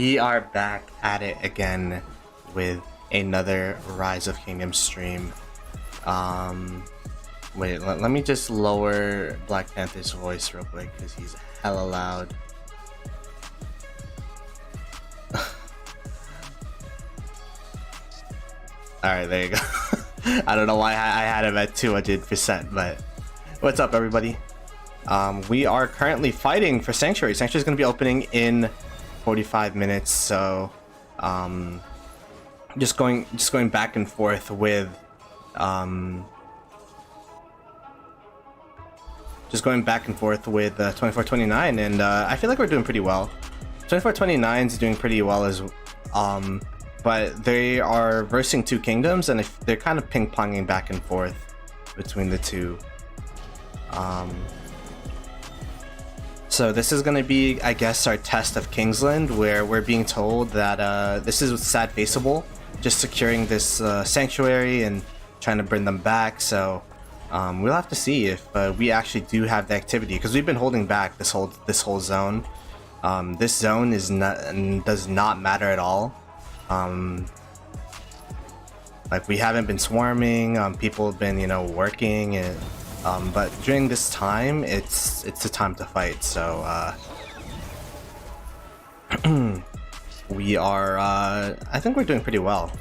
We are back at it again with another Rise of Kingdom stream. Wait, let me just lower Black Panther's voice real quick because he's hella loud. Alright, there you go. I don't know why I had him at 200%, but what's up, everybody? We are currently fighting for Sanctuary. Sanctuary is going to be opening in 45 minutes, so just going back and forth with 2429, and I feel like we're doing pretty well. 2429 is doing pretty well as but they are versing two kingdoms, and they're kind of ping-ponging back and forth between the two. So this is going to be, I guess, our test of Kingsland, where we're being told that this is Sad Faceable, just securing this sanctuary and trying to bring them back. So we'll have to see if we actually do have the activity, because we've been holding back this whole zone. This zone does not matter at all. Like, we haven't been swarming. People have been, working, and but during this time, it's the time to fight. So we are. I think we're doing pretty well.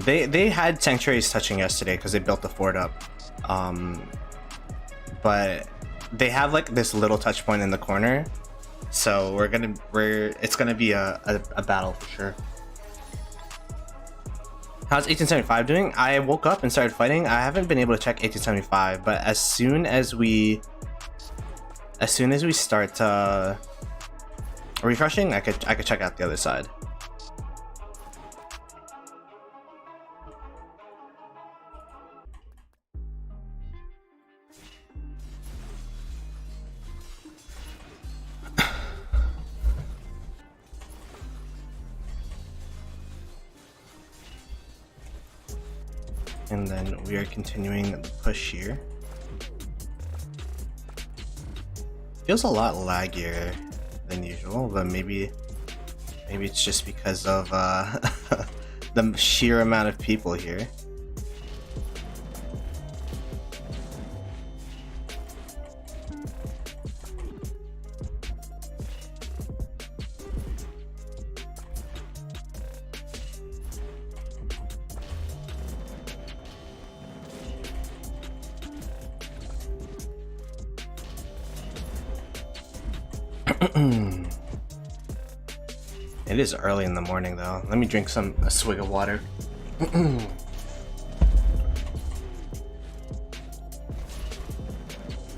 They had sanctuaries touching yesterday because they built the fort up, but they have like this little touch point in the corner, so it's gonna be a battle for sure. How's 1875 doing? I woke up and started fighting. I haven't been able to check 1875, but as soon as we start refreshing, I could check out the other side. And then we are continuing the push here. Feels a lot laggier than usual, but maybe it's just because of the sheer amount of people here. It is early in the morning though. Let me drink a swig of water.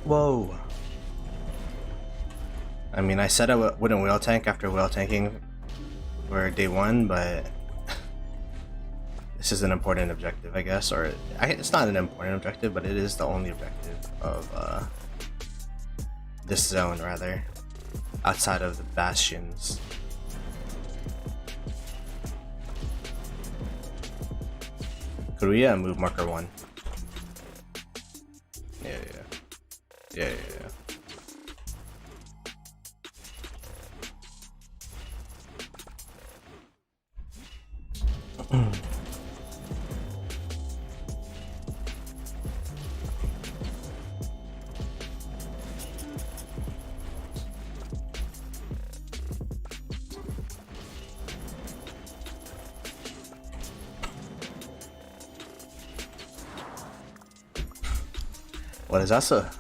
Whoa. I mean, I said I wouldn't wheel tank after wheel tanking for day one, but this is an important objective, I guess. Or it's not an important objective, but it is the only objective of this zone, rather, outside of the bastions. Korea, move marker 1. Yeah. What is Asa?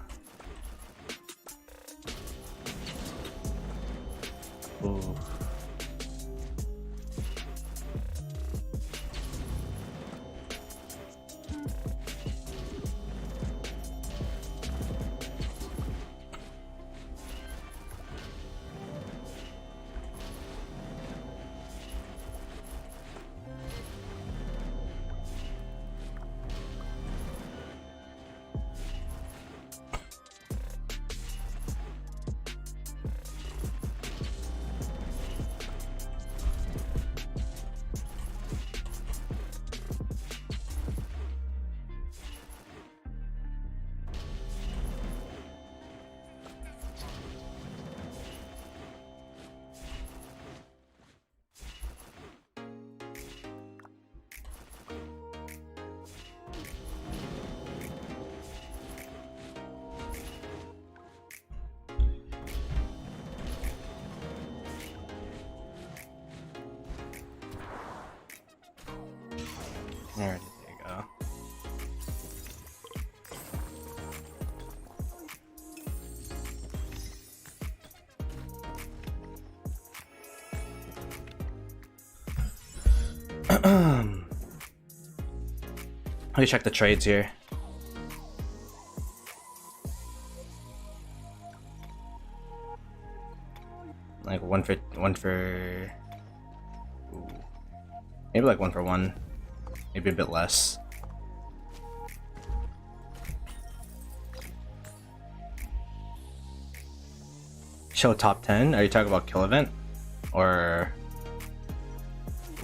Ooh. Alrighty, there you go. Let me check the trades here. Like one for ooh. Maybe like 1 for 1, maybe a bit less. Show top 10. Are you talking about kill event, or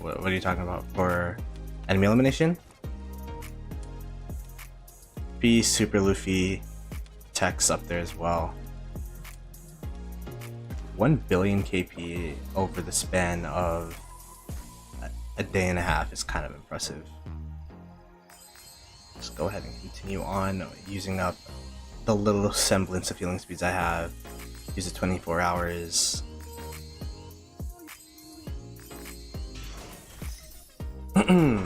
what are you talking about for enemy elimination? Be Super Luffy text up there as well. 1 billion KP over the span of a day and a half is kind of impressive. Just go ahead and continue on using up the little semblance of healing speeds I have. Use it 24 hours. Alright,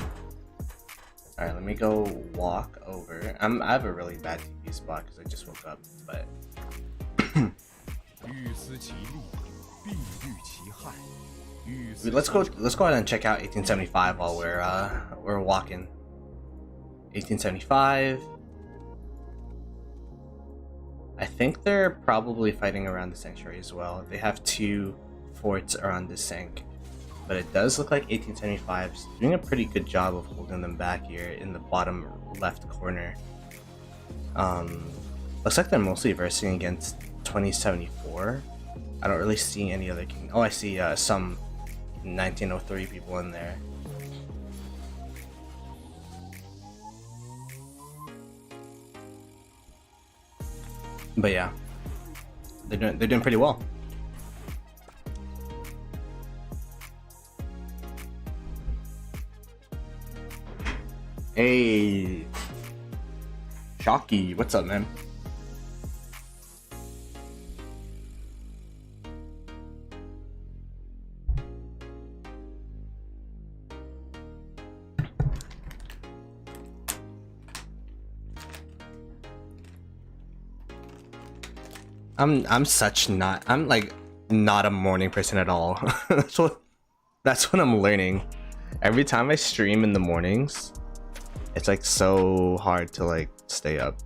let me go walk over. I have a really bad TP spot because I just woke up, but let's go ahead and check out 1875 while we're walking. 1875. I think they're probably fighting around the sanctuary as well. They have 2 forts around the sank, but it does look like 1875's doing a pretty good job of holding them back here in the bottom left corner. Looks like they're mostly versing against 2074. I don't really see any other king. Oh, I see some 1903 people in there. But yeah, they're doing pretty well. Hey, Shocky, what's up, man? I'm like not a morning person at all. that's what I'm learning. Every time I stream in the mornings, it's like so hard to like stay up.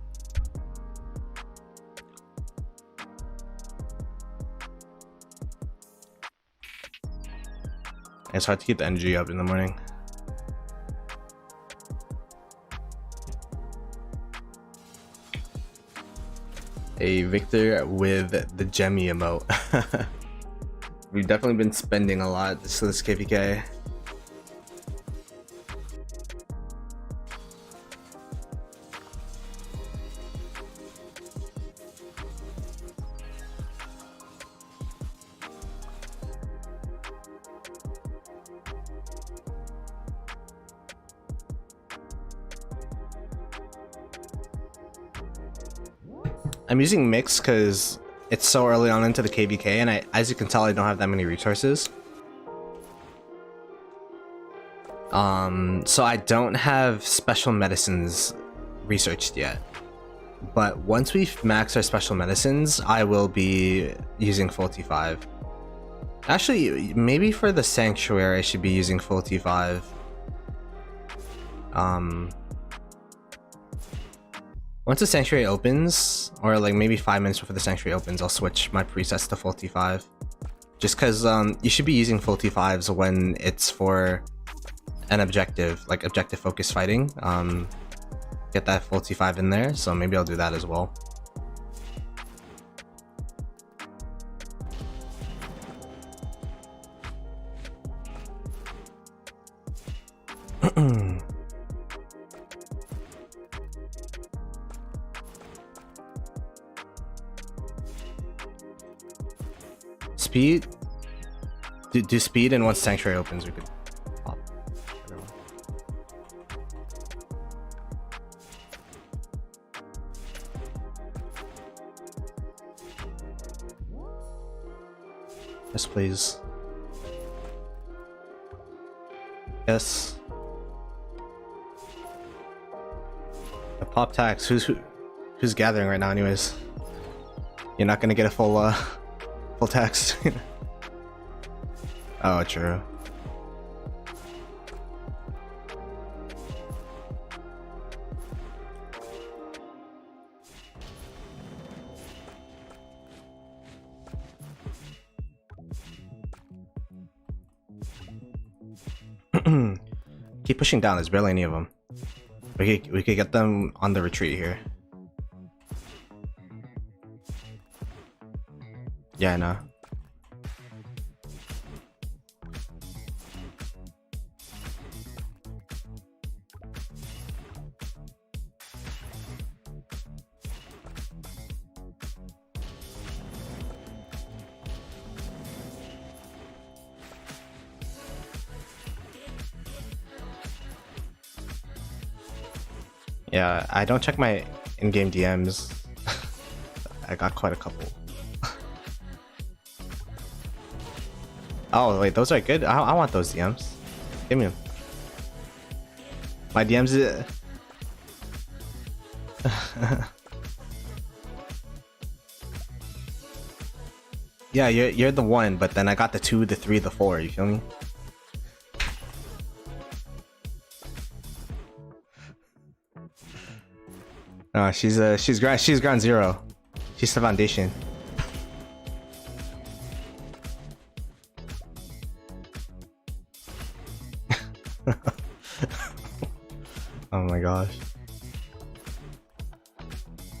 It's hard to keep the energy up in the morning. A Victor with the Gemmy emote. We've definitely been spending a lot this KVK. I'm using Mix because it's so early on into the KVK, and as you can tell, I don't have that many resources. So I don't have special medicines researched yet. But once we max our special medicines, I will be using full T5. Actually, maybe for the Sanctuary, I should be using full T5. Once the Sanctuary opens, or like maybe 5 minutes before the Sanctuary opens, I'll switch my presets to full T5. Just because you should be using full T5s when it's for an objective, like objective focus fighting. Get that full T5 in there, so maybe I'll do that as well. Speed? Do speed, and once Sanctuary opens, we could pop everyone. Yes, please. Yes. The pop tax. Who's gathering right now? Anyways, you're not gonna get a full tax. Oh, true. Keep pushing down. There's barely any of them. We could get them on the retreat here. Yeah, I know. Yeah, I don't check my in-game DMs. I got quite a couple. Oh wait, those are good. I want those DMs. Give me them. My DMs is... Yeah, you're the one, but then I got the 2, the 3, the 4. You feel me? No, she's ground 0. She's the foundation. Oh my gosh.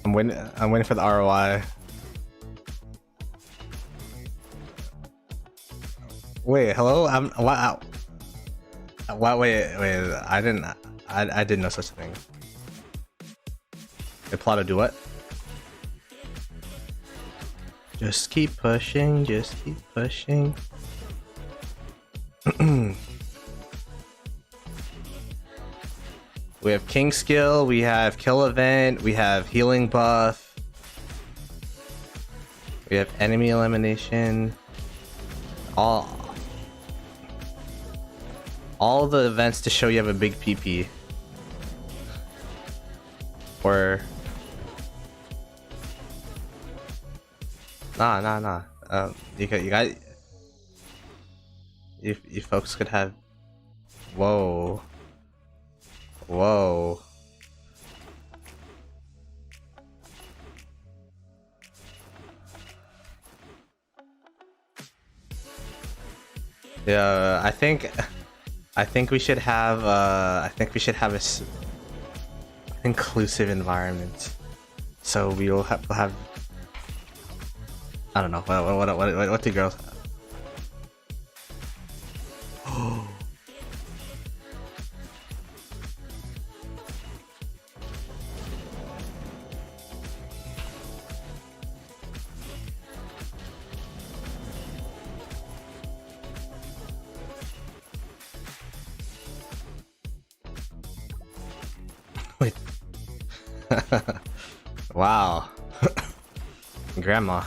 I'm waiting for the ROI. Wait, hello? Wow. Wait, I didn't know such a thing. Did Ploto do what? Just keep pushing, just keep pushing. We have King Skill, we have Kill Event, we have Healing Buff. We have Enemy Elimination. All the events to show you have a big PP. Or... Nah. You folks could have... Whoa. Yeah, I think we should have a inclusive environment. So we'll have I don't know what do girls have? Wait. Wow. Grandma.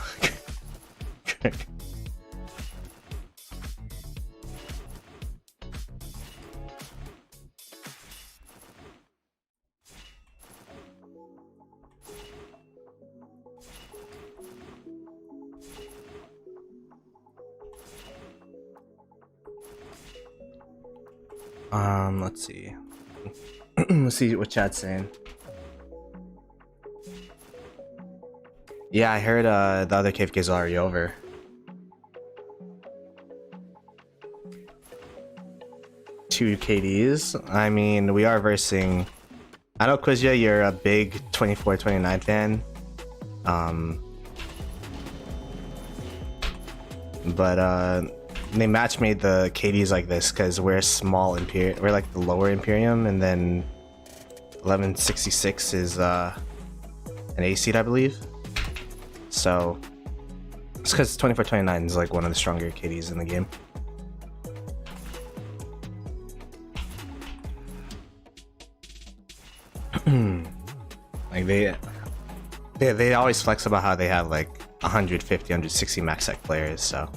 Let's see. Let's see what chat's saying. Yeah, I heard the other cave is already over. Two KDs. I mean, we are versing. I know Quizia, you're a big 24-29 fan. But they match made the KDs like this because we're small Imperium. We're like the lower Imperium, and then 1166 is an A seed, I believe. So it's because 24-29 is like one of the stronger KDs in the game. Like they always flex about how they have like 150, 160 max tech players. So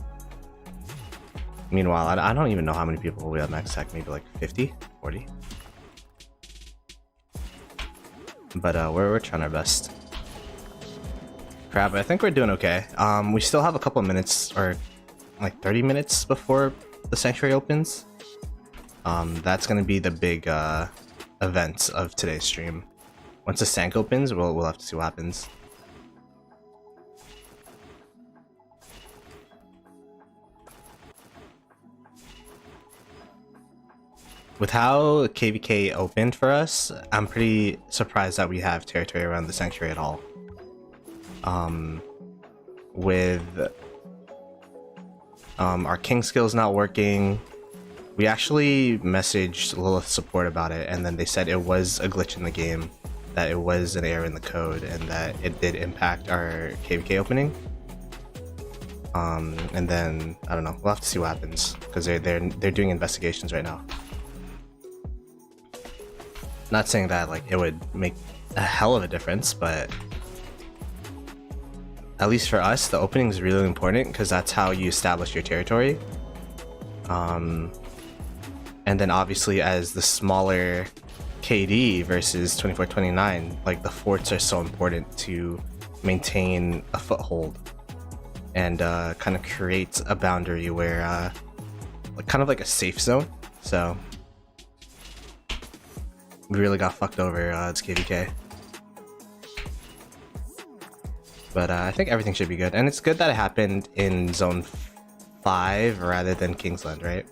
meanwhile, I don't even know how many people we have max tech. Maybe like 50, 40. but we're trying our best. Crap, I think we're doing okay. We still have a couple minutes, or like 30 minutes before the sanctuary opens. That's gonna be the big event of today's stream. Once the sank opens, we'll have to see what happens. With how KVK opened for us, I'm pretty surprised that we have territory around the sanctuary at all. With our king skills not working, we actually messaged Lilith support about it, and then they said it was a glitch in the game, that it was an error in the code, and that it did impact our KVK opening. And then I don't know, we'll have to see what happens, because they're doing investigations right now. Not saying that like it would make a hell of a difference, but at least for us, the opening is really important because that's how you establish your territory. And then obviously as the smaller KD versus 2429, like the forts are so important to maintain a foothold and kind of create a boundary where kind of like a safe zone. So we really got fucked over. It's KVK. But I think everything should be good. And it's good that it happened in Zone 5 rather than Kingsland, right?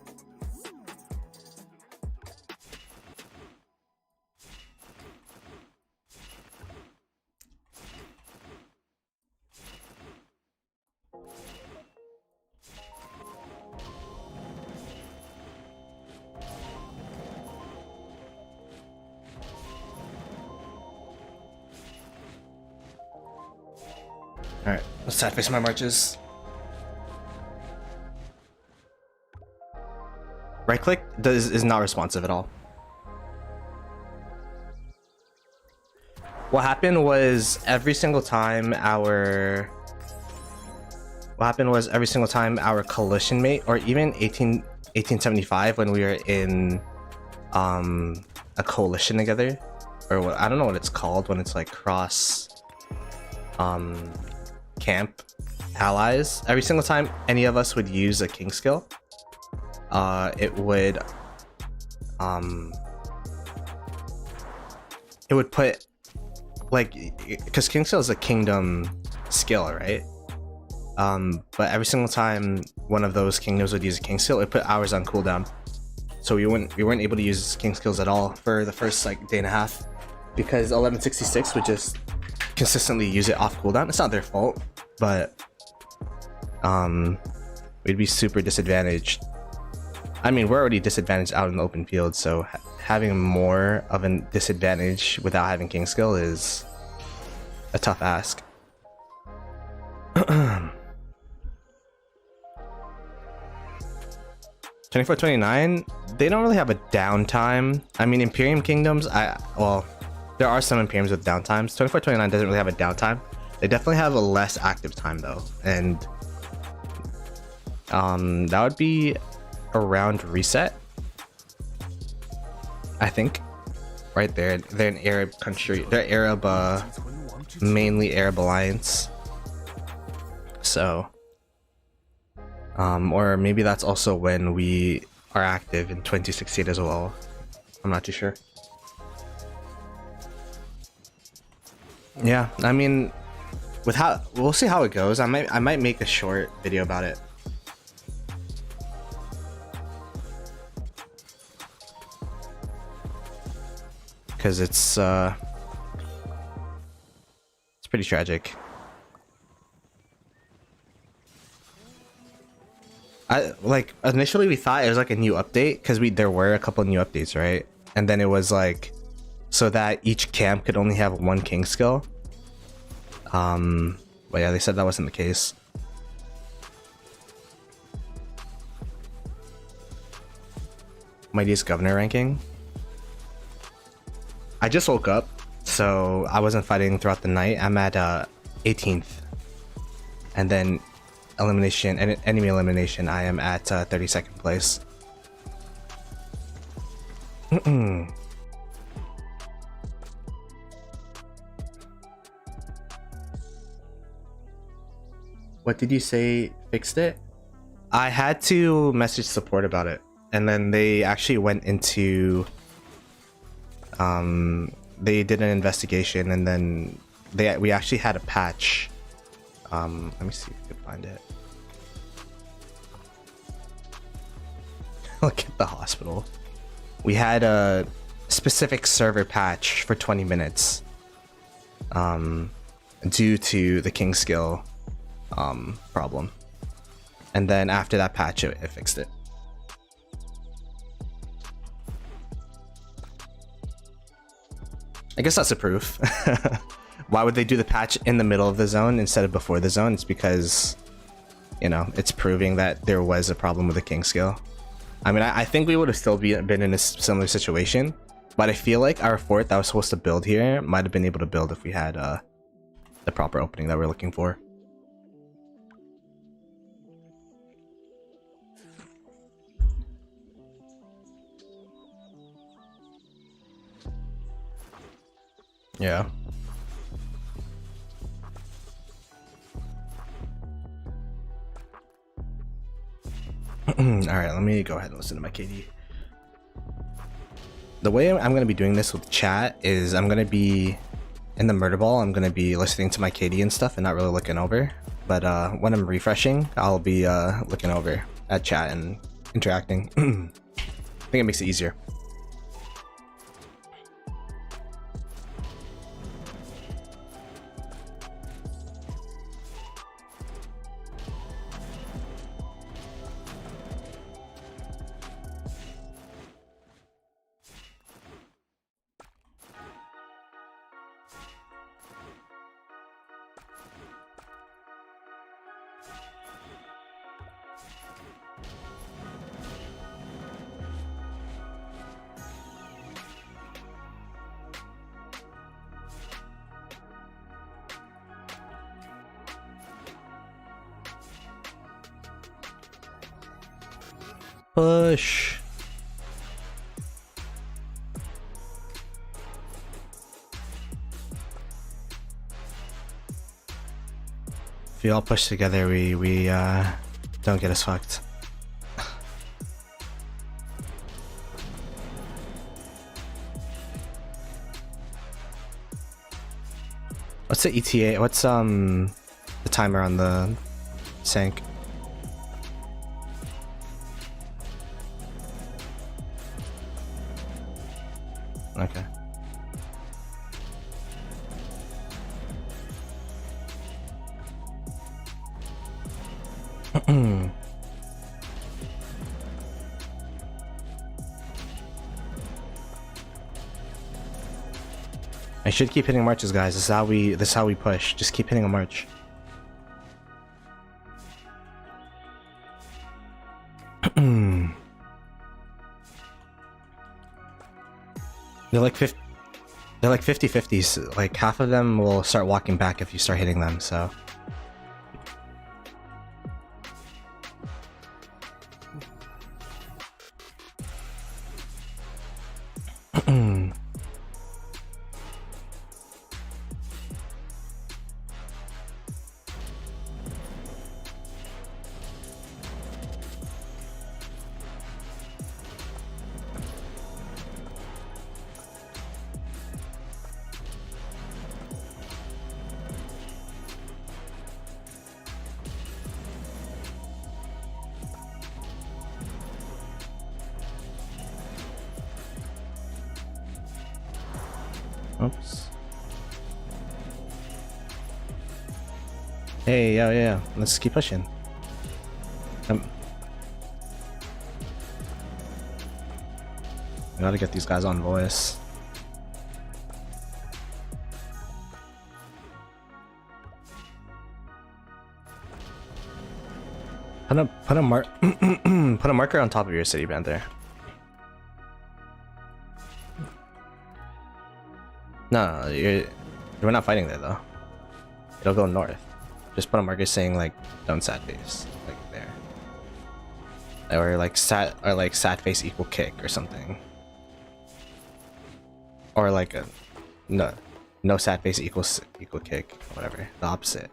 Alright, let's side face my marches. Right click is not responsive at all. What happened was every single time our coalition mate, or even 1875 when we were in a coalition together, or what, I don't know what it's called when it's like cross camp allies, every single time any of us would use a king skill, it would put, like, because king skill is a kingdom skill, right? But every single time one of those kingdoms would use a king skill, it put hours on cooldown, so we weren't able to use king skills at all for the first like day and a half, because 1166 would just consistently use it off cooldown. It's not their fault, but we'd be super disadvantaged. I mean, we're already disadvantaged out in the open field, so having more of a disadvantage without having king skill is a tough ask. 2429, they don't really have a downtime. I mean, Imperium Kingdoms, well, there are some Imperiums with downtimes. 2429 doesn't really have a downtime. They definitely have a less active time though, and that would be around reset, I think. Right there, they're an Arab country. They're Arab, mainly Arab alliance. So, or maybe that's also when we are active in 2068 as well. I'm not too sure. Yeah, I mean, with how, we'll see how it goes. I might make a short video about it. Because it's pretty tragic. Like, initially we thought it was like a new update, because there were a couple new updates, right? And then it was like, so that each camp could only have one king skill. But yeah, they said that wasn't the case. Mightiest governor ranking. I just woke up, so I wasn't fighting throughout the night. I'm at 18th, and then elimination and enemy elimination, I am at 32nd place. What did you say fixed it? I had to message support about it, and then they actually went into they did an investigation, and then we actually had a patch. Let me see if I can find it. Look at the hospital. We had a specific server patch for 20 minutes due to the king skill problem, and then after that patch it fixed it. I guess that's a proof. Why would they do the patch in the middle of the zone instead of before the zone? It's because, you know, it's proving that there was a problem with the king skill. I mean, I think we would have still been in a similar situation, but I feel like our fort that was supposed to build here might have been able to build if we had the proper opening that we're looking for. Yeah. Alright, let me go ahead and listen to my KD. The way I'm going to be doing this with chat is I'm going to be in the murder ball. I'm going to be listening to my KD and stuff and not really looking over. But when I'm refreshing, I'll be looking over at chat and interacting. I think it makes it easier. Push. If we all push together, we don't get us fucked. What's the ETA? What's the timer on the sync? Okay. I should keep hitting marches, guys. This is how we push. Just keep hitting a march. They're like 50-50s. Like half of them will start walking back if you start hitting them, so. Oops. Hey, yeah. Let's keep pushing. I gotta get these guys on voice. Put a marker on top of your city band there. No, we're not fighting there though. It'll go north. Just put a marker saying like don't sad face, like there, or like sad face equal kick or something, or like a no sad face equal kick, whatever, the opposite.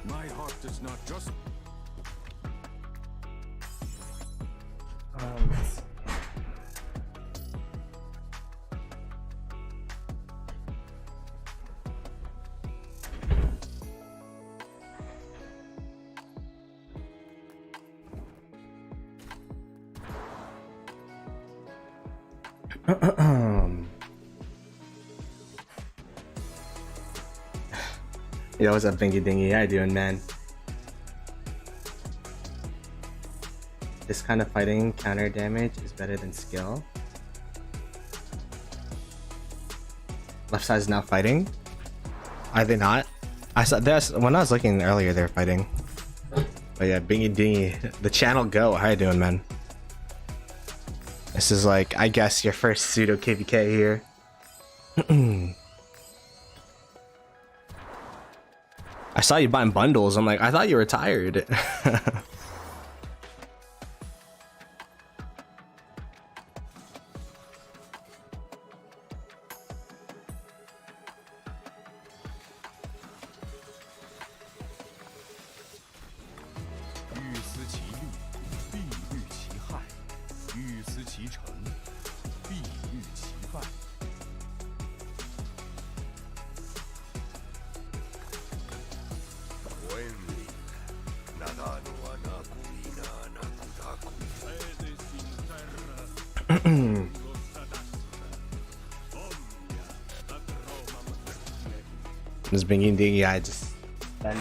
My heart does not just. Yo, what's up, Bingy Dingy? How you doing, man? This kind of fighting counter damage is better than skill. Left side's not fighting? Are they not? I saw this when I was looking earlier. They're fighting. But yeah, Bingy Dingy, the channel go. How you doing, man? This is like, I guess, your first pseudo KVK here. I saw you buying bundles. I'm like, I thought you were tired. This Bingy Dingy guy just bending.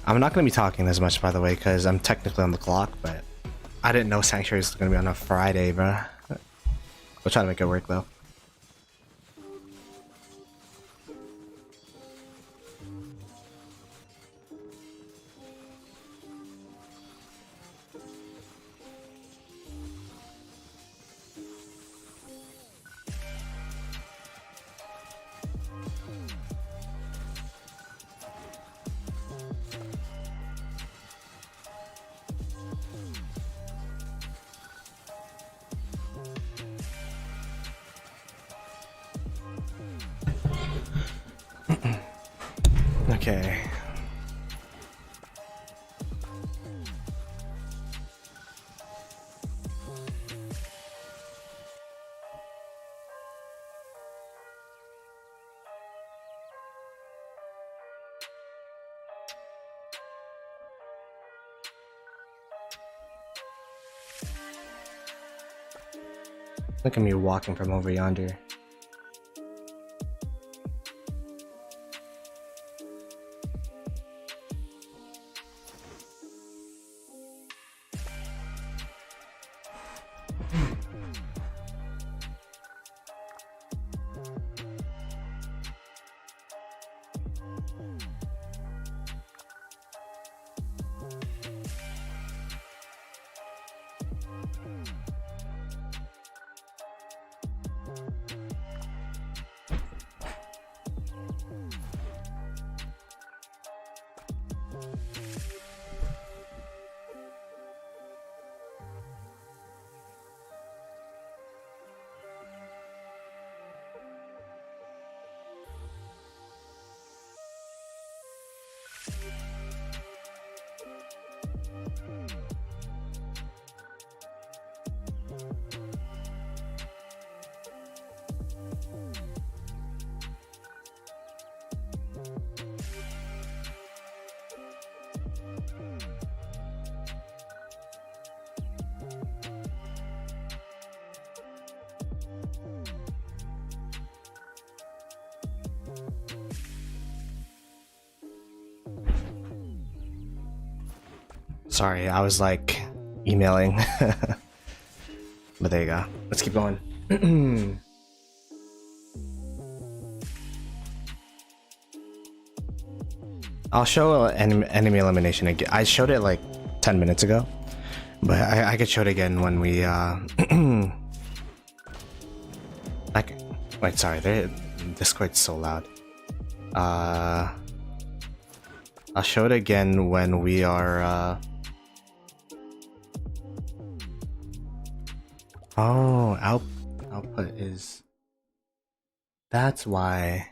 I'm not gonna be talking as much, by the way, because I'm technically on the clock, but I didn't know Sanctuary is gonna be on a Friday, bro. We'll try to make it work though. Okay. Look at me walking from over yonder. Sorry, I was like emailing. But there you go. Let's keep going. I'll show enemy elimination again. I showed it like 10 minutes ago, but I could show it again when we like, wait, sorry, Discord's so loud. I'll show it again when we are oh, output is, that's why.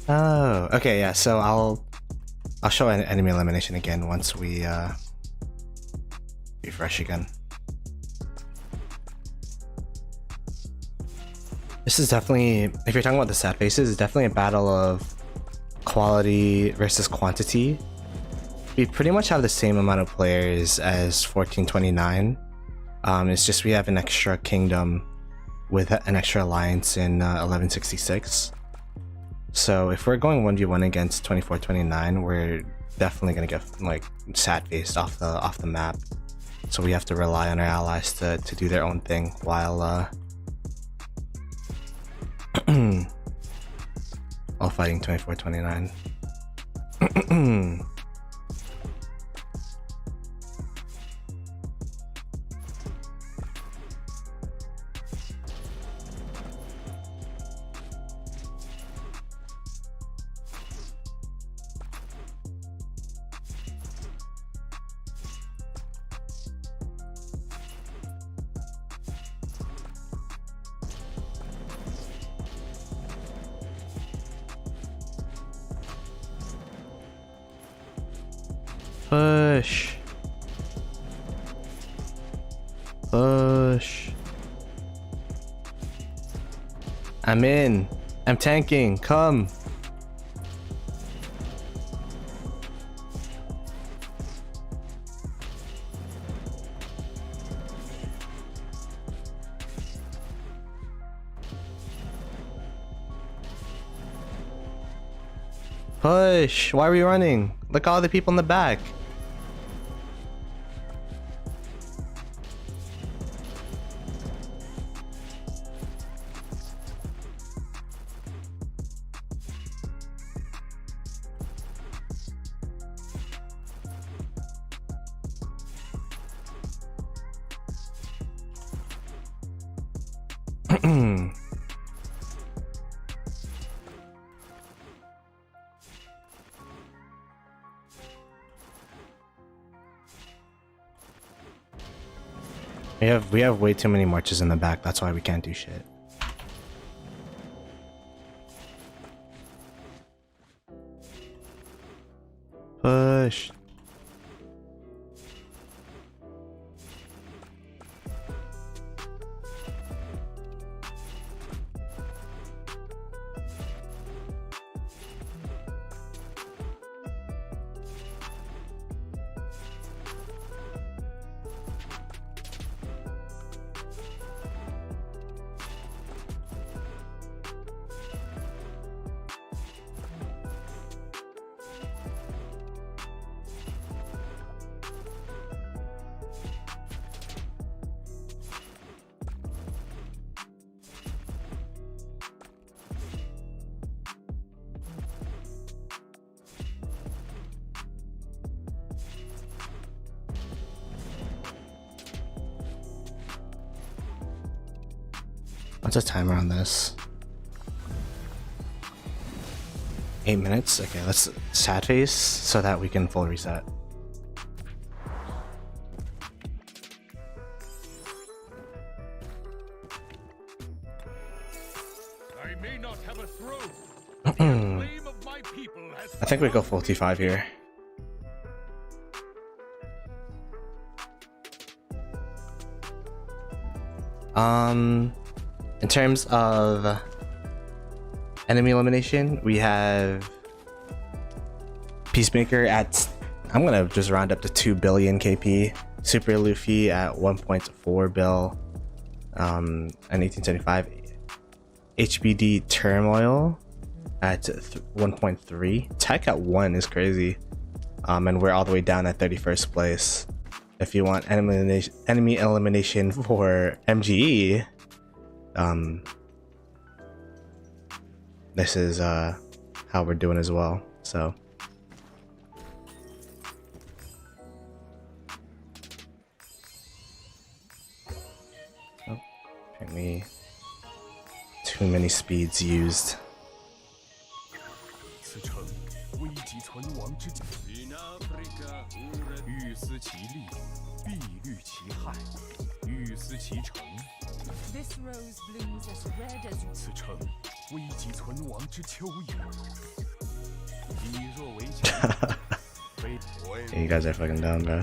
Oh, okay, yeah, so I'll show an enemy elimination again once we refresh again. This is definitely, if you're talking about the sad faces, it's definitely a battle of quality versus quantity. We pretty much have the same amount of players as 1429. It's just we have an extra kingdom with an extra alliance in 1166. So if we're going 1v1 against 2429, we're definitely gonna get like sad faced off the map. So we have to rely on our allies to do their own thing while while fighting 2429. Push. Push. I'm in. I'm tanking. Come. Push. Why are we running? Look at all the people in the back. We have way too many marches in the back. That's why we can't do shit. Push. What's the timer on this? 8 minutes? Okay, let's sad face so that we can full reset. I may not have a throne. The acclaim of my people has I think we go full T5 here. In terms of enemy elimination, we have Peacemaker at, I'm gonna just round up to 2 billion KP, Super Luffy at 1.4 bill, and 1875, HBD Turmoil at 1.3. Tech at 1 is crazy. And we're all the way down at 31st place. If you want enemy elimination for MGE, this is how we're doing as well. So apparently too many speeds used. 此城危急存亡之际，欲思其利，必虑其害；欲思其成， This rose blooms as red as 此城危急存亡之秋也。以若为强，非 Yeah, you guys are fucking dumb, bro.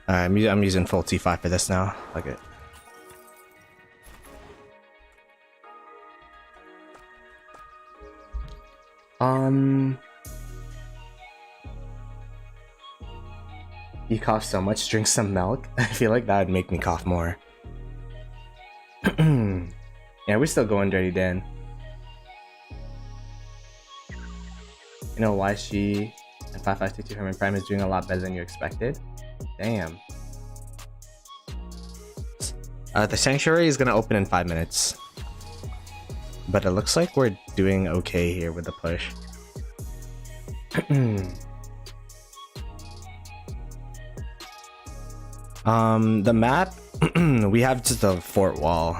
Alright, I'm using full T5 for this now. Fuck it. You cough so much, drink some milk. I feel like that would make me cough more. Yeah, we're still going, Dirty Dan. You know why she and 5522 Herman Prime is doing a lot better than you expected? Damn. The sanctuary is gonna open in 5 minutes. But it looks like we're doing okay here with the push. The map, we have just a fort wall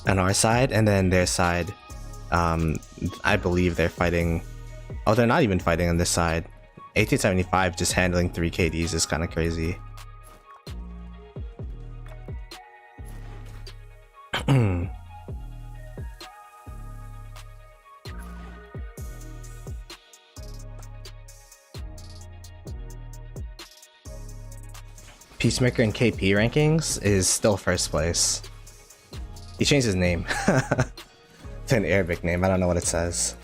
on our side, and then their side, I believe they're fighting. Oh, they're not even fighting on this side. 1875 just handling 3 KDs is kind of crazy. Peacemaker in KP rankings is still first place. He changed his name to an Arabic name. I don't know what it says.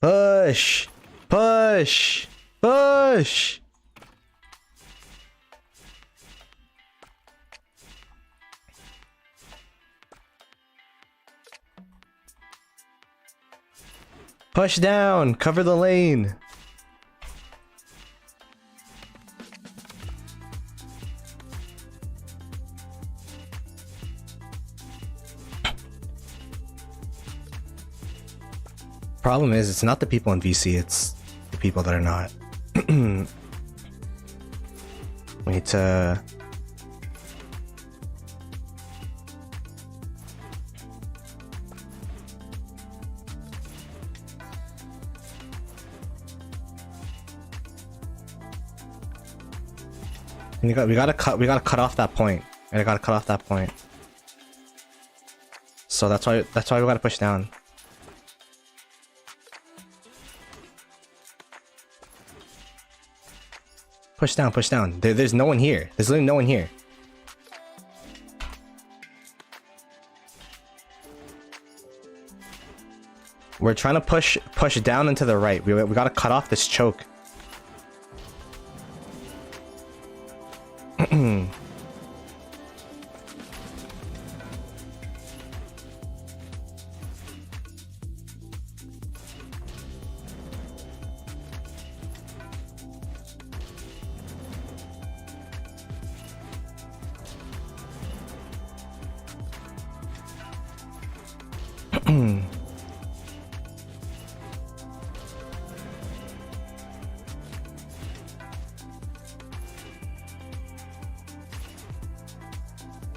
Push! Push! Push! Push down! Cover the lane! Problem is, it's not the people in VC, it's the people that are not. We need to... We gotta cut off that point. We gotta cut off that point. So that's why we gotta push down. Push down, push down. There's no one here. There's literally no one here. We're trying to push down and to the right. We gotta cut off this choke.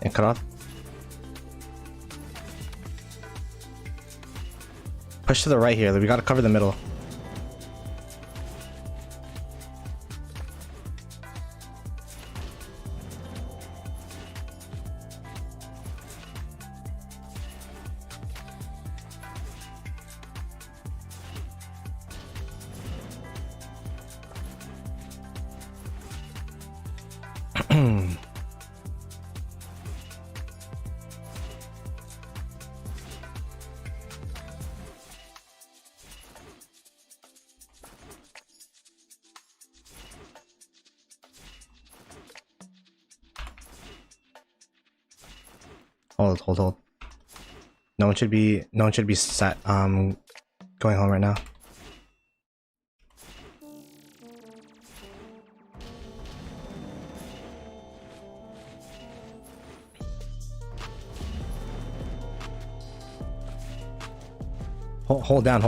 And cut off. Push to the right here. We gotta cover the middle. Hold. No one should be sat going home right now. Hold down.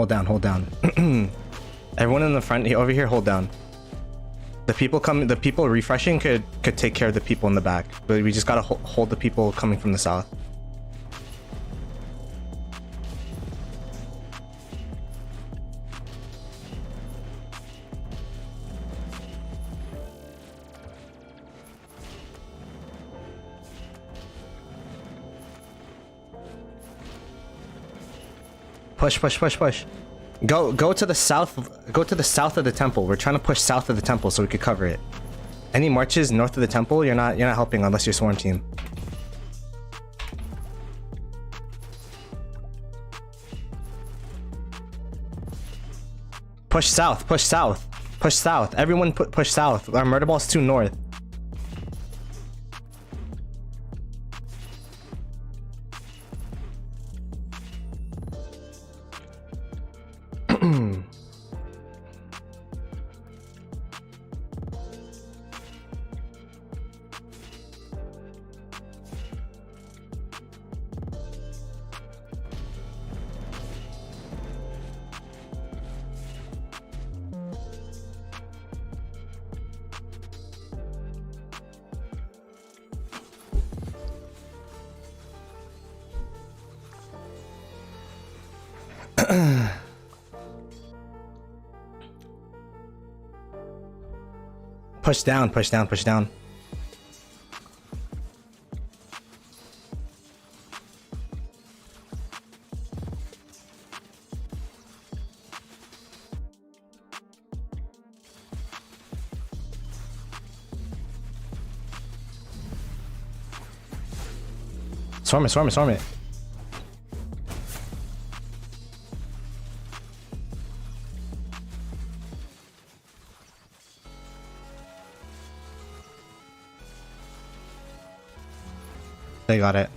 Everyone in the front over here, hold down. The people refreshing could take care of the people in the back, but we just gotta hold the people coming from the south. Push. Go to the south. Go to the south of the temple. We're trying to push south of the temple so we could cover it. Any marches north of the temple, you're not helping unless you're sworn team. Push south. Everyone push south. Our murder ball's too north. Push down. Swarm it. They got it.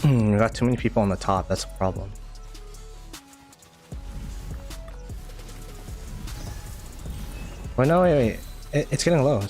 We got too many people on the top, that's a problem. Wait, no, wait. It's getting low,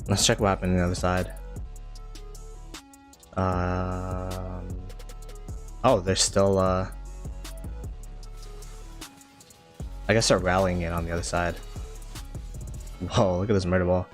Let's check what happened on the other side. Oh, they're still, I guess they're rallying it on the other side. Whoa, look at this murder ball.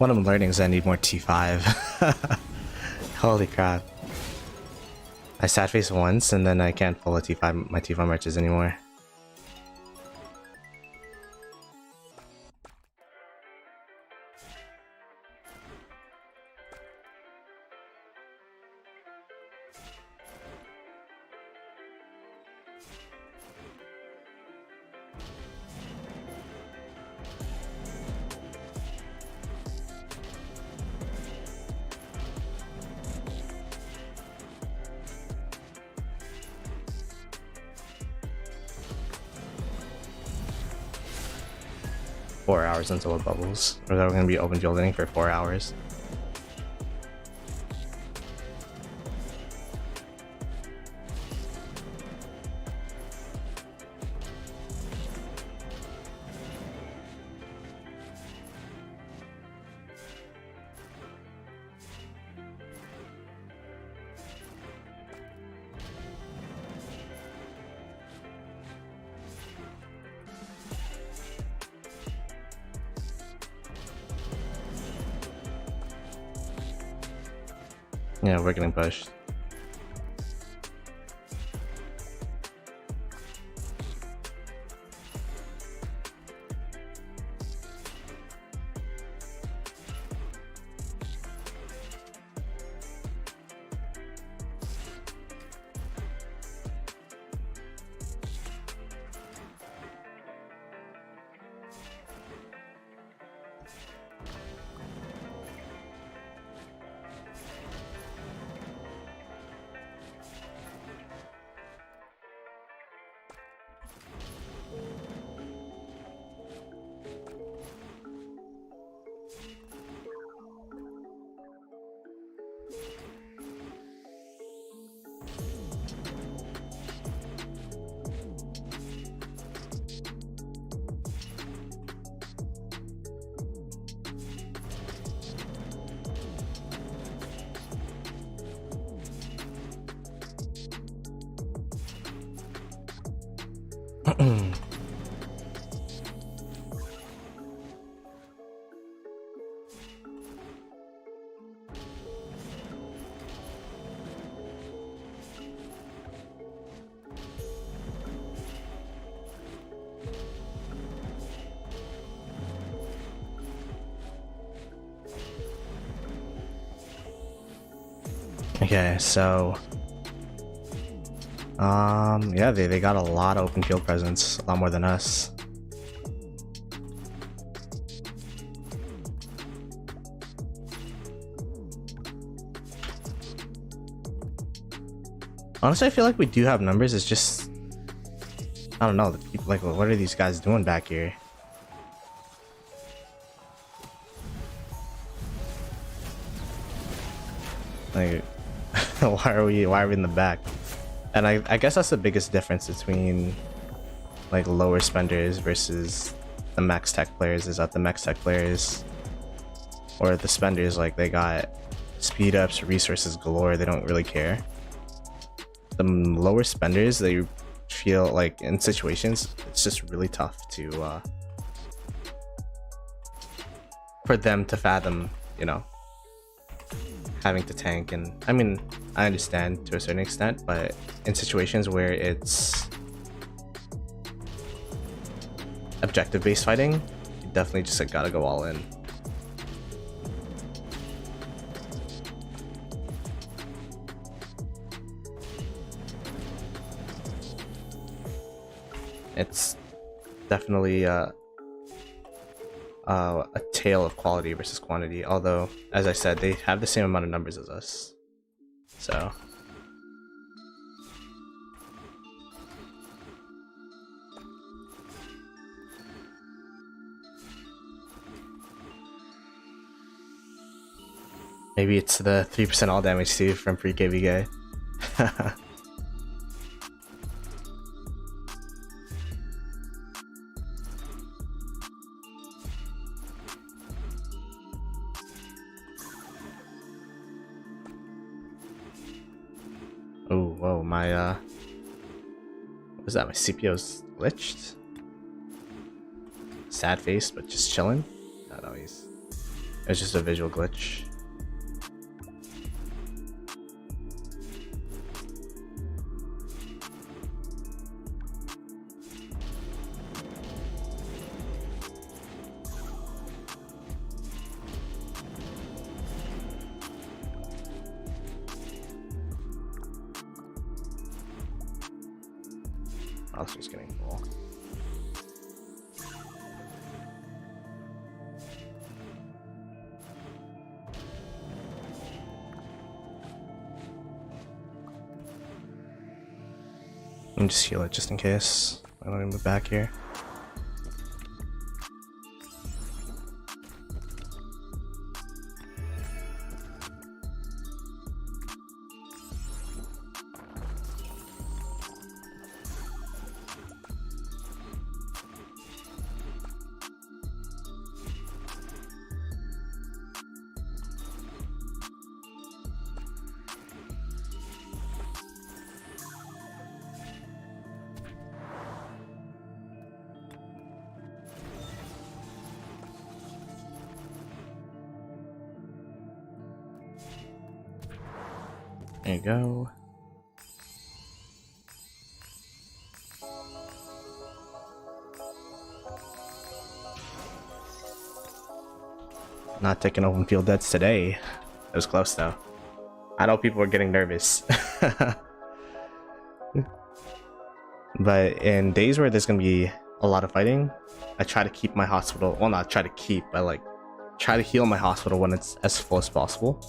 What I'm learning is I need more T5. Holy crap. I sad face once and then I can't pull a T5 my T5 marches anymore. Hours until it bubbles, or that we're going to be open fielding for 4 hours. Yeah, we're getting pushed. Okay, so yeah, they got a lot of open field presence, a lot more than us. Honestly, I feel like we do have numbers. It's just, I don't know, the people, like, what are these guys doing back here? Like, why are we in the back? And I guess that's the biggest difference between like lower spenders versus the max tech players, is that the max tech players or the spenders, like, they got speed ups, resources galore, they don't really care. The lower spenders, they feel like in situations it's just really tough to for them to fathom, you know, having to tank. And I mean, I understand to a certain extent, but in situations where it's objective based fighting, you definitely just like gotta go all in. It's definitely a tale of quality versus quantity, although, as I said, they have the same amount of numbers as us, so maybe it's the 3% all damage too from free KVK. Oh, whoa, my what was that? My CPU's glitched. Sad face, but just chilling. I don't know, he's It's just a visual glitch. Oh, it's just getting full. Let me just heal it just in case. I don't even move back here. There you go. Not taking open field deaths today. It was close though. I know people were getting nervous. But in days where there's gonna be a lot of fighting, I try to keep my hospital, well not try to keep, but like try to heal my hospital when it's as full as possible.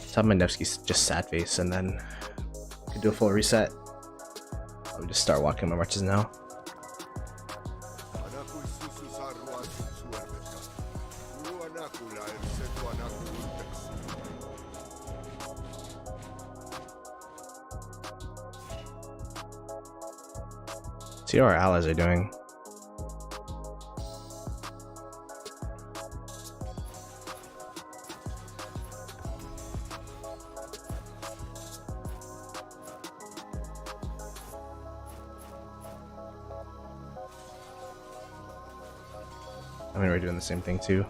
So have my Nevsky's just sad face and then I could do a full reset. I'll just start walking my marches now. See how our allies are doing. I mean, we're doing the same thing too.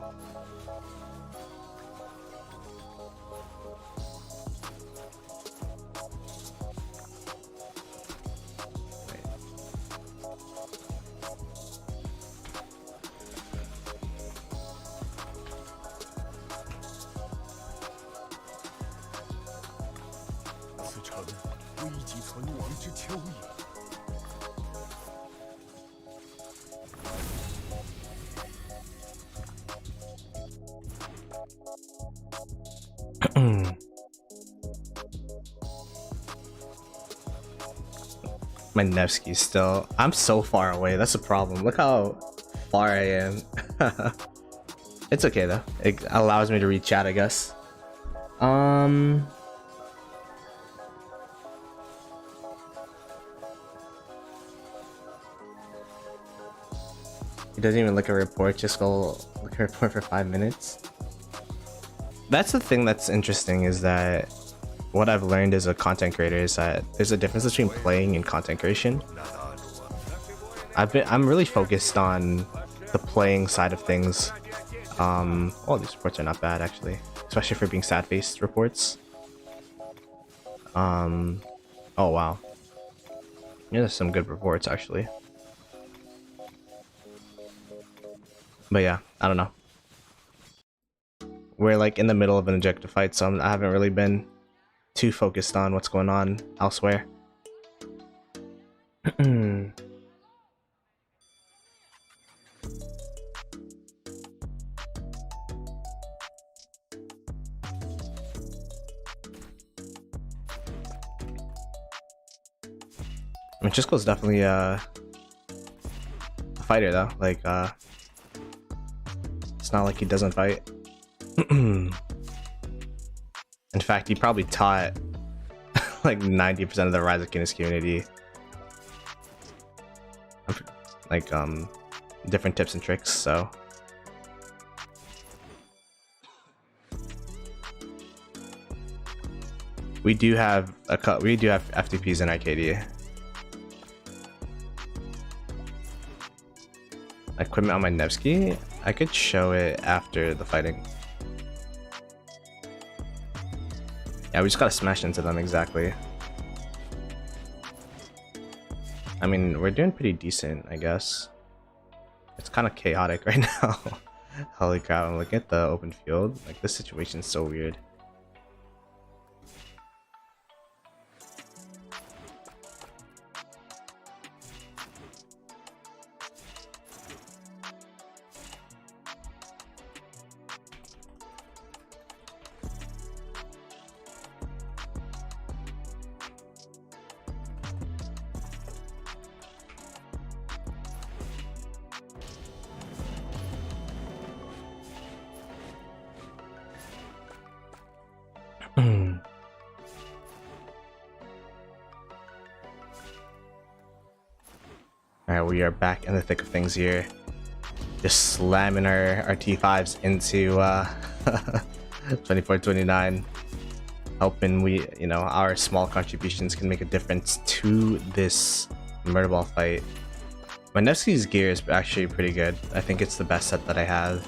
My Nevsky's still. I'm so far away. That's a problem. Look how far I am. It's okay though. It allows me to reach chat, I guess. He doesn't even look at a report. Just go look at a report for 5 minutes. That's the thing that's interesting, is that what I've learned as a content creator is that there's a difference between playing and content creation. I'm really focused on the playing side of things. Oh, these reports are not bad actually, especially for being sad-faced reports. Oh wow, yeah, there's some good reports actually. But yeah, I don't know. We're like in the middle of an objective fight, so I haven't really been too focused on what's going on elsewhere. I mean, Chisco's definitely a fighter though. Like, it's not like he doesn't fight. In fact, he probably taught like 90% of the Rise of Kingdoms community like different tips and tricks, so we do have FTPs in Arcadia. equipment on my Nevsky. I could show it after the fighting. Yeah, we just gotta smash into them exactly. I mean, we're doing pretty decent, I guess. It's kind of chaotic right now. Holy crap, I'm looking at the open field. Like, this situation's so weird. Alright, we are back in the thick of things here. Just slamming our T5s into 24-29. Hoping we, you know, our small contributions can make a difference to this murder ball fight. My Nevsky's gear is actually pretty good. I think it's the best set that I have.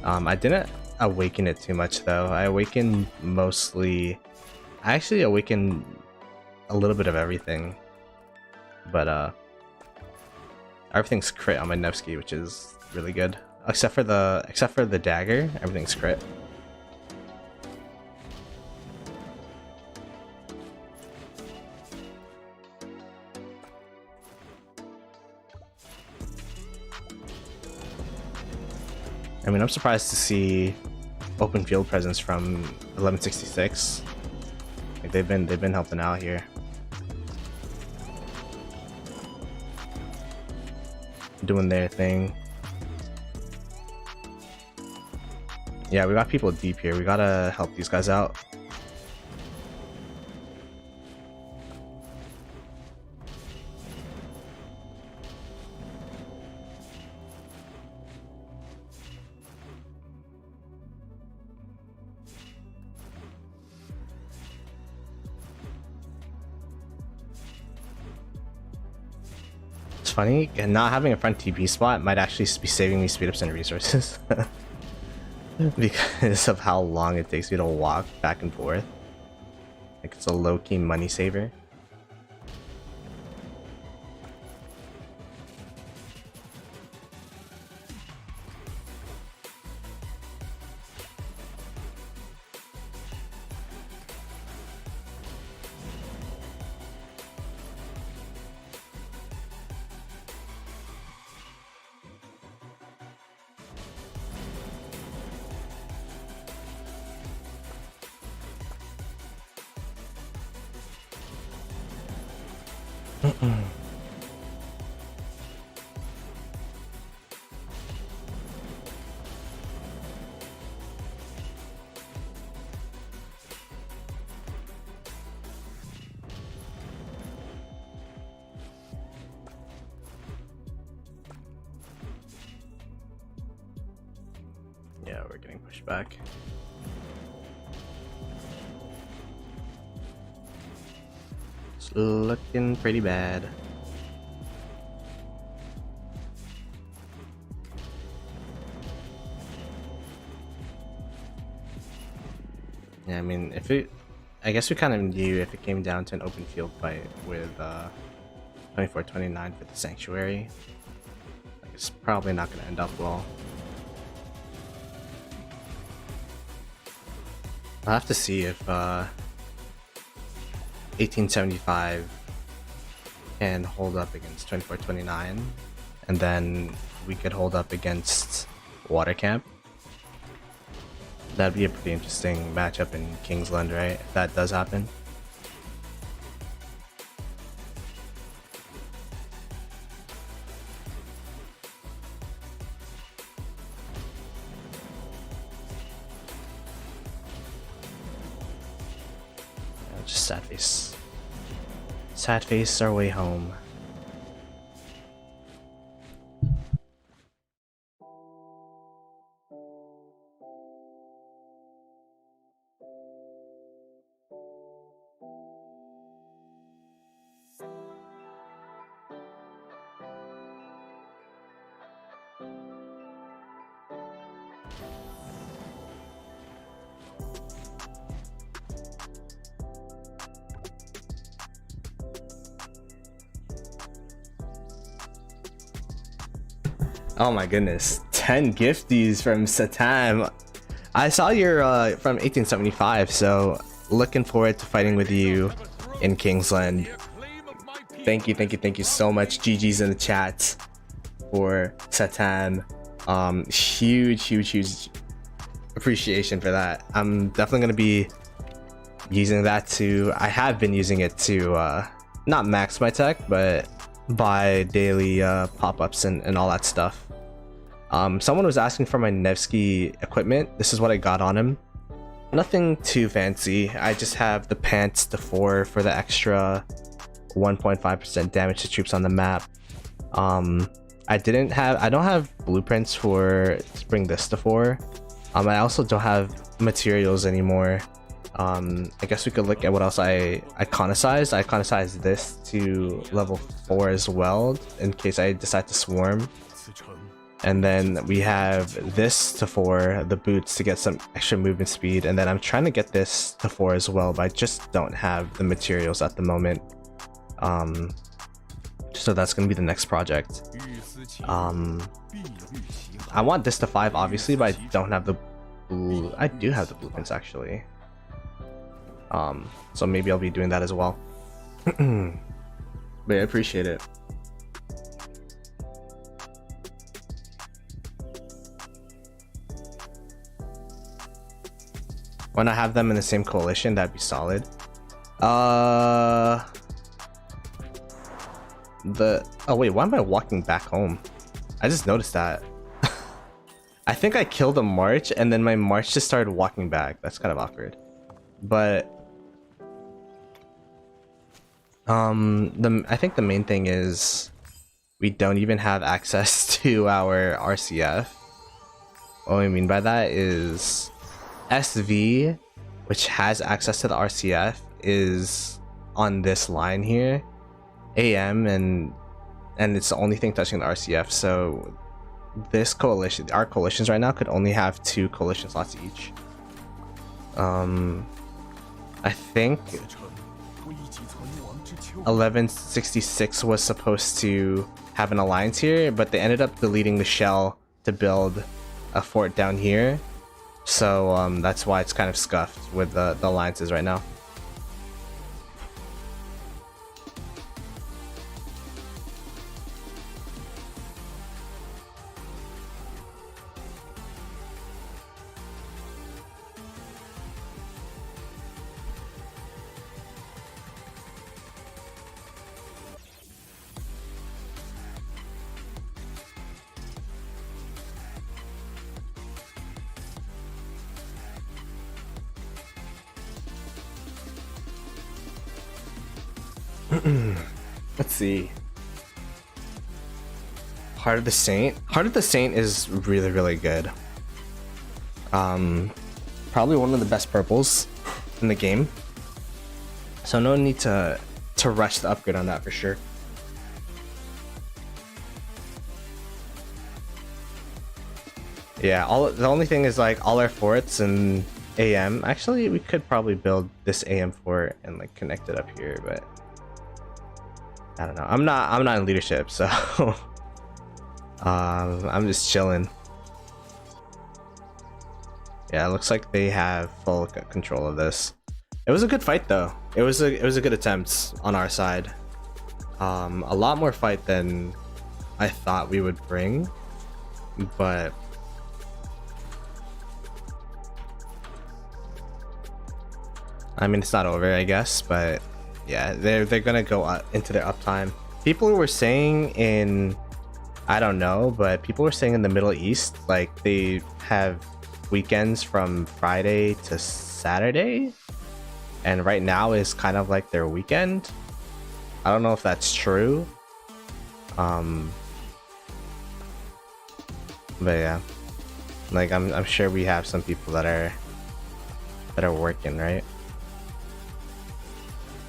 I didn't awaken it too much though. I awakened mostly... I actually awakened a little bit of everything. But everything's crit on my Nevsky, which is really good. Except for the dagger, everything's crit. I mean, I'm surprised to see open field presence from 1166. Like they've been helping out here. Doing their thing. Yeah, we got people deep here. We gotta help these guys out. It's funny, and not having a front TP spot might actually be saving me speed ups and resources. Because of how long it takes me to walk back and forth. Like, it's a low-key money saver. Yeah, we're getting pushed back. It's looking pretty bad. Yeah, I mean, I guess we kind of knew if it came down to an open field fight with 24-29 for the Sanctuary, like, it's probably not going to end up well. I'll have to see if 1875 can hold up against 24-29, and then we could hold up against Water Camp. That'd be a pretty interesting matchup in Kingsland, right? If that does happen. Just sad face. Sad face our way home. Oh my goodness, 10 gifties from Satam. I saw you're from 1875, so looking forward to fighting with you in Kingsland. Thank you so much. GG's in the chat for Satam. Huge appreciation for that. I'm definitely gonna be using that to, I have been using it to not max my tech, but buy daily pop-ups and all that stuff. Someone was asking for my Nevsky equipment. This is what I got on him. Nothing too fancy. I just have the pants to 4 for the extra 1.5% damage to troops on the map. I don't have blueprints for to bring this to 4. I also don't have materials anymore. I guess we could look at what else I iconicized. I iconicized this to level 4 as well, in case I decide to swarm. And then we have this to 4, the boots to get some extra movement speed. And then I'm trying to get this to 4 as well, but I just don't have the materials at the moment. So that's gonna be the next project. I want this to 5 obviously, but I don't have the blue. I do have the blueprints actually. So maybe I'll be doing that as well. But I appreciate it. When I have them in the same coalition, that'd be solid. Oh wait, why am I walking back home? I just noticed that. I think I killed a march and then my march just started walking back. That's kind of awkward. But I think the main thing is we don't even have access to our RCF. What I mean by that is SV, which has access to the RCF, is on this line here, AM, and it's the only thing touching the RCF. So this coalition, our coalitions right now, could only have 2 coalition slots each. I think 1166 was supposed to have an alliance here, but they ended up deleting the shell to build a fort down here. So that's why it's kind of scuffed with the alliances right now. Let's see. Heart of the Saint. Heart of the Saint is really good. Probably one of the best purples in the game. So no need to rush the upgrade on that for sure. Yeah, the only thing is like all our forts and AM. Actually, we could probably build this AM fort and like connect it up here, but I don't know. I'm not in leadership, so I'm just chilling. Yeah, it looks like they have full control of this. It was a good fight though. It was a good attempt on our side. A lot more fight than I thought we would bring, but I mean, it's not over, I guess, but yeah, they're gonna go into their uptime. People were saying in, I don't know, but people were saying in the Middle East, like they have weekends from Friday to Saturday, and right now is kind of like their weekend. I don't know if that's true. But yeah, like I'm sure we have some people that are working, right?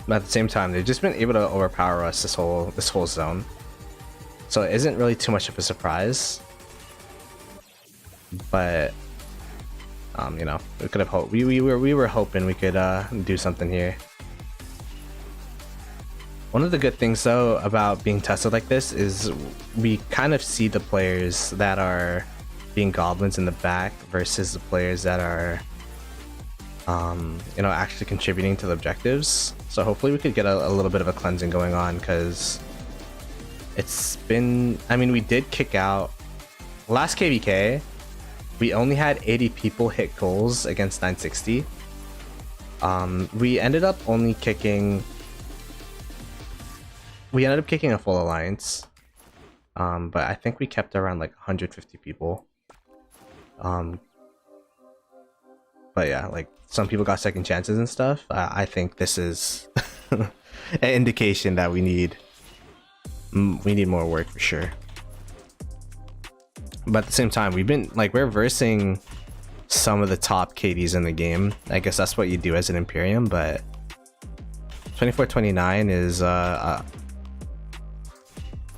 But at the same time, they've just been able to overpower us this whole zone, so it isn't really too much of a surprise. But you know, we could have hoped. We were hoping we could do something here. One of the good things though about being tested like this is we kind of see the players that are being goblins in the back versus the players that are you know, actually contributing to the objectives. So hopefully we could get a little bit of a cleansing going on, because it's been, I mean, we did kick out last KVK, we only had 80 people hit goals against 960. We ended up kicking a full alliance, but I think we kept around like 150 people. But yeah, like some people got second chances and stuff. I think this is an indication that we need more work for sure. But at the same time, we're versing some of the top KDs in the game. I guess that's what you do as an Imperium, but 2429 is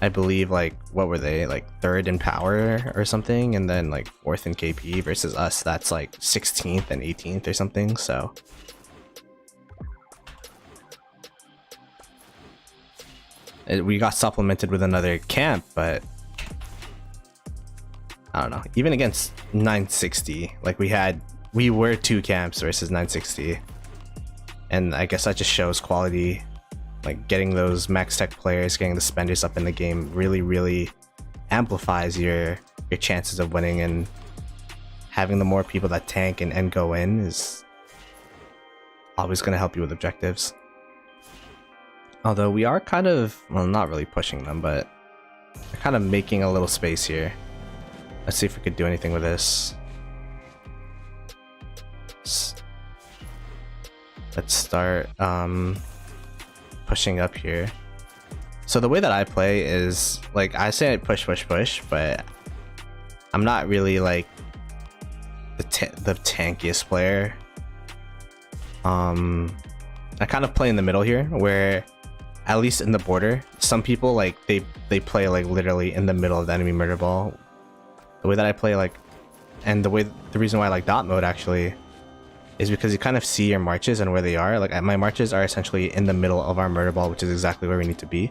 I believe, like, what were they, like 3rd in power or something, and then like 4th in KP, versus us that's like 16th and 18th or something. So we got supplemented with another camp, but I don't know, even against 960, like we were 2 camps versus 960, and I guess that just shows quality. Like, getting those max tech players, getting the spenders up in the game really amplifies your chances of winning, and having the more people that tank and go in is always going to help you with objectives. Although we are kind of, well, not really pushing them, but we're kind of making a little space here. Let's see if we could do anything with this. Let's start pushing up here. So the way that I play is, like, I say I push, but I'm not really like the tankiest player. I kind of play in the middle here, where at least in the border, some people, like, they play like literally in the middle of the enemy murder ball. The way that I play, like, and the reason why I like dot mode actually is because you kind of see your marches and where they are. Like, my marches are essentially in the middle of our murder ball, which is exactly where we need to be.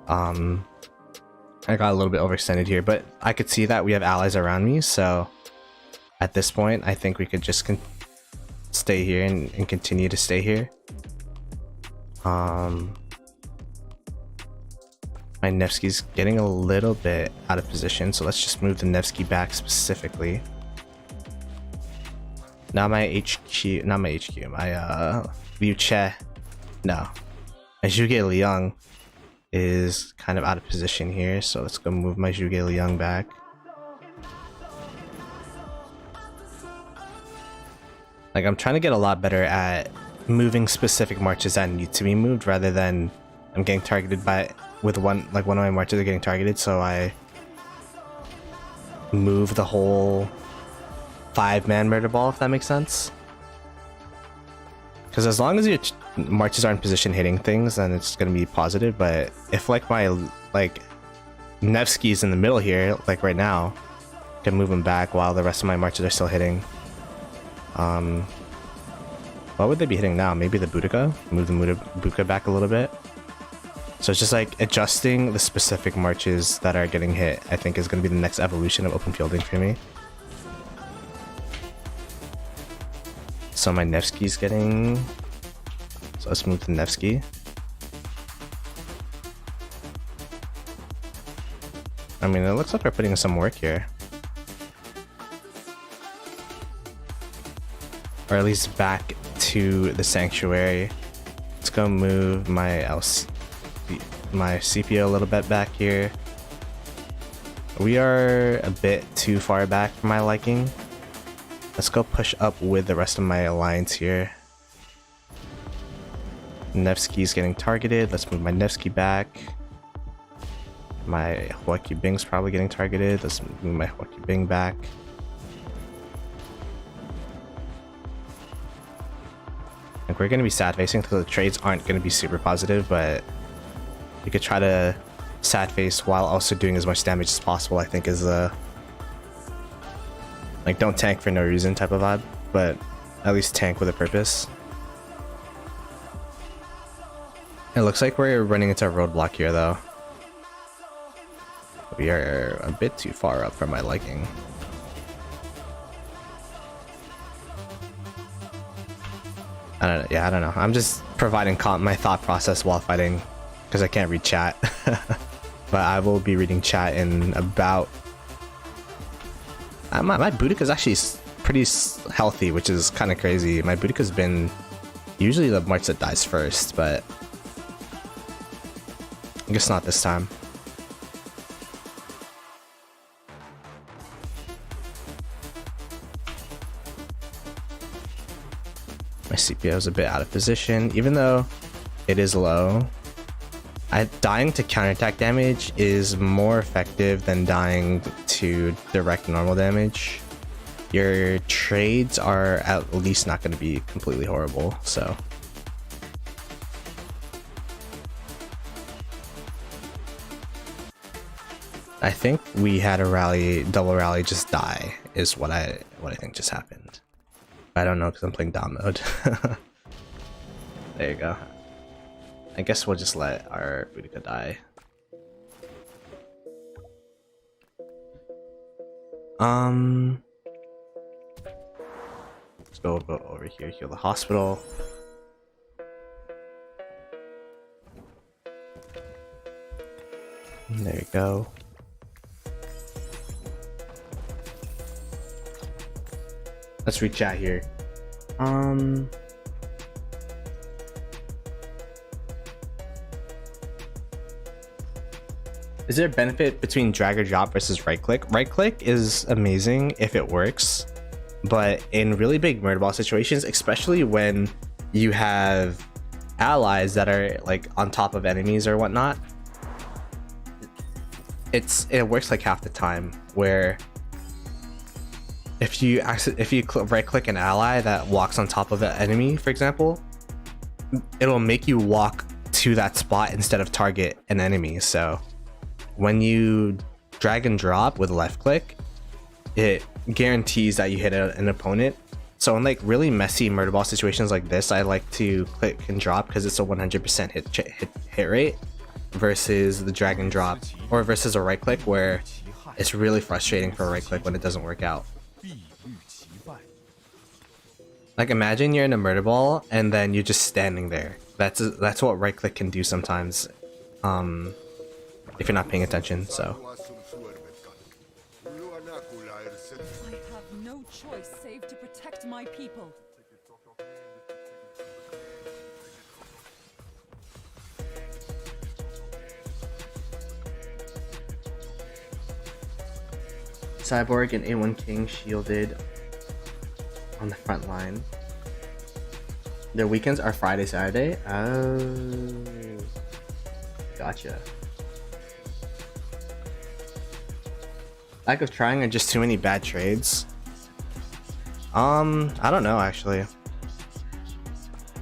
I got a little bit overextended here, but I could see that we have allies around me, so at this point I think we could just stay here and continue to stay here. My Nevsky's getting a little bit out of position, so let's just move the Nevsky back specifically. My Liu Che, no, my Zhuge Liang is kind of out of position here, so let's go move my Zhuge Liang back. Like, I'm trying to get a lot better at moving specific marches that need to be moved, rather than I'm getting targeted with one of my marches are getting targeted, so I move the whole 5-man murder ball, if that makes sense. Because as long as your marches are in position hitting things, then it's gonna be positive. But if, like, my Nevsky's in the middle here, like right now, I can move him back while the rest of my marches are still hitting. What would they be hitting now? Maybe the Boudica? Move the Boudica back a little bit. So it's just like adjusting the specific marches that are getting hit, I think, is going to be the next evolution of open fielding for me. So my Nevsky's getting... So let's move the Nevsky. I mean, it looks like we're putting in some work here. Or at least back to the sanctuary. Let's go move my CPO a little bit back here. We are a bit too far back for my liking. Let's go push up with the rest of my alliance here. Nevsky's getting targeted. Let's move my Nevsky back. My Huaki Bing's probably getting targeted. Let's move my Huaki Bing back. Like, we're going to be sad facing, so the trades aren't going to be super positive, but you could try to sad face while also doing as much damage as possible, I think, is a like, don't tank for no reason type of vibe, but at least tank with a purpose. It looks like we're running into a roadblock here, though. We are a bit too far up for my liking. I don't know. I'm just providing my thought process while fighting because I can't read chat. But I will be reading chat in about... my Boudica is actually pretty healthy, which is kind of crazy. My Boudica's been usually the march that dies first, but I guess not this time. My CPO is a bit out of position, even though it is low. Dying to counterattack damage is more effective than dying to direct normal damage. Your trades are at least not going to be completely horrible, so. I think we had a rally, double rally just die is what I think just happened. I don't know because I'm playing Dom mode. There you go. I guess we'll just let our Boudica die. Let's go over here, heal the hospital. There you go. Let's read chat here. Is there a benefit between drag or drop versus right click? Right click is amazing if it works, but in really big murder ball situations, especially when you have allies that are like on top of enemies or whatnot, it works like half the time. Where if you right click an ally that walks on top of an enemy, for example, it'll make you walk to that spot instead of target an enemy. So when you drag and drop with left click, it guarantees that you hit an opponent. So in like really messy murder ball situations like this, I like to click and drop because it's a 100% hit rate versus the drag and drop, or versus a right click where it's really frustrating for a right click when it doesn't work out. Like imagine you're in a murder ball and then you're just standing there. That's what right click can do sometimes. If you're not paying attention, so. I have no choice save to protect my people. Cyborg and A1 King shielded on the front line. Their weekends are Friday, Saturday. Oh, gotcha. Lack of trying or just too many bad trades? I don't know actually. I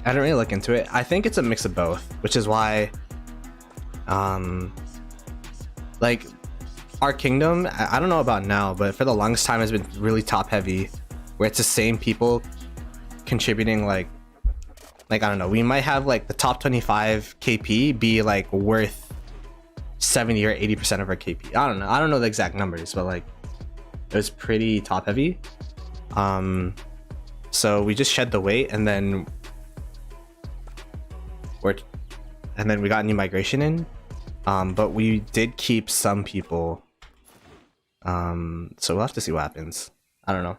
didn't really look into it. I think it's a mix of both, which is why like our kingdom, I don't know about now, but for the longest time has been really top heavy, where it's the same people contributing like I don't know, we might have like the top 25 KP be like worth 70 or 80% of our KP. I don't know the exact numbers, but like it was pretty top heavy. So we just shed the weight and then we got new migration in. But we did keep some people. So we'll have to see what happens. I don't know.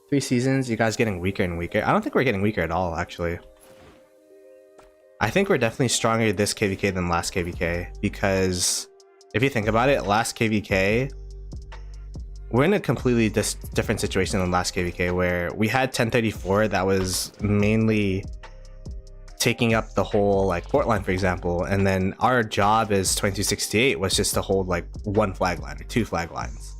Three seasons, you guys getting weaker and weaker. I don't think we're getting weaker at all, actually. I think we're definitely stronger this KVK than last KVK, because if you think about it, last KVK, we're in a completely different situation than last KVK, where we had 1034 that was mainly taking up the whole like port line, for example, and then our job as 2268 was just to hold like one flag line or two flag lines.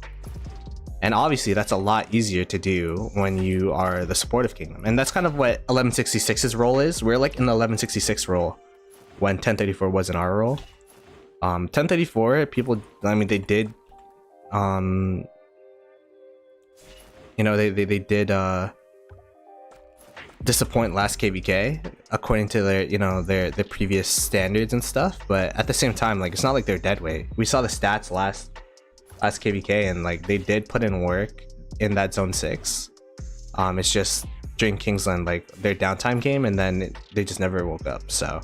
And obviously that's a lot easier to do when you are the supportive kingdom, and that's kind of what 1166's role is. We're like in the 1166 role when 1034 was in our role. 1034 people, I mean, they did you know, they did disappoint last KVK according to their, you know, their previous standards and stuff, but at the same time, like, it's not like they're dead weight. We saw the stats last KVK, and like they did put in work in that zone 6. It's just during Kingsland, like, their downtime came and then they just never woke up. So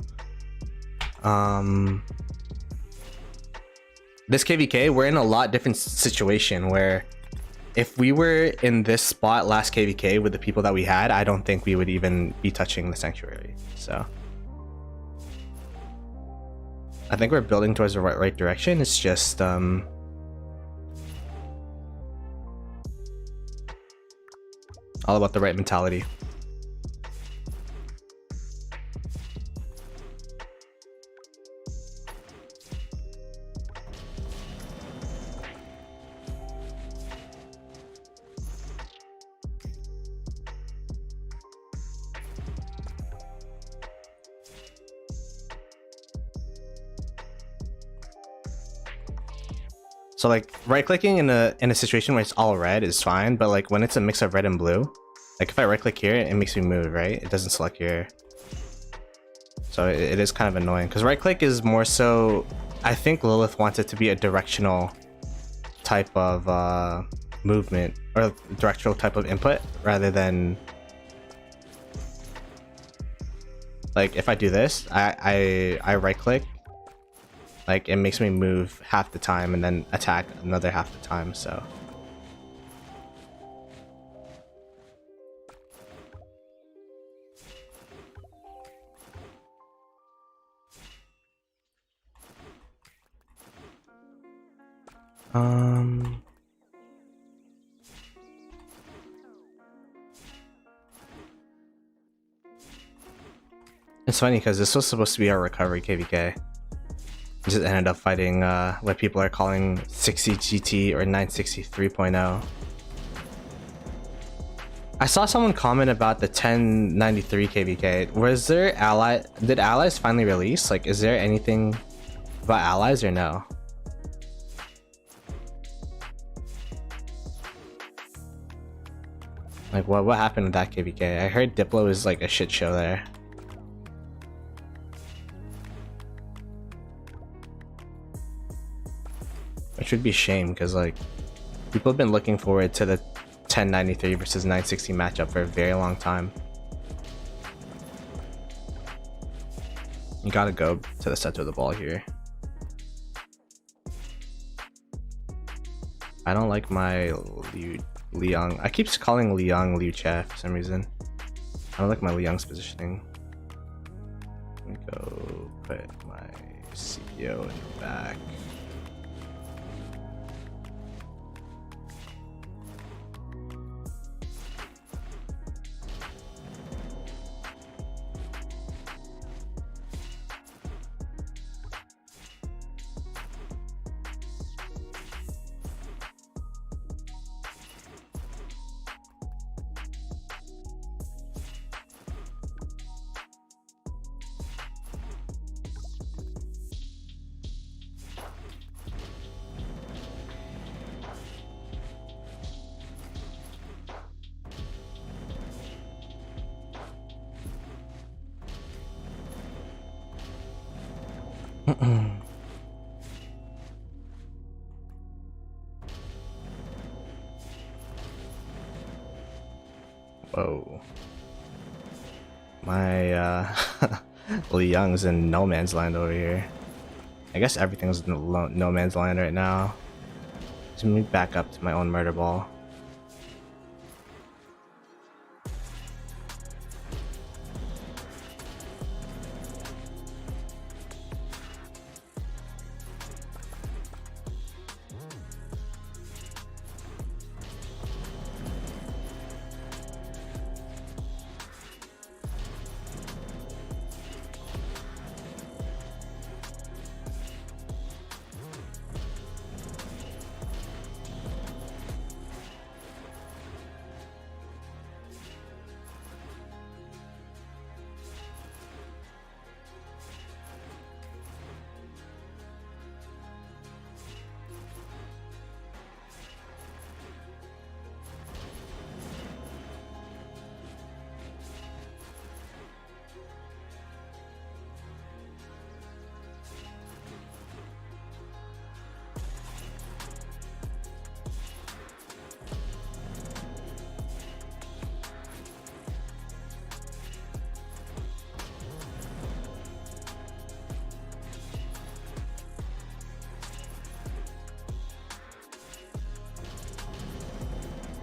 this KVK, we're in a lot different situation where if we were in this spot last KVK with the people that we had, I don't think we would even be touching the sanctuary. So I think we're building towards the right direction. It's just all about the right mentality. So like right clicking in a situation where it's all red is fine, but like when it's a mix of red and blue, like if I right click here, it makes me move, right? It doesn't select your, so it is kind of annoying because right click is more so, I think Lilith wants it to be a directional type of movement or directional type of input rather than like if I do this, I right click, like it makes me move half the time and then attack another half the time. So it's funny because this was supposed to be our recovery KVK. Just ended up fighting what people are calling 60 GT or 960 3.0. I saw someone comment about the 1093 KVK. Was there did allies finally release? Like, is there anything about allies or no? Like, what happened with that KVK? I heard Diplo is like a shit show there. Which would be a shame because like people have been looking forward to the 1093 versus 960 matchup for a very long time. You gotta go to the center of the ball here. I don't like my Liang. I keep calling Liang Liu Che for some reason. I don't like my Liang's positioning. Let me go put my CPO in the back. Whoa. My Liang's in no man's land over here. I guess everything's in no man's land right now. Let me back up to my own murder ball.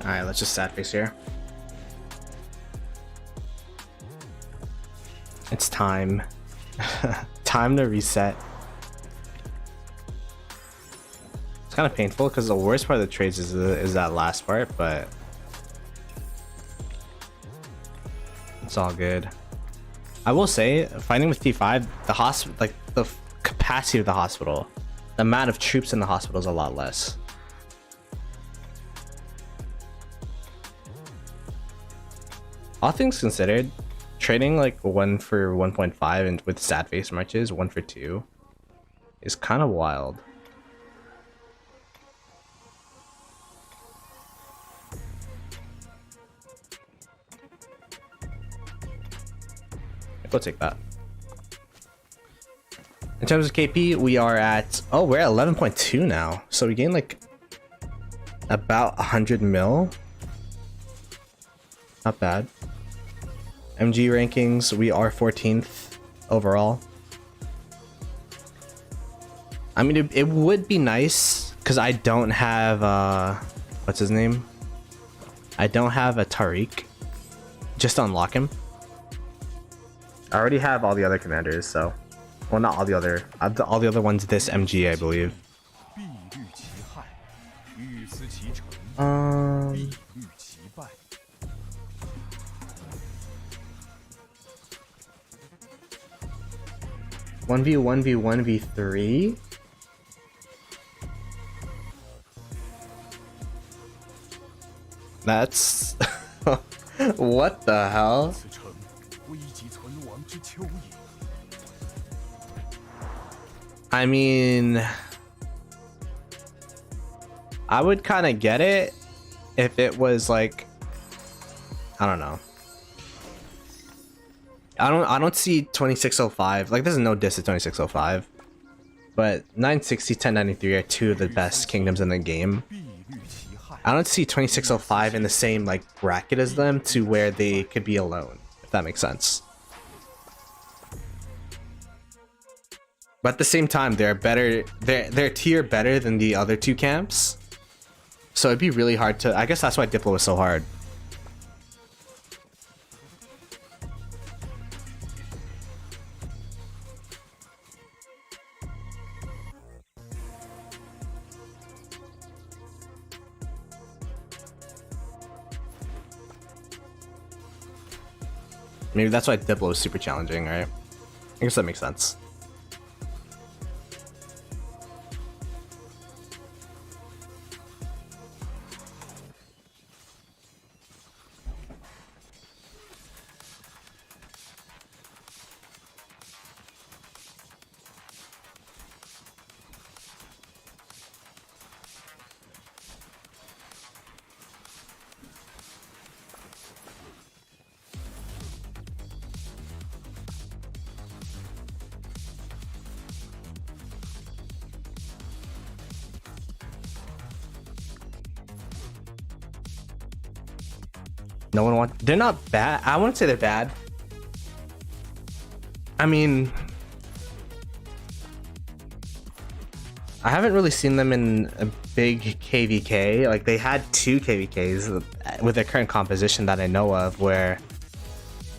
Alright, let's just sad face here. It's time. Time to reset. It's kind of painful because the worst part of the trades is that last part, but it's all good. I will say, fighting with T5, the hospital, like the capacity of the hospital, the amount of troops in the hospital is a lot less. All things considered, trading like 1 for 1.5 and with sad face marches 1 for 2 is kind of wild. We'll take that. In terms of KP, we are at, oh, we're at 11.2 now. So we gained like about 100 mil. Not bad. MG rankings, we are 14th overall. I mean, it would be nice because I don't have, what's his name? I don't have a Tariq. Just to unlock him. I already have all the other commanders, so. Well, not all the other. All the other ones this MG, I believe. 必虑其害，欲思其成，必虑其败。 1v1v1v3. That's what the hell? 此城危急存亡之秋也。 I mean, I would kind of get it if it was like, I don't know. I don't see 2605. Like, there's no diss at 2605, but 960, 1093 are two of the best kingdoms in the game. 必虑其害， I don't see 2605 in the same like bracket as them to where they could be alone, if that makes sense. But at the same time, they're better. They're a tier better than the other two camps. So it'd be really hard to. I guess that's why Diplo was so hard. Maybe that's why Diplo is super challenging, right? I guess that makes sense. No one wants. They're not bad. I wouldn't say they're bad. I mean, I haven't really seen them in a big KVK. Like, they had 2 KVKs with their current composition that I know of, where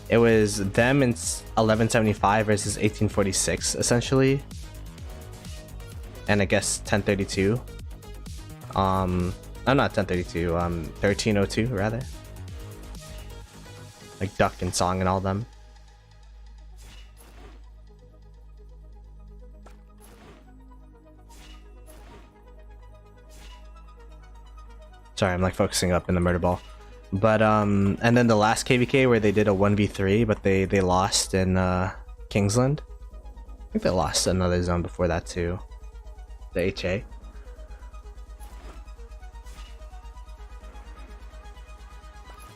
it was them in 1175 versus 1846, essentially, and I guess 1032. I'm not 1032. 1302 rather. Like Duck and Song and all them. Sorry, I'm like focusing up in the murder ball. But and then the last KVK where they did a 1v3, but they lost in Kingsland. I think they lost another zone before that too. The HA.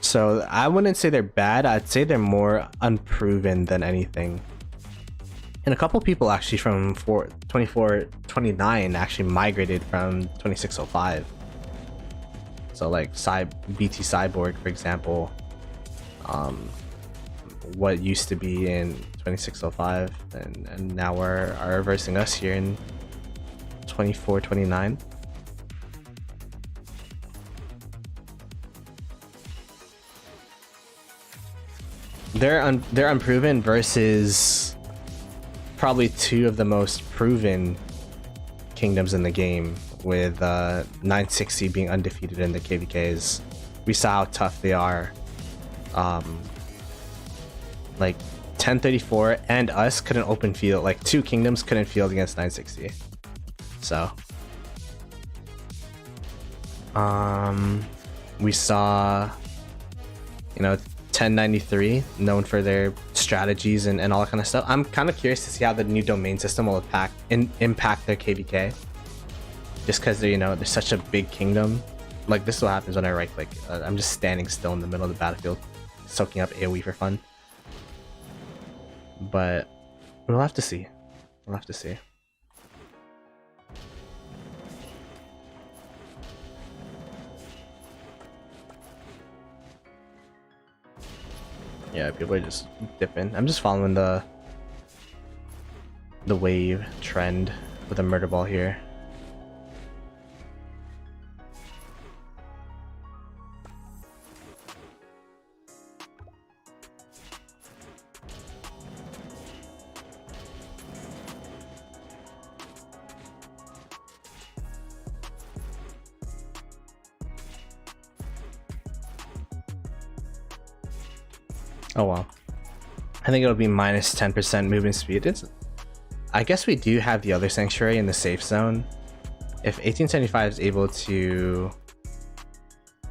So I wouldn't say they're bad. I'd say they're more unproven than anything. And a couple people actually from 2429 actually migrated from 2605. So like BT Cyborg, for example, what used to be in 2605 and now are reversing us here in 2429. they're unproven versus probably two of the most proven kingdoms in the game, with 960 being undefeated in the KVKs. We saw how tough they are. Like 1034 and us couldn't open field, like two kingdoms couldn't field against 960. So we saw, you know, 1093 known for their strategies and all that kind of stuff. I'm kind of curious to see how the new domain system will impact their KVK, just because they're, you know, they're such a big kingdom. Like, this is what happens when I right click. I'm just standing still in the middle of the battlefield, soaking up AoE for fun. But we'll have to see. We'll have to see. Yeah, people are just dipping. I'm just following the wave trend with a murder ball here. Oh well. I think it'll be minus 10% movement speed. I guess we do have the other sanctuary in the safe zone. If 1875 is able to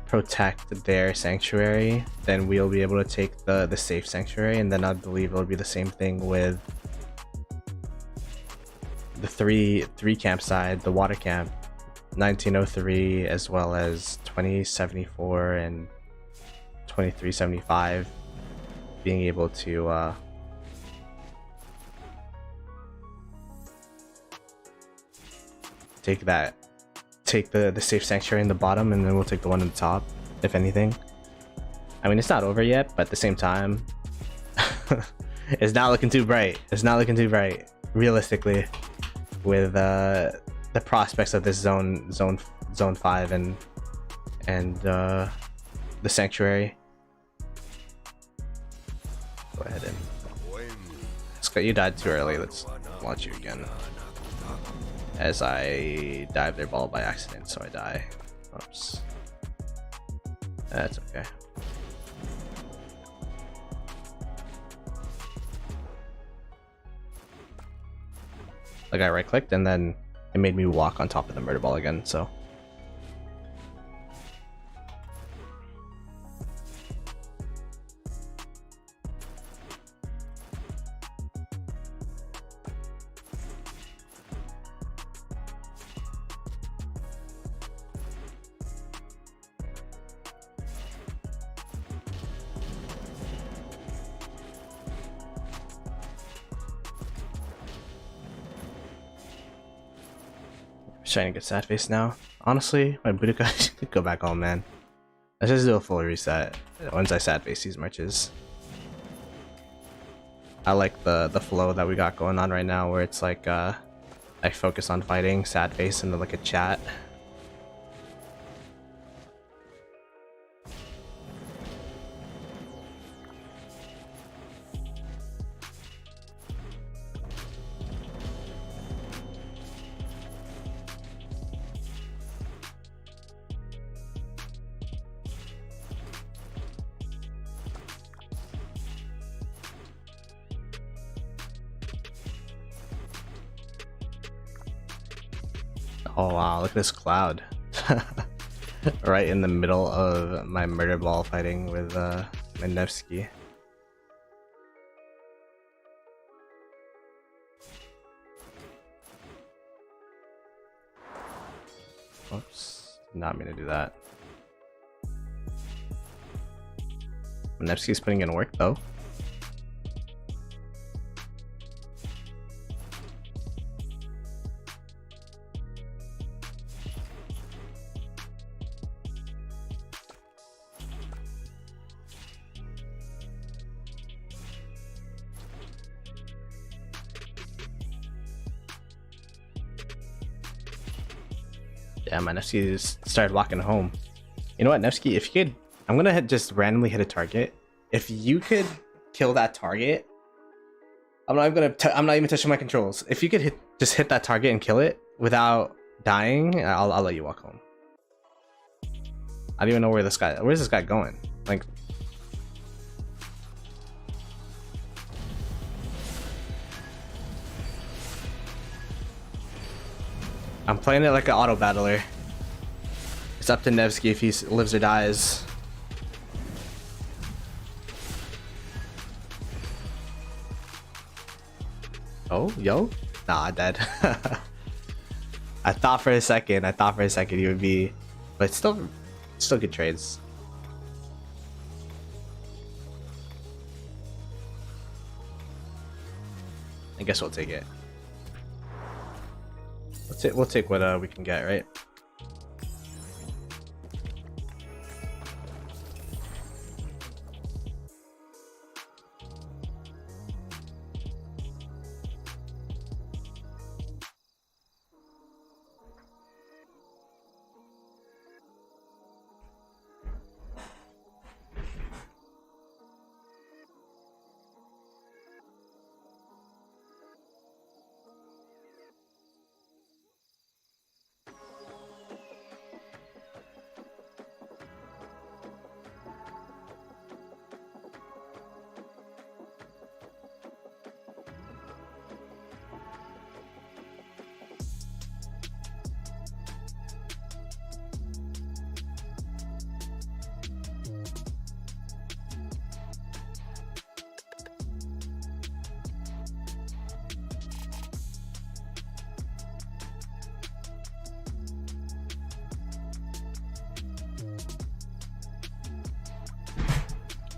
protect their sanctuary, then we'll be able to take the safe sanctuary, and then I believe it'll be the same thing with the three campsite, the water camp, 1903, as well as 2074 and 2375. Being able to take the safe sanctuary in the bottom, and then we'll take the one in the top, if anything. I mean, it's not over yet, but at the same time, it's not looking too bright. It's not looking too bright, realistically, with the prospects of this zone 5 and the sanctuary. Go ahead and Scott, you died too early. Let's launch you again. As I dive their ball by accident, so I die. Oops. That's okay. Like, I right clicked and then it made me walk on top of the murder ball again, so. Trying to get sad face now. Honestly, my Budokai could go back home, man. Let's just do a full reset once I sad face these marches. I like the flow that we got going on right now, where it's like I focus on fighting, sad face, and then like a chat. Oh wow, look at this cloud. Right in the middle of my murder ball fighting with my Nevsky. Oops, not mean to do that. Nevsky's putting in work though. Yeah, my Nevsky just started walking home. You know what, Nevsky, if you could, I'm gonna just randomly hit a target. If you could kill that target, I'm not even touching my controls. If you could just hit that target and kill it without dying, I'll let you walk home. I don't even know where's this guy going? Like, I'm playing it like an auto battler. It's up to Nevsky if he lives or dies. Oh, yo? Nah, dead. I thought for a second he would be, but still good trades. I guess we'll take it. We'll take what we can get, right?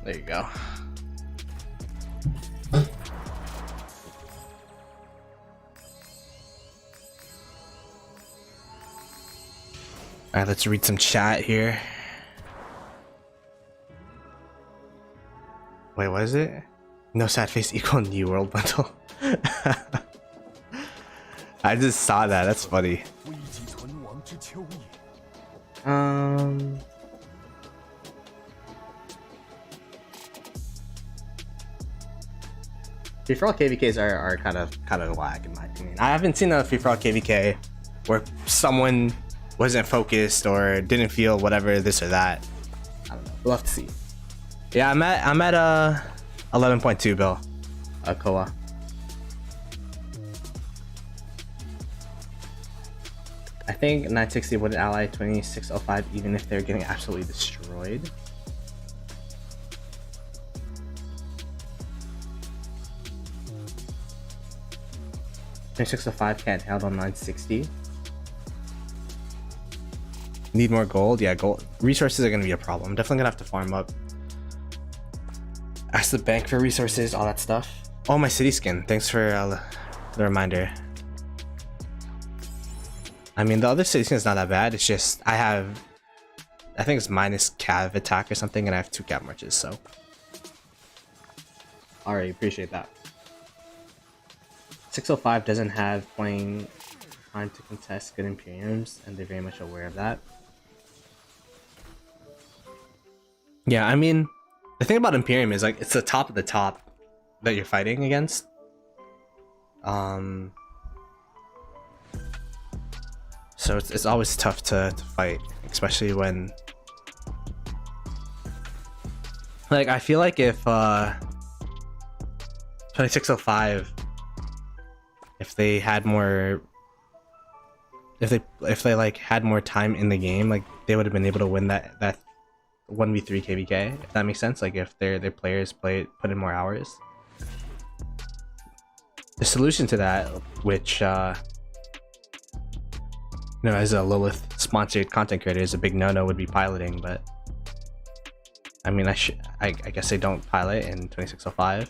There you go. Alright, let's read some chat here. Wait, what is it? No sad face equal new world bundle. I just saw that, that's funny. Free-for-all KVKs are kind of whack in my opinion. I haven't seen a free-for-all KVK where someone wasn't focused or didn't feel whatever this or that. I don't know. We'll have to see. Yeah, I'm at 11.2 bill. Koa. I think 960 would ally 2605 even if they're getting absolutely destroyed. .605 can't handle on 960. Need more gold? Yeah, gold resources are gonna be a problem. I'm definitely gonna have to farm up. Ask the bank for resources, all that stuff. Oh, my city skin. Thanks for the reminder. I mean, the other city skin is not that bad. It's just I think it's minus cav attack or something, and I have 2 cav marches. So, alright, appreciate that. 605 doesn't have playing time to contest good Imperiums, and they're very much aware of that. Yeah, I mean, the thing about Imperium is like it's the top of the top that you're fighting against. So it's always tough to fight, especially when, like, I feel like if 2605, if they had more, if they like had more time in the game, like they would have been able to win that 1v3 KVK, if that makes sense. Like if their players put in more hours. The solution to that, which you know, as a Lilith sponsored content creator, is a big no-no, would be piloting. But I mean, I guess they don't pilot in 2605,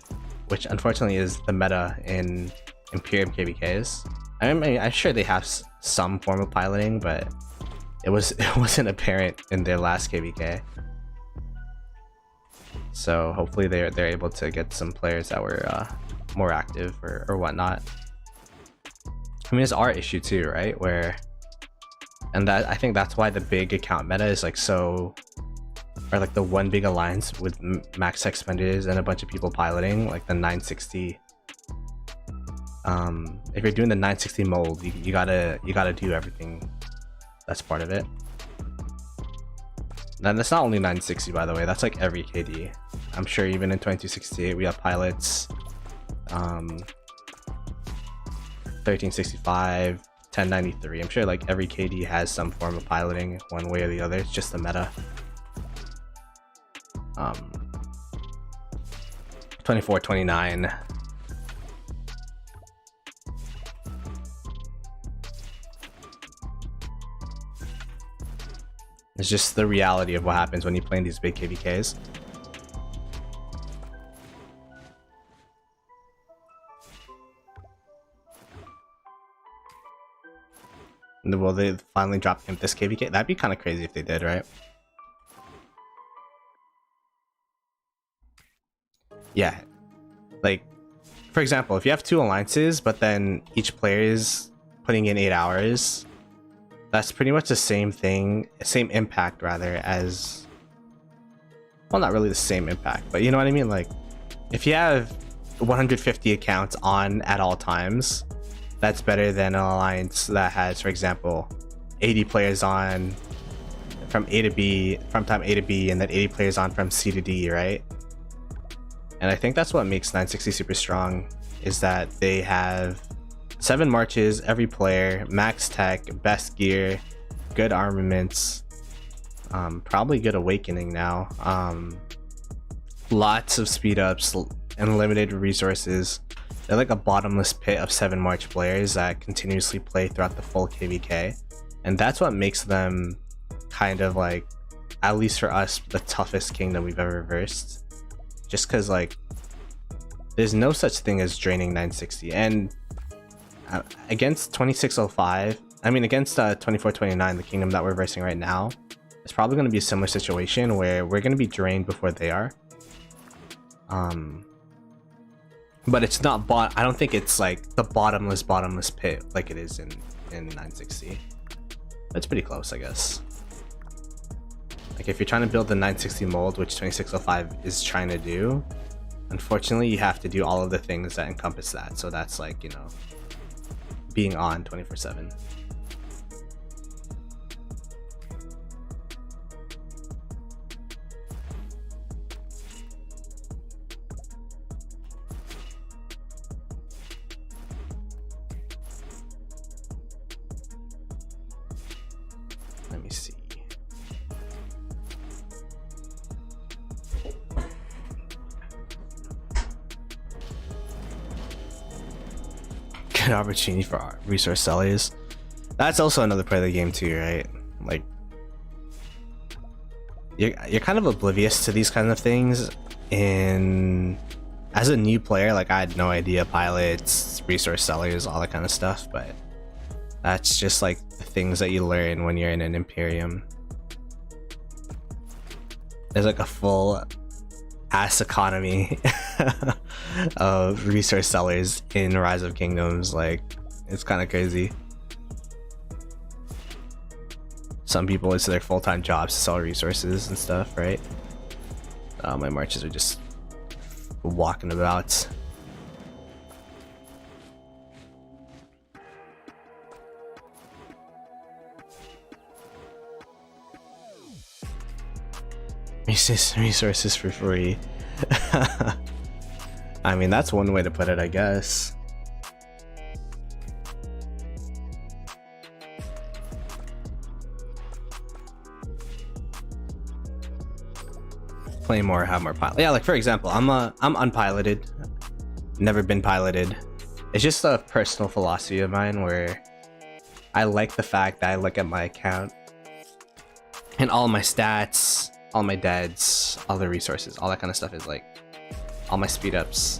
which unfortunately is the meta in Imperium KVKs. I mean, I'm sure they have some form of piloting, but it wasn't apparent in their last KVK. So hopefully they're able to get some players that were more active or whatnot. I mean, it's our issue too, right? Where, and that I think that's why the big account meta is like so or like the one big alliance with max tech spenders and a bunch of people piloting, like the 960. If you're doing the 960 mold, you gotta do everything that's part of it. And that's not only 960, by the way, that's like every KD. I'm sure even in 2268 we have pilots, 1365, 1093. I'm sure like every KD has some form of piloting one way or the other. It's just the meta. 2429. It's just the reality of what happens when you play in these big KVKs. Will they finally drop him this KVK? That'd be kind of crazy if they did, right? Yeah. Like, for example, if you have 2 alliances, but then each player is putting in 8 hours, that's pretty much the same thing, same impact rather as, well, not really the same impact, but you know what I mean? Like, if you have 150 accounts on at all times, that's better than an alliance that has, for example, 80 players on from A to B, from time A to B, and then 80 players on from C to D, right? And I think that's what makes 960 super strong, is that they have 7 marches, every player, max tech, best gear, good armaments, probably good awakening now, lots of speed ups and limited resources. They're like a bottomless pit of 7 march players that continuously play throughout the full KVK, and that's what makes them kind of like, at least for us, the toughest kingdom we've ever versed. Just because like there's no such thing as draining 960, and against 2605, I mean against 2429, the kingdom that we're versing right now, it's probably going to be a similar situation where we're going to be drained before they are. But it's not I don't think it's like the bottomless pit like it is in 960. It's pretty close, I guess. Like if you're trying to build the 960 mold, which 2605 is trying to do, unfortunately you have to do all of the things that encompass that. So that's like, you know, being on 24/7. Let me see. Good opportunity for our resource sellers. That's also another part of the game too, right? Like you're kind of oblivious to these kinds of things, and as a new player, like I had no idea pilots, resource sellers, all that kind of stuff, but that's just like the things that you learn when you're in an Imperium. There's like a full ass economy of resource sellers in Rise of Kingdoms. Like it's kind of crazy. Some people, it's their full-time jobs to sell resources and stuff, right? My marches are just walking about. Resources for free. I mean, that's one way to put it, I guess. Play more, have more pilot. Yeah, like for example, I'm unpiloted, never been piloted. It's just a personal philosophy of mine where I like the fact that I look at my account and all my stats, all my deads, all the resources, all that kind of stuff is like, all my speed ups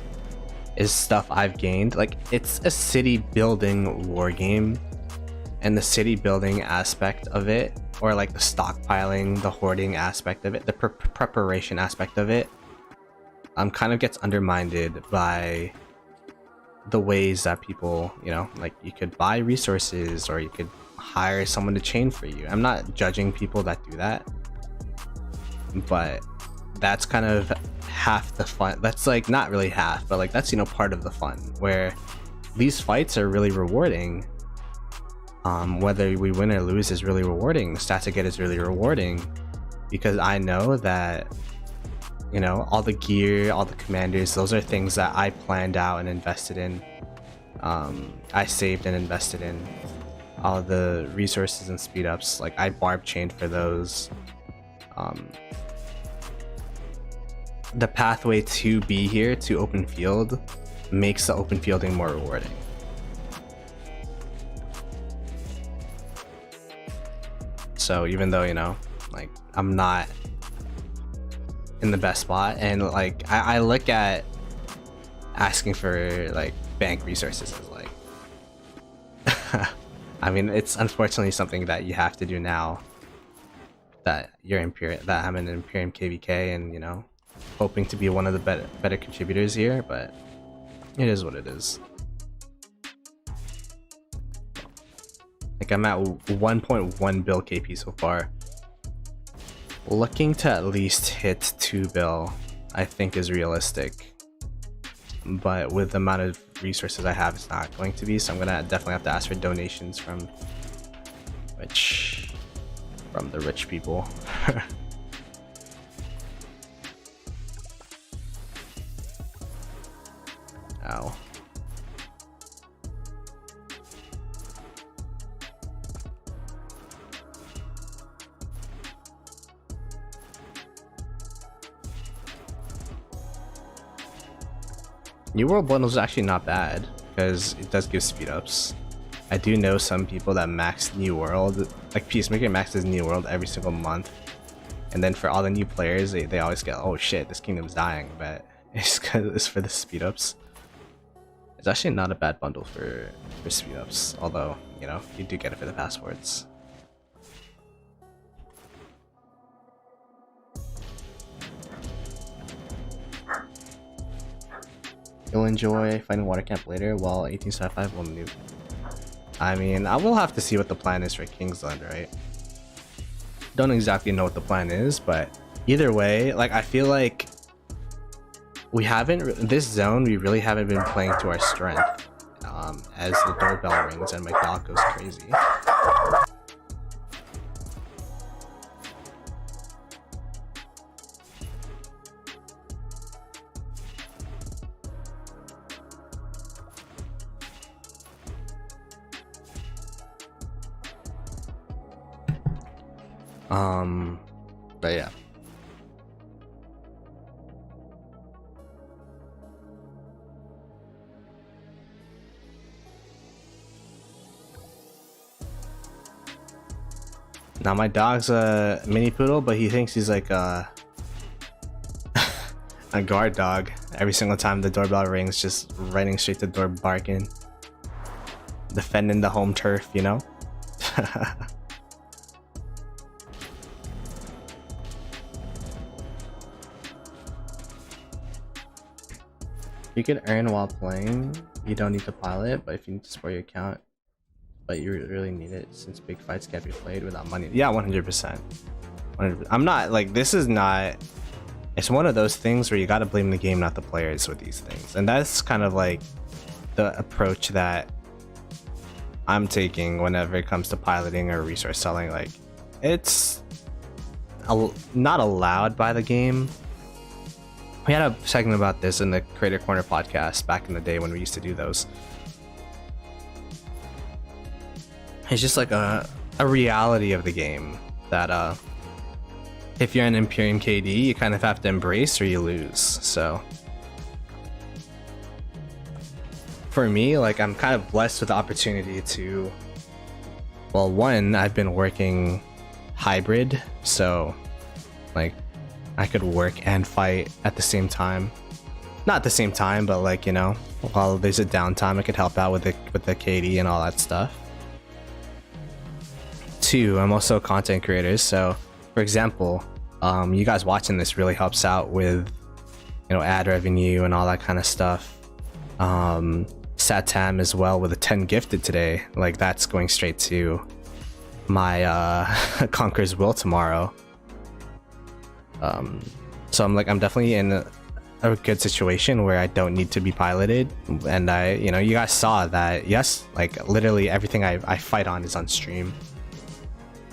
is stuff I've gained. Like it's a city building war game, and the city building aspect of it, or like the stockpiling, the hoarding aspect of it, the preparation aspect of it, kind of gets undermined by the ways that people, you know, like you could buy resources or you could hire someone to chain for you. I'm not judging people that do that. but that's kind of half the fun. That's like not really half, but like that's, you know, part of the fun, where these fights are really rewarding. Whether we win or lose is really rewarding. The stats I get is really rewarding, because I know that, you know, all the gear, all the commanders, those are things that I planned out and invested in. I saved and invested in all the resources and speed ups. Like I barb chained for those. The pathway to be here to open field makes the open fielding more rewarding. So even though, you know, like I'm not in the best spot, and like I look at asking for like bank resources as like I mean, it's unfortunately something that you have to do now that you're Imperium, that I'm an Imperium KVK, and you know, hoping to be one of the better contributors here, but it is what it is. Like I'm at 1.1 bill KP so far. Looking to at least hit 2 bill, I think is realistic. But with the amount of resources I have, it's not going to be, so I'm gonna definitely have to ask for donations from the rich people. Ow. New World bundle is actually not bad, because it does give speed ups. I do know some people that max New World, like Peacemaker maxes New World every single month, and then for all the new players, they always get, oh shit, this kingdom's dying, but it's because it's for the speed ups. It's actually not a bad bundle for speed ups, although, you know, you do get it for the passports. You'll enjoy fighting water camp later, while 1875 will nuke. I mean, I will have to see what the plan is for Kingsland, right? Don't exactly know what the plan is, but either way, like I feel like we haven't, this zone, we really haven't been playing to our strength, as the doorbell rings and my dog goes crazy. But yeah. Now my dog's a mini poodle, but he thinks he's like a a guard dog. Every single time the doorbell rings, just running straight to the door, barking, defending the home turf, you know. You can earn while playing. You don't need to pilot, but if you need to support your account, but you really need it since big fights can't be played without money. Yeah, 100%. I'm not like, this is not, it's one of those things where you gotta blame the game, not the players with these things. And that's kind of like the approach that I'm taking whenever it comes to piloting or resource selling. Like, it's not allowed by the game. We had a segment about this in the Creator Corner podcast back in the day when we used to do those. It's just like a reality of the game that if you're an Imperium KD, you kind of have to embrace or you lose. So for me, like, I'm kind of blessed with the opportunity to, well, one, I've been working hybrid, so like I could work and fight at the same time. Not at the same time, but like, you know, while there's a downtime, I could help out with the KD and all that stuff. Two, I'm also a content creator, so for example, you guys watching this really helps out with, you know, ad revenue and all that kind of stuff. Satam as well with a 10 gifted today, like that's going straight to my Conqueror's Will tomorrow. So I'm definitely in a good situation where I don't need to be piloted, and you guys saw that. Yes, like literally everything I fight on is on stream.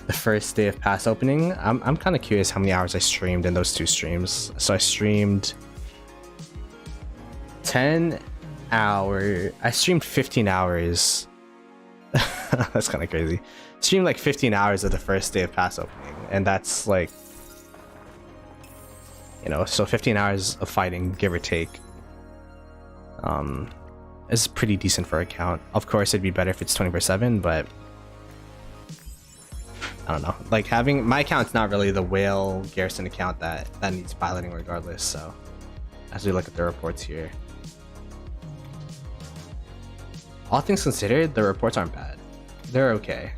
The first day of pass opening, I'm kind of curious how many hours I streamed in those 2 streams. So I streamed 10 hours. I streamed 15 hours. That's kind of crazy. Streamed like 15 hours of the first day of pass opening, and that's like, so 15 hours of fighting, give or take. Is pretty decent for a count. Of course, it'd be better if it's 24/7, but I don't know. Like having my account's not really the whale Garrison account that needs piloting regardless. So as we look at the reports here, all things considered, the reports aren't bad. They're okay.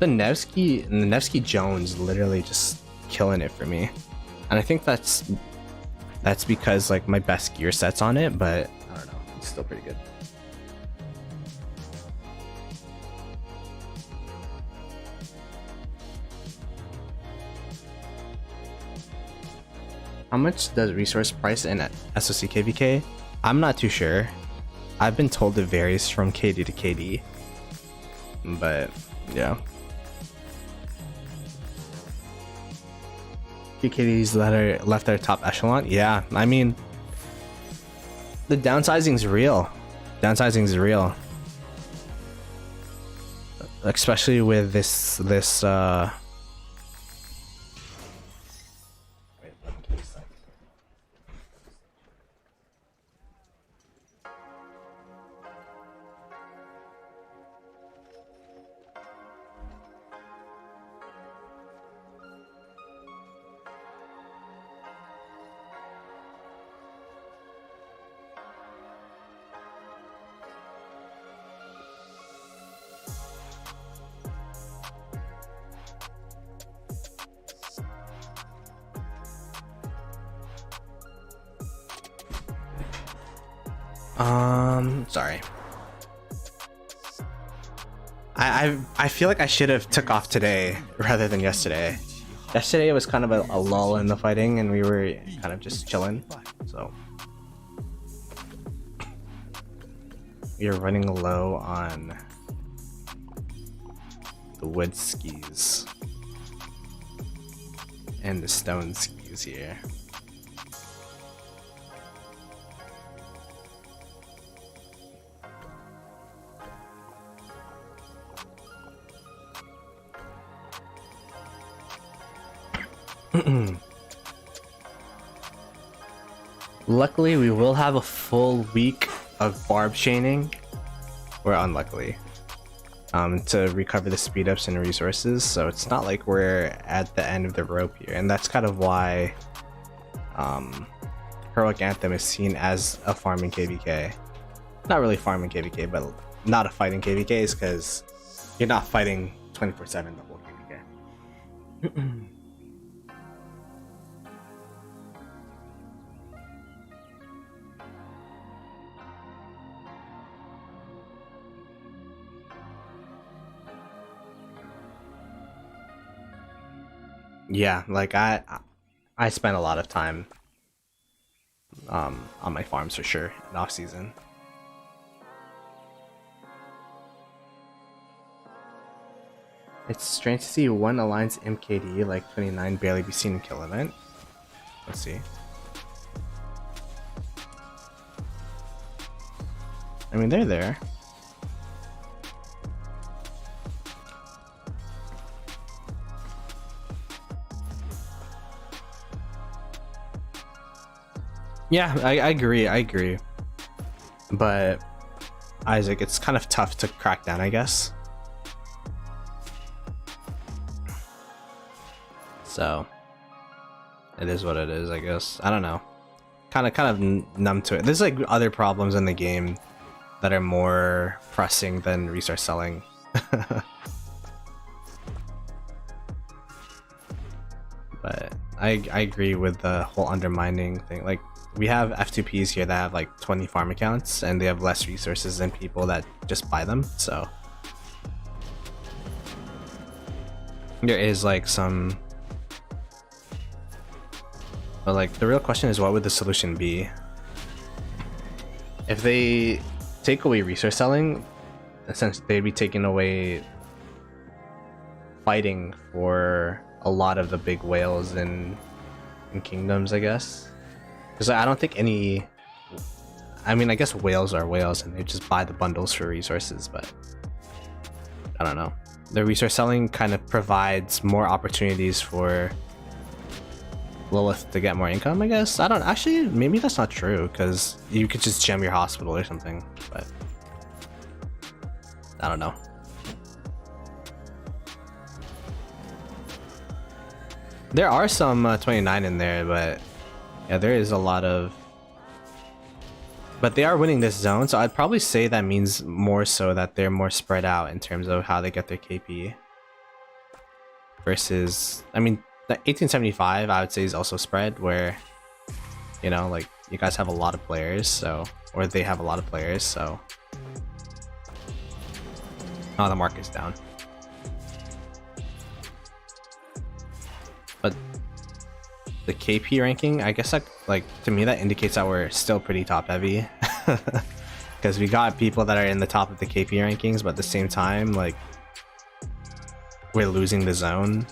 The Nevsky Jones literally just killing it for me, and I think that's because like my best gear set's on it, but I don't know, it's still pretty good. How much does resource price in SOC KVK? I'm not too sure. I've been told it varies from KD to KD, but yeah. KDs that are left at top echelon. Yeah, I mean, the downsizing's real. Downsizing's real, especially with this. Sorry. I feel like I should have took off today rather than yesterday. Yesterday was kind of a lull in the fighting, and we were kind of just chilling. So we are running low on the wood skis and the stone skis here. Luckily, we will have a full week of barb chaining, or unluckily, to recover the speed ups and resources. So it's not like we're at the end of the rope here, and that's kind of why Heroic Anthem is seen as a farming KVK. Not really farming KVK, but not a fighting KVK, is because you're not fighting 24/7 the whole KVK. Yeah, like I spent a lot of time on my farms for sure in off season. It's strange to see one Alliance MKD like 29 barely be seen in kill event. Let's see. I mean, they're there. Yeah, I agree. But Isaac, it's kind of tough to crack down, I guess. So it is what it is, I guess. I don't know. Kind of numb to it. There's like other problems in the game that are more pressing than resource selling. But I agree with the whole undermining thing. Like, we have F2Ps here that have like 20 farm accounts, and they have less resources than people that just buy them. So there is like some, but like the real question is, what would the solution be? If they take away resource selling, essentially they'd be taking away fighting for a lot of the big whales in kingdoms, I guess. Because I don't think any, I mean, I guess whales are whales and they just buy the bundles for resources, but I don't know. The resource selling kind of provides more opportunities for Lilith to get more income, I guess. I don't actually, maybe that's not true, because you could just gem your hospital or something, but I don't know. There are some 29 in there, but yeah, there is a lot of, but they are winning this zone, so I'd probably say that means more so that they're more spread out in terms of how they get their KP versus, I mean, the 1875 I would say is also spread, where, you know, like you guys have a lot of players, so, or they have a lot of players, so. Oh, the market's down. But the KP ranking, I guess, like to me that indicates that we're still pretty top heavy, because we got people that are in the top of the KP rankings, but at the same time, like, we're losing the zone.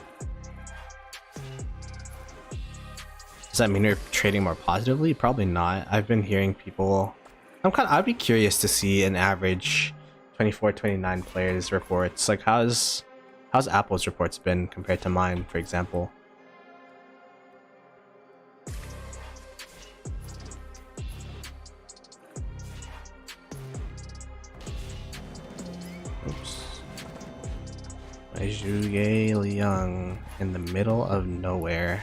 Does that mean we're trading more positively? Probably not. I've been hearing people, I'd be curious to see an average 24, 29 players reports. Like, how's Apple's reports been compared to mine, for example? Oops. Zhuge Liang in the middle of nowhere.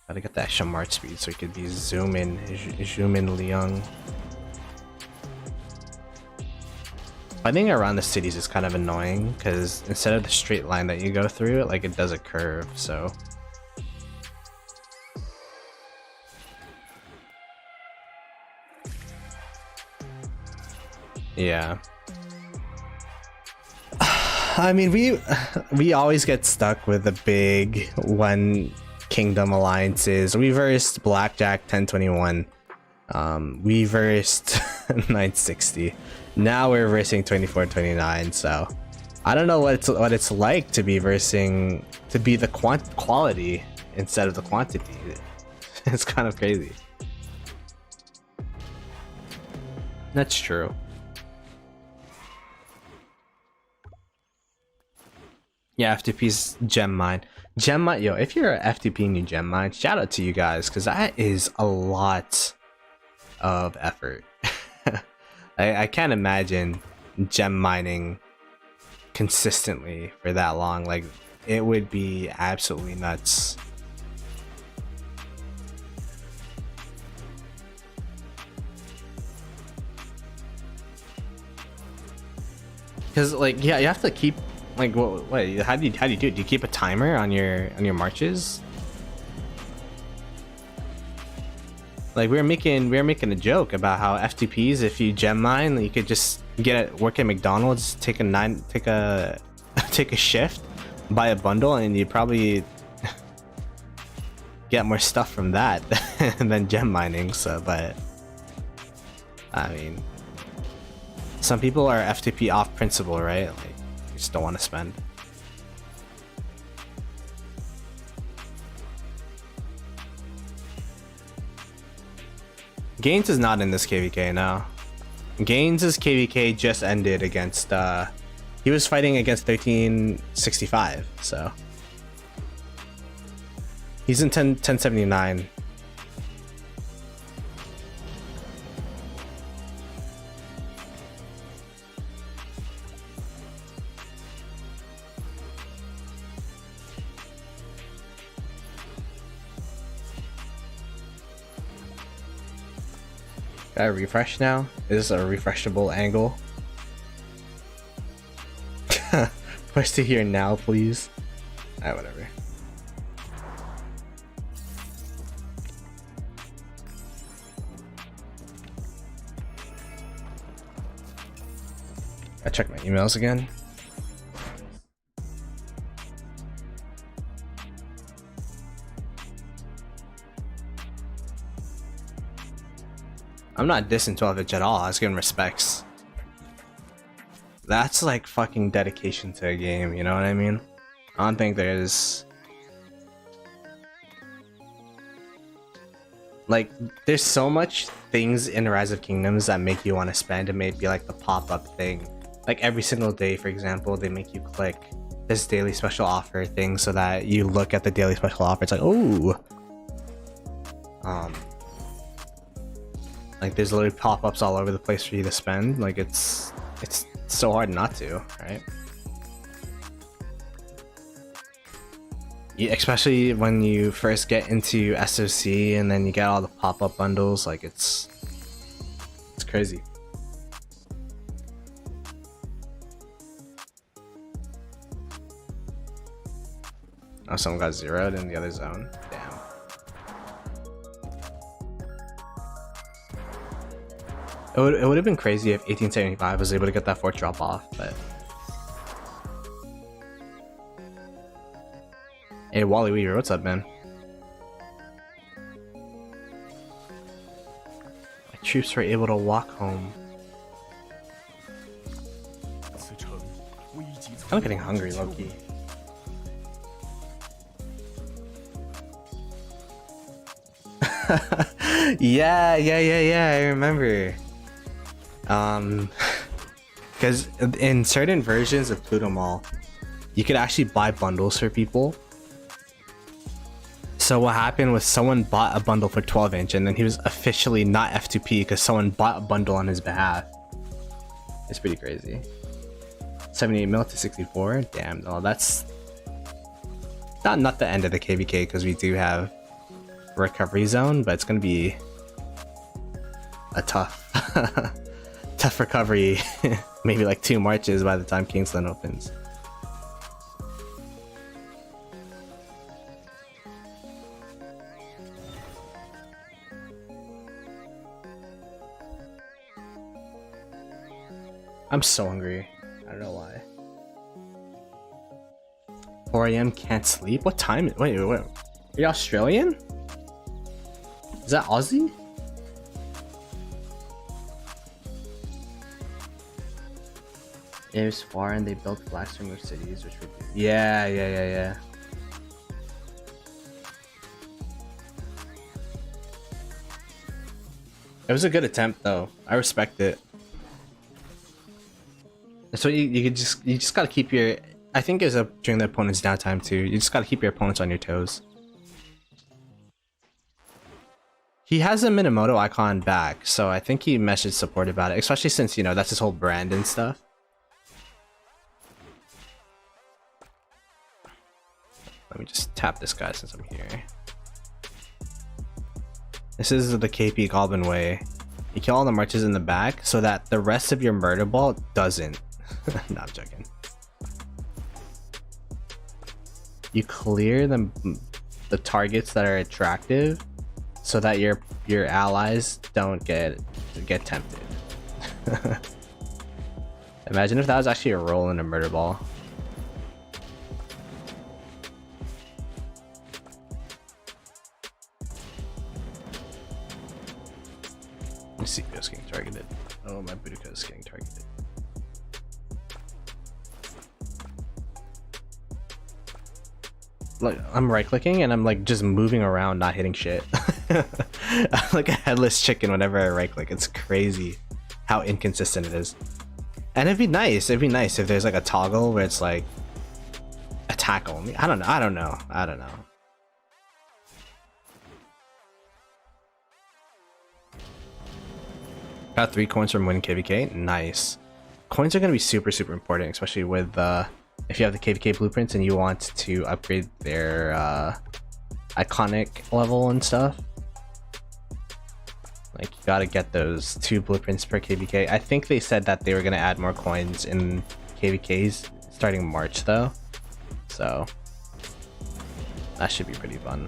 Gotta get that extra march speed so it could be zoom in Liang. Fighting around the cities is kind of annoying, because instead of the straight line that you go through, like it does a curve, so. Yeah. I mean, we always get stuck with the big one kingdom alliances. We versed Blackjack 1021. We versed 960. Now we're versing 2429. So I don't know what it's like to be versing, to be the quality instead of the quantity. It's kind of crazy. That's true. Yeah, FTP's gem mine. Gem mine, yo, if you're a FTP and you gem mine, shout out to you guys, because that is a lot of effort. I can't imagine gem mining consistently for that long. Like, it would be absolutely nuts. Because, like, yeah, you have to keep. Like, what? How do you do it? Do you keep a timer on your marches? Like, we were making a joke about how FTPs, if you gem mine, you could just work at McDonald's, take a shift, buy a bundle, and you probably get more stuff from that than gem mining. So, but I mean, some people are FTP off principle, right? Like, just don't want to spend. Gaines is not in this KVK now. Gaines's KVK just ended against he was fighting against 1365, so he's in 1079. Gotta refresh now? Is this a refreshable angle? Push to here now, please. Alright, whatever. I check my emails again. I'm not dissing 12-inch at all. I was giving respects. That's like fucking dedication to a game, you know what I mean? I don't think there's... Like, there's so much things in Rise of Kingdoms that make you want to spend. It may be like the pop-up thing. Like every single day, for example, they make you click this daily special offer thing so that you look at the daily special offer. It's like, oh, like there's literally pop-ups all over the place for you to spend. Like it's so hard not to, right? Yeah, especially when you first get into SOC and then you get all the pop-up bundles. Like it's crazy. Oh, someone got zeroed in the other zone. Damn. It would have been crazy if 1875 was able to get that fort drop off, but... Hey, Wally Weaver, what's up, man? My troops were able to walk home. I'm getting hungry, low-key. yeah, I remember. Because in certain versions of Pluto Mall, you could actually buy bundles for people. So what happened was someone bought a bundle for 12-inch and then he was officially not F2P because someone bought a bundle on his behalf. It's pretty crazy. 78 mil to 64. Damn, no, that's not the end of the KVK because we do have recovery zone, but it's gonna be a tough tough recovery. Maybe like 2 marches by the time Kingsland opens. I'm so hungry. I don't know why. 4 AM can't sleep? What time? Wait. Are you Australian? Is that Aussie? It was far and they built flags to remove cities, which would... Yeah. It was a good attempt though. I respect it. So you just gotta keep your... I think it was up during the opponent's downtime too. You just gotta keep your opponents on your toes. He has a Minamoto icon back, so I think he messaged support about it, especially since, you know, that's his whole brand and stuff. Let me just tap this guy since I'm here. This is the KP Goblin way. You kill all the marches in the back so that the rest of your murder ball doesn't. No, I'm joking. You clear the targets that are attractive so that your allies don't get tempted. Imagine if that was actually a roll in a murder ball. Let me see who's getting targeted. Oh, my Boudica is getting targeted. Like, I'm right clicking and I'm like just moving around, not hitting shit. I'm like a headless chicken whenever I right click. It's crazy how inconsistent it is. And it'd be nice if there's like a toggle where it's like attack only. I don't know. Got 3 coins from winning KVK. Nice. Coins are gonna be super important, especially with if you have the KVK blueprints and you want to upgrade their iconic level and stuff. Like, you gotta get those 2 blueprints per KVK. I think they said that they were gonna add more coins in KVKs starting March though, so that should be pretty fun.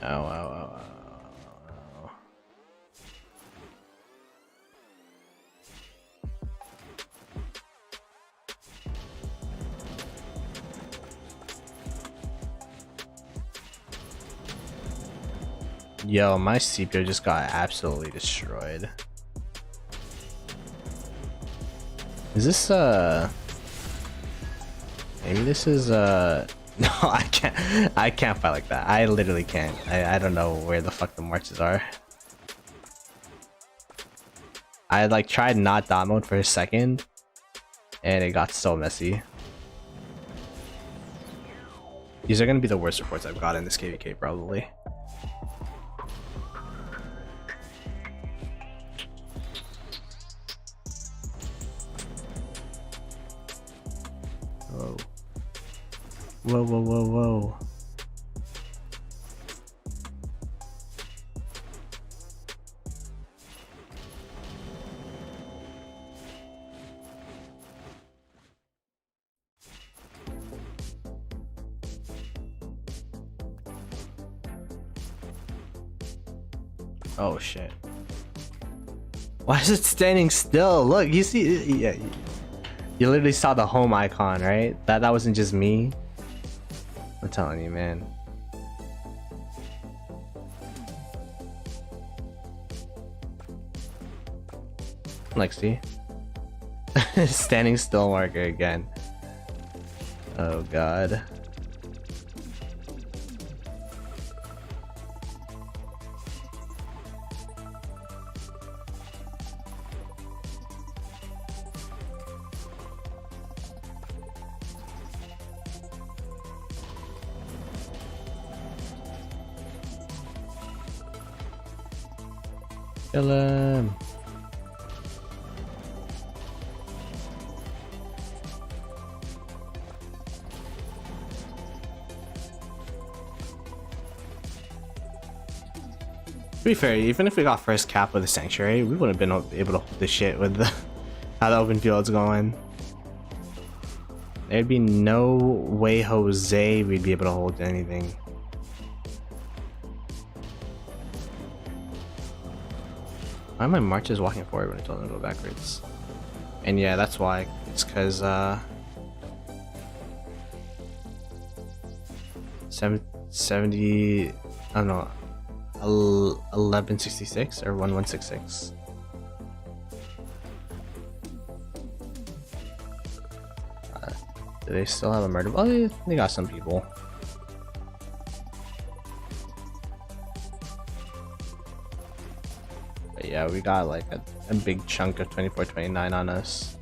Oh. Yo, my CPU just got absolutely destroyed. Is this maybe this is no, I can't fight like that. I literally can't. I don't know where the fuck the marches are. I like tried not dot mode for a second and it got so messy. These are gonna be the worst reports I've got in this KVK probably. Whoa. Whoa, whoa, whoa, whoa. Oh shit. Why is it standing still? Look, you see, yeah, you literally saw the home icon, right? That wasn't just me. I'm telling you, man. Like, see? Standing still marker again. Oh god. Kill him. To be fair, even if we got first cap with the sanctuary, we wouldn't have been able to hold this shit with the how the open field's going. There'd be no way Jose we'd be able to hold anything. Why are my marches walking forward when I told them to go backwards? And yeah, that's why. It's because 70, I don't know, 1166 or 1166. Do they still have a murder? Oh, they got some people. But yeah, we got like a big chunk of 2429 on us.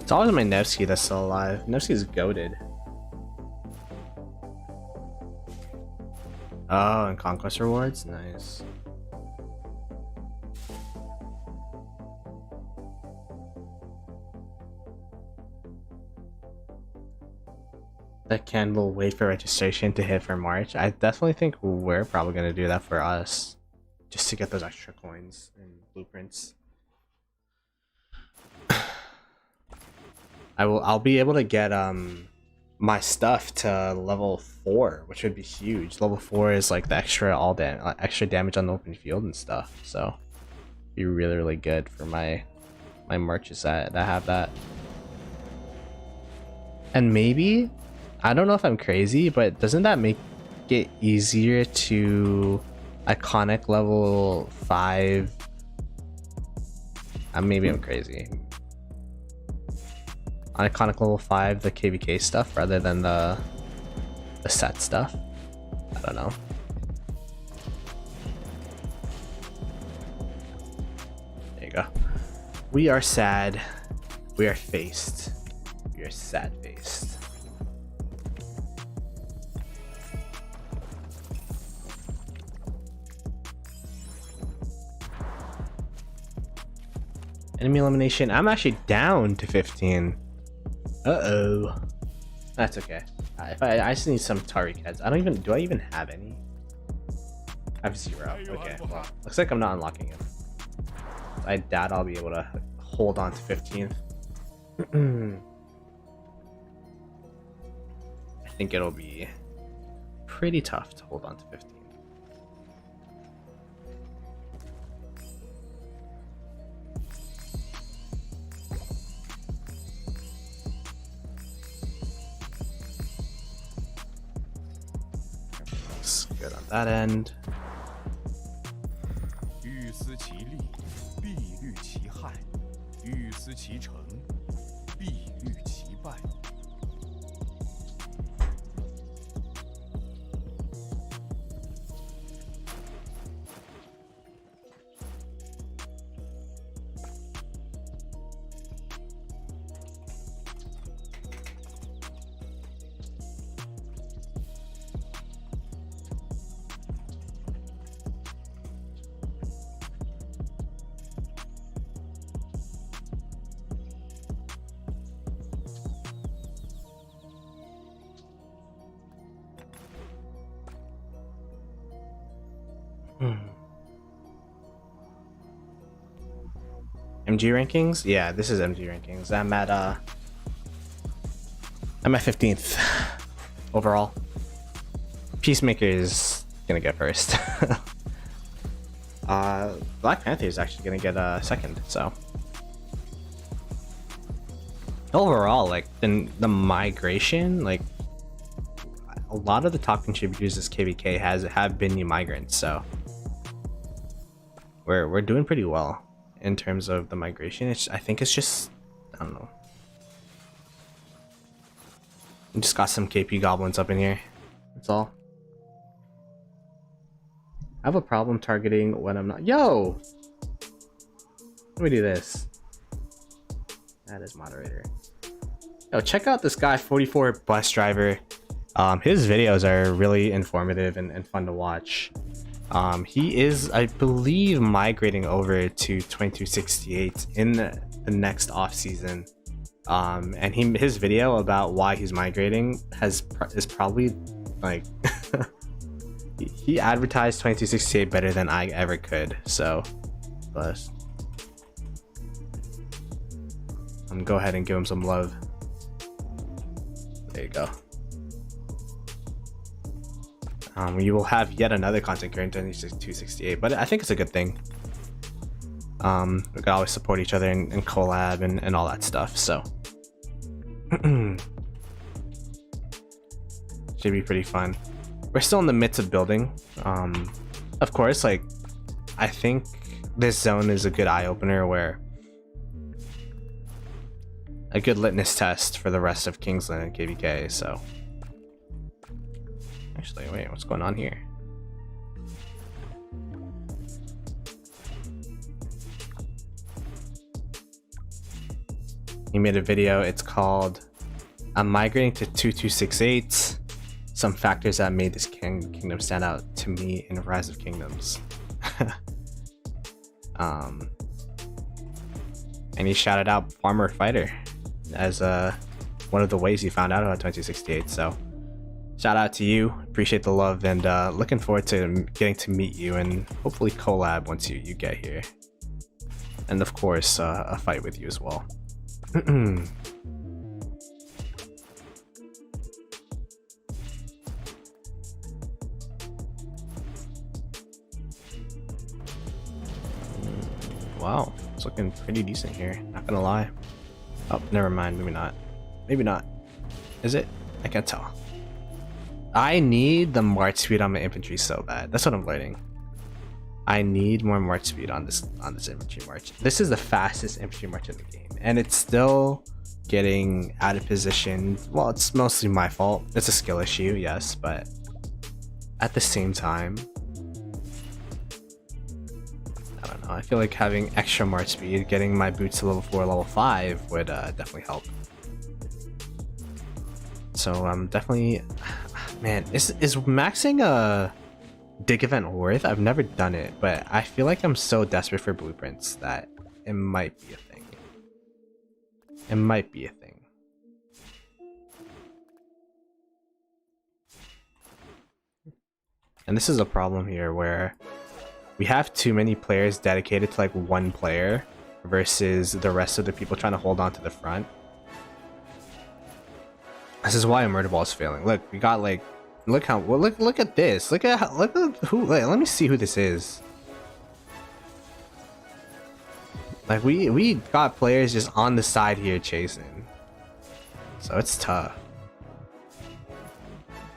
It's always my Nevsky that's still alive. Nevsky's goated. Oh, and conquest rewards? Nice. That candle wait for registration to hit for March. I definitely think we're probably gonna do that for us. Just to get those extra coins and blueprints. I'll be able to get my stuff to level 4, which would be huge. Level 4 is like the extra damage on the open field and stuff. So be really good for my marches that have that. And maybe, I don't know if I'm crazy, but doesn't that make it easier to iconic level 5? Maybe I'm crazy. On iconic level 5 the KVK stuff rather than the set stuff. I don't know. There you go. We are sad. We are faced. We are sad faced. Enemy elimination. I'm actually down to 15. Uh-oh. That's okay. I just need some Tariq heads. I don't even. Do I even have any? I have 0. Okay. Well, looks like I'm not unlocking him. I doubt I'll be able to hold on to 15th. I think it'll be pretty tough to hold on to 15. Looks good on that end. 欲思其利，必虑其害；欲思其成，必虑其败。 MG rankings? Yeah, this is MG rankings. I'm at 15th overall. Peacemaker is gonna get first. Black Panther is actually gonna get second. So overall, like the migration, like a lot of the top contributors this KVK have been new migrants. So we're doing pretty well in terms of the migration. I think it's just, I don't know. We just got some KP goblins up in here. That's all. I have a problem targeting when I'm not. Yo! Let me do this. That is moderator. Yo, check out this guy, 44 bus driver. His videos are really informative and fun to watch. He is, I believe, migrating over to 2268 in the next off season. And his video about why he's migrating is probably like he advertised 2268 better than I ever could. So, bless. I'm gonna go ahead and give him some love. There you go. You will have yet another content creator in 268, but I think it's a good thing. We can always support each other and collab and all that stuff, so should be pretty fun. We're still in the midst of building. Of course, like, I think this zone is a good eye-opener, where a good litmus test for the rest of Kingsland and KVK. So actually, wait, what's going on here? He made a video. It's called "I'm Migrating to 2268. Some factors that made this kingdom stand out to me in Rise of Kingdoms." And he shouted out Farmer Fighter as one of the ways he found out about 2068. So shout out to you, appreciate the love, and looking forward to getting to meet you and hopefully collab once you get here, and of course a fight with you as well. Wow, it's looking pretty decent here, not gonna lie. Oh, never mind, maybe not. Maybe not. Is it? I can't tell. I need the march speed on my infantry so bad. That's what I'm learning. I need more march speed on this infantry march. This is the fastest infantry march in the game, and it's still getting out of position. Well, it's mostly my fault. It's a skill issue, yes, but at the same time, I don't know. I feel like having extra march speed, getting my boots to level 4, level 5 would definitely help. So I'm definitely, man, is maxing a dig event worth? I've never done it, but I feel like I'm so desperate for blueprints that it might be a thing. It might be a thing. And this is a problem here where we have too many players dedicated to like one player versus the rest of the people trying to hold on to the front. This is why a murder ball is failing. Look, we got like, look at this. Look at who. Wait, let me see who this is. Like we got players just on the side here chasing, so it's tough.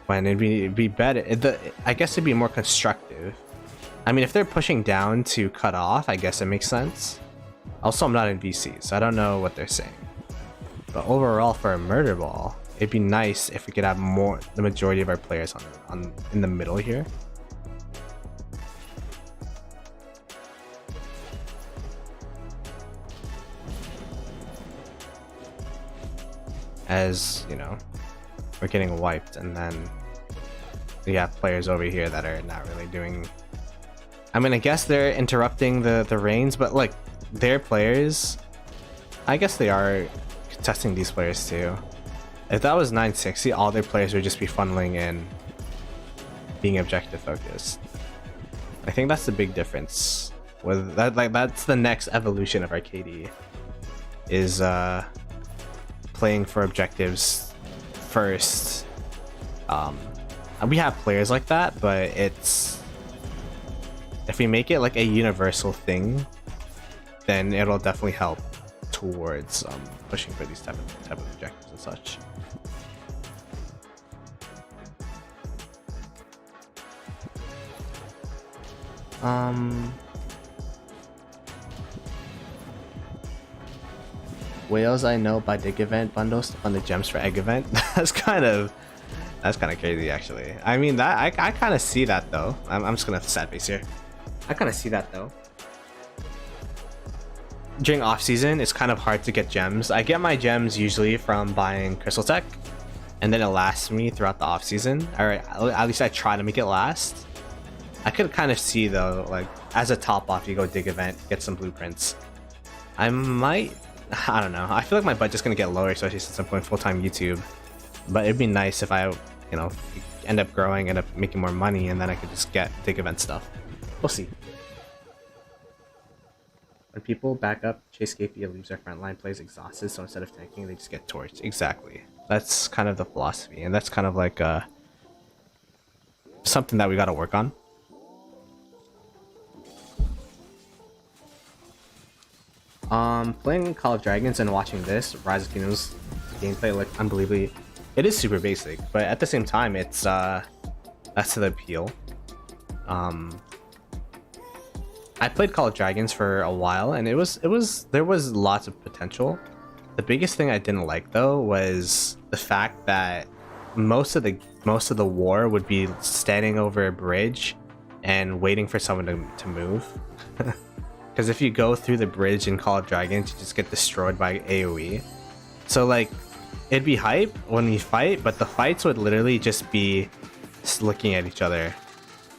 When it'd be better, I guess it'd be more constructive. I mean, if they're pushing down to cut off, I guess it makes sense. Also, I'm not in VC, so I don't know what they're saying. But overall, for a murder ball, it'd be nice if we could have the majority of our players in the middle here. As you know, we're getting wiped, and then we have players over here that are not really doing. I mean, I guess they're interrupting the reigns, but like their players, I guess they are contesting these players too. If that was 960, all their players would just be funneling in, being objective focused. I think that's the big difference with that. Like that's the next evolution of Arcade, is playing for objectives first. We have players like that, but it's, if we make it like a universal thing, then it'll definitely help towards pushing for these type of objectives and such. Whales I know by dig event bundles on the gems for egg event. That's kind of crazy actually. I mean, that I kind of see that though. I'm just gonna sad face here. I kind of see that though. During off season, it's kind of hard to get gems. I get my gems usually from buying Crystal Tech, and then it lasts me throughout the off season. Or at least I try to make it last. I could kind of see though, like as a top off, you go dig event, get some blueprints. I don't know. I feel like my budget's gonna get lower, especially since I'm going full-time YouTube. But it'd be nice if I, you know, end up growing, end up making more money, and then I could just get dig event stuff. We'll see. When people back up, Chase KP leaves their front line, plays exhausted, so instead of tanking, they just get torched. Exactly. That's kind of the philosophy, and that's kind of like something that we gotta work on. Playing Call of Dragons and watching this Rise of Kingdoms gameplay look unbelievably. It is super basic, but at the same time, it's that's the appeal. I played Call of Dragons for a while, and there was lots of potential. The biggest thing I didn't like though was the fact that most of the war would be standing over a bridge and waiting for someone to move. Because if you go through the bridge in Call of Dragons, you just get destroyed by AoE. So like, it'd be hype when we fight, but the fights would literally just be looking at each other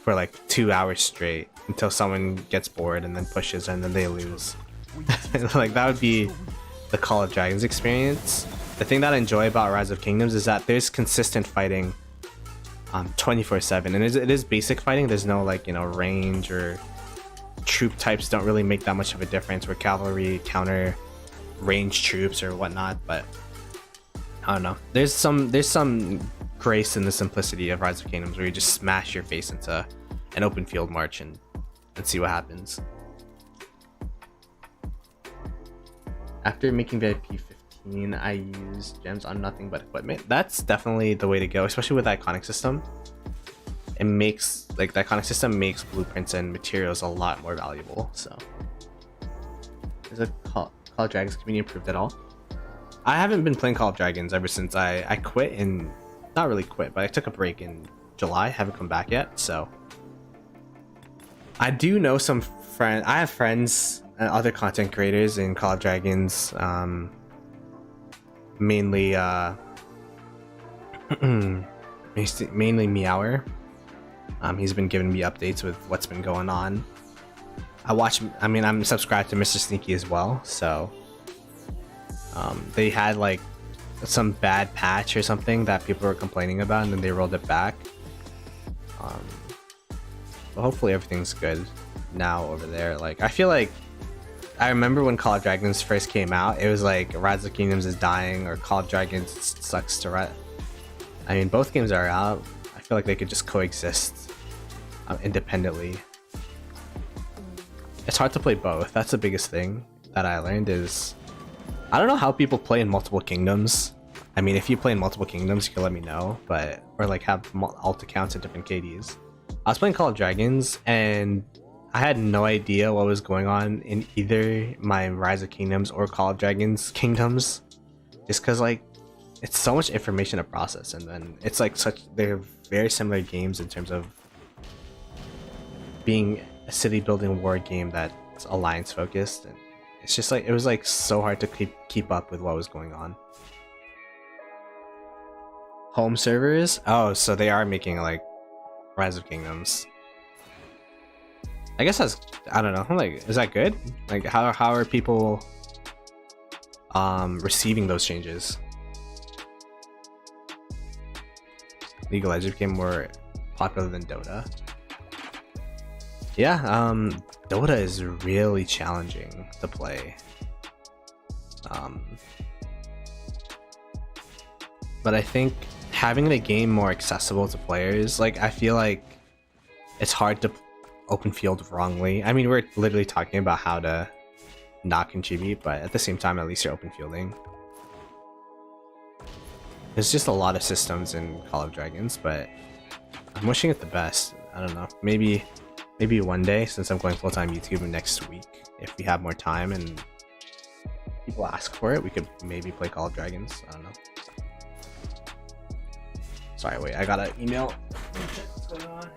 for like 2 hours straight until someone gets bored and then pushes and then they lose. Like that would be the Call of Dragons experience. The thing that I enjoy about Rise of Kingdoms is that there's consistent fighting 24/7, and it is basic fighting. There's no like, you know, range or troop types don't really make that much of a difference, where cavalry counter range troops or whatnot. But I don't know, there's some grace in the simplicity of Rise of Kingdoms, where you just smash your face into an open field march and see what happens. After making VIP 15, I use gems on nothing but equipment. That's definitely the way to go, especially with the iconic system. It makes, like, the iconic system makes blueprints and materials a lot more valuable. So is a Call of Dragons community improved at all? I haven't been playing Call of Dragons ever since I quit in, not really quit, but I took a break in July. Haven't come back yet. So I do know some friends. I have friends and other content creators in Call of Dragons, mainly mainly Meower. He's been giving me updates with what's been going on. I'm subscribed to Mr. Sneaky as well, so they had like some bad patch or something that people were complaining about, and then they rolled it back. But hopefully everything's good now over there. Like, I feel like I remember when Call of Dragons first came out, it was like Rise of Kingdoms is dying or Call of Dragons sucks to run. I mean, both games are out. I feel like they could just coexist independently. It's hard to play both. That's the biggest thing that I learned is I don't know how people play in multiple kingdoms. I mean, if you play in multiple kingdoms, you can let me know, but or like have alt accounts and different KDs. I was playing Call of Dragons and I had no idea what was going on in either my Rise of Kingdoms or Call of Dragons kingdoms, just because like it's so much information to process, and then it's like they're very similar games in terms of being a city building war game that's alliance focused, and it's just like it was like so hard to keep up with what was going on. Home servers? Oh, so they are making like Rise of Kingdoms. I guess that's, I don't know, like, is that good? Like, how are people receiving those changes? League of Legends became more popular than Dota. Yeah, Dota is really challenging to play. But I think having the game more accessible to players, like, I feel like it's hard to open field wrongly. I mean, we're literally talking about how to not contribute, but at the same time, at least you're open fielding. There's just a lot of systems in Call of Dragons, but I'm wishing it the best. I don't know. Maybe one day, since I'm going full-time YouTube next week, if we have more time and people ask for it, we could maybe play Call of Dragons. I don't know. Sorry, wait, I got an email. What's going on?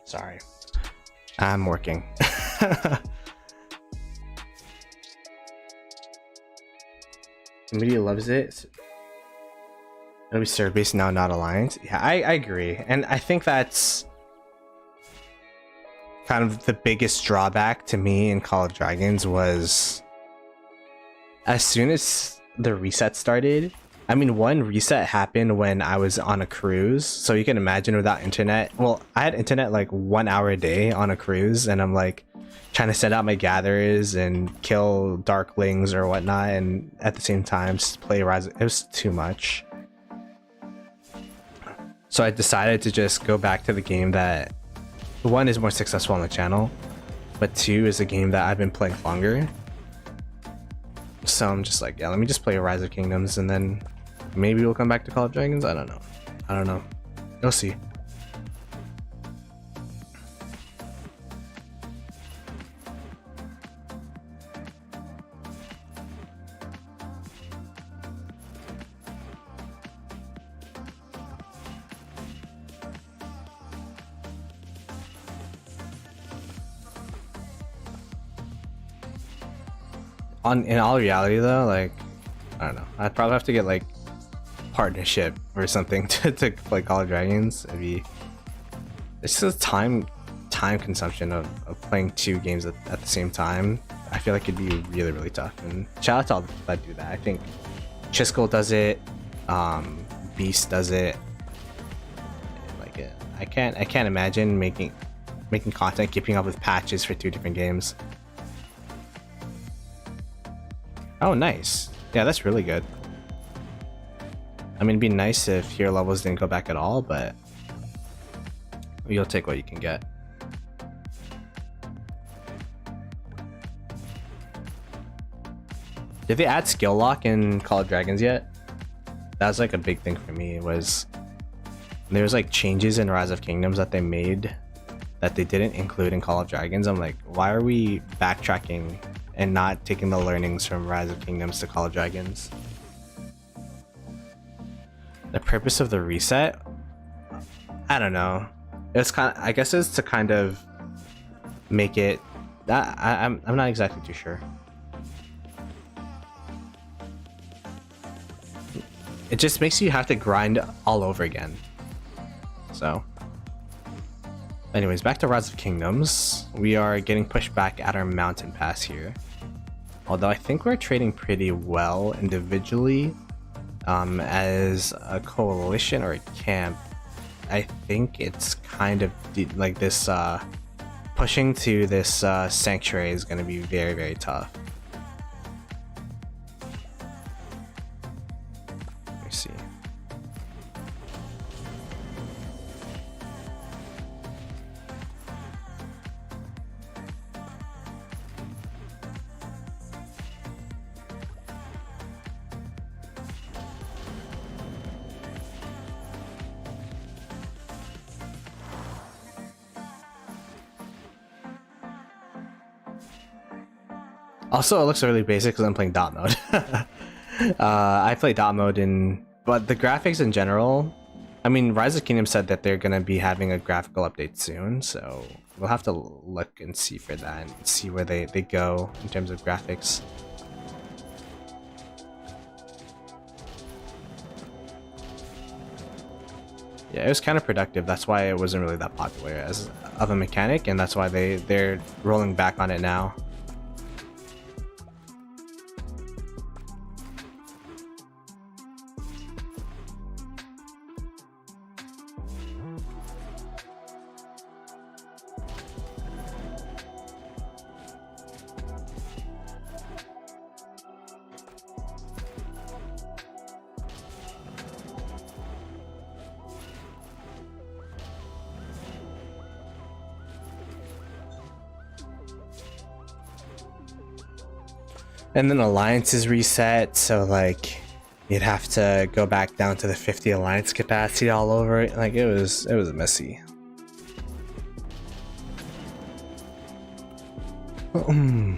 Sorry, I'm working. Nvidia loves it. It'll be server based now, not alliance. Yeah, I agree, and I think that's kind of the biggest drawback to me in Call of Dragons was as soon as the reset started. I mean, one reset happened when I was on a cruise, so you can imagine without internet. Well, I had internet like 1 hour a day on a cruise, and I'm like trying to set out my gatherers and kill darklings or whatnot, and at the same time just play Rise. It was too much. So I decided to just go back to the game that, one, is more successful on the channel, but two, is a game that I've been playing longer. So I'm just like, yeah, let me just play Rise of Kingdoms, and then maybe we'll come back to Call of Dragons. I don't know. We'll see. In all reality though, like, I don't know, I'd probably have to get like partnership or something to play Call of Dragons. It's just time consumption of playing two games at the same time. I feel like it'd be really tough, and shout out to all that do that. I think Chiskel does it, Beast does it. Like, I can't imagine making content, keeping up with patches for two different games. Oh, nice. Yeah, that's really good. I mean, it'd be nice if hero levels didn't go back at all, but you'll take what you can get. Did they add skill lock in Call of Dragons yet? That was like a big thing for me. Was there's like changes in Rise of Kingdoms that they made that they didn't include in Call of Dragons. I'm like, why are we backtracking and not taking the learnings from Rise of Kingdoms to Call of Dragons? The purpose of the reset, I don't know. It's kind of, I guess it's to kind of make it that I'm not exactly too sure. It just makes you have to grind all over again. So anyways, back to Rise of Kingdoms. We are getting pushed back at our mountain pass here. Although I think we're trading pretty well individually. As a coalition or a camp, I think it's kind of like this pushing to this sanctuary is going to be very, very tough. Let me see. Also, it looks really basic because I'm playing dot mode. I play dot mode but the graphics in general, I mean, Rise of Kingdoms said that they're going to be having a graphical update soon, so we'll have to look and see for that and see where they go in terms of graphics. Yeah, it was kind of productive. That's why it wasn't really that popular as of a mechanic, and that's why they're rolling back on it now. And then alliances reset, so like you'd have to go back down to the 50 alliance capacity all over. Like it was messy. I'm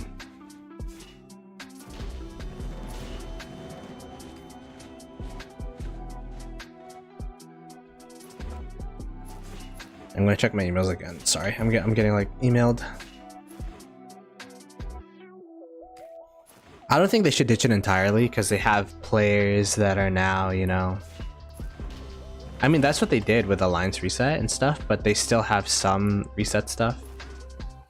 gonna check my emails again. Sorry, I'm getting like emailed. I don't think they should ditch it entirely because they have players that are now, you know. I mean, that's what they did with Alliance Reset and stuff, but they still have some reset stuff.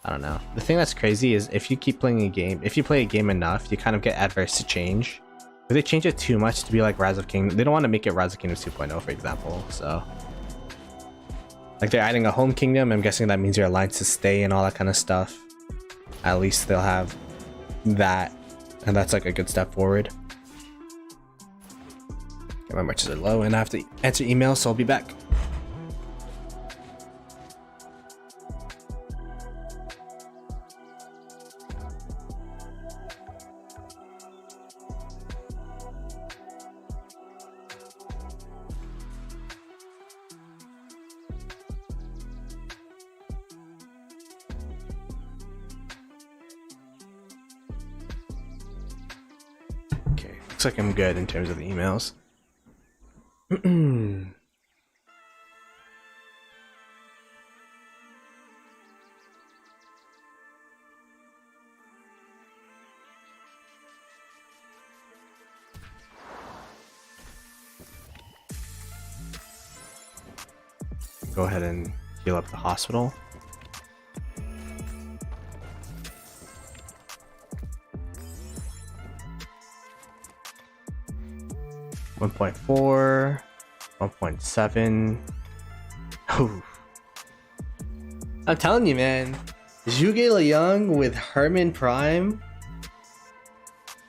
I don't know. The thing that's crazy is if you keep playing a game, if you play a game enough, you kind of get adverse to change. If they change it too much to be like Rise of Kingdoms, they don't want to make it Rise of Kingdoms 2.0, for example. So, like they're adding a home kingdom. I'm guessing that means your alliances stay and all that kind of stuff. At least they'll have that. And that's like a good step forward. My marches are low and I have to answer emails, so I'll be back. Looks like I'm good in terms of the emails. Go ahead and heal up the hospital. .4, 1.7. Oh, I'm telling you, man. Zhuge Liang with Herman Prime.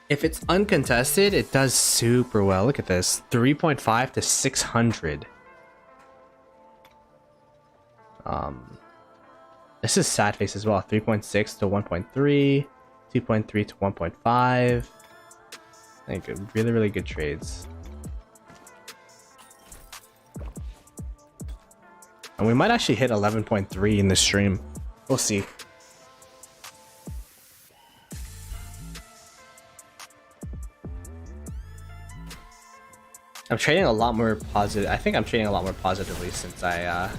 If it's uncontested, it does super well. Look at this, 3.5 to 600. This is sad face as well. 3.6 to 1.3, 2.3 to 1.5. Like really, really good trades. And we might actually hit 11.3 in this stream. We'll see. I'm trading a lot more positive. I think I'm trading a lot more positively since I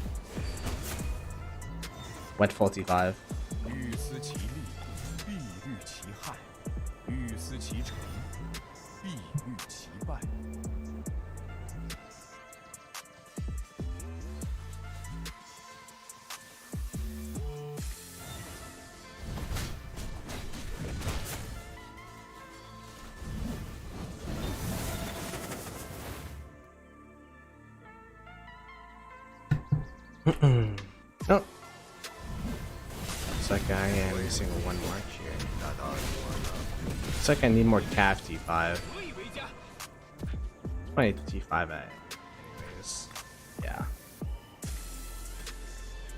went full T5. 欲思其利，必虑其害；欲思其成，必虑其败。Oh. Looks like I am missing one march here. Looks like I need more calf T5. My T5 at anyways. Yeah.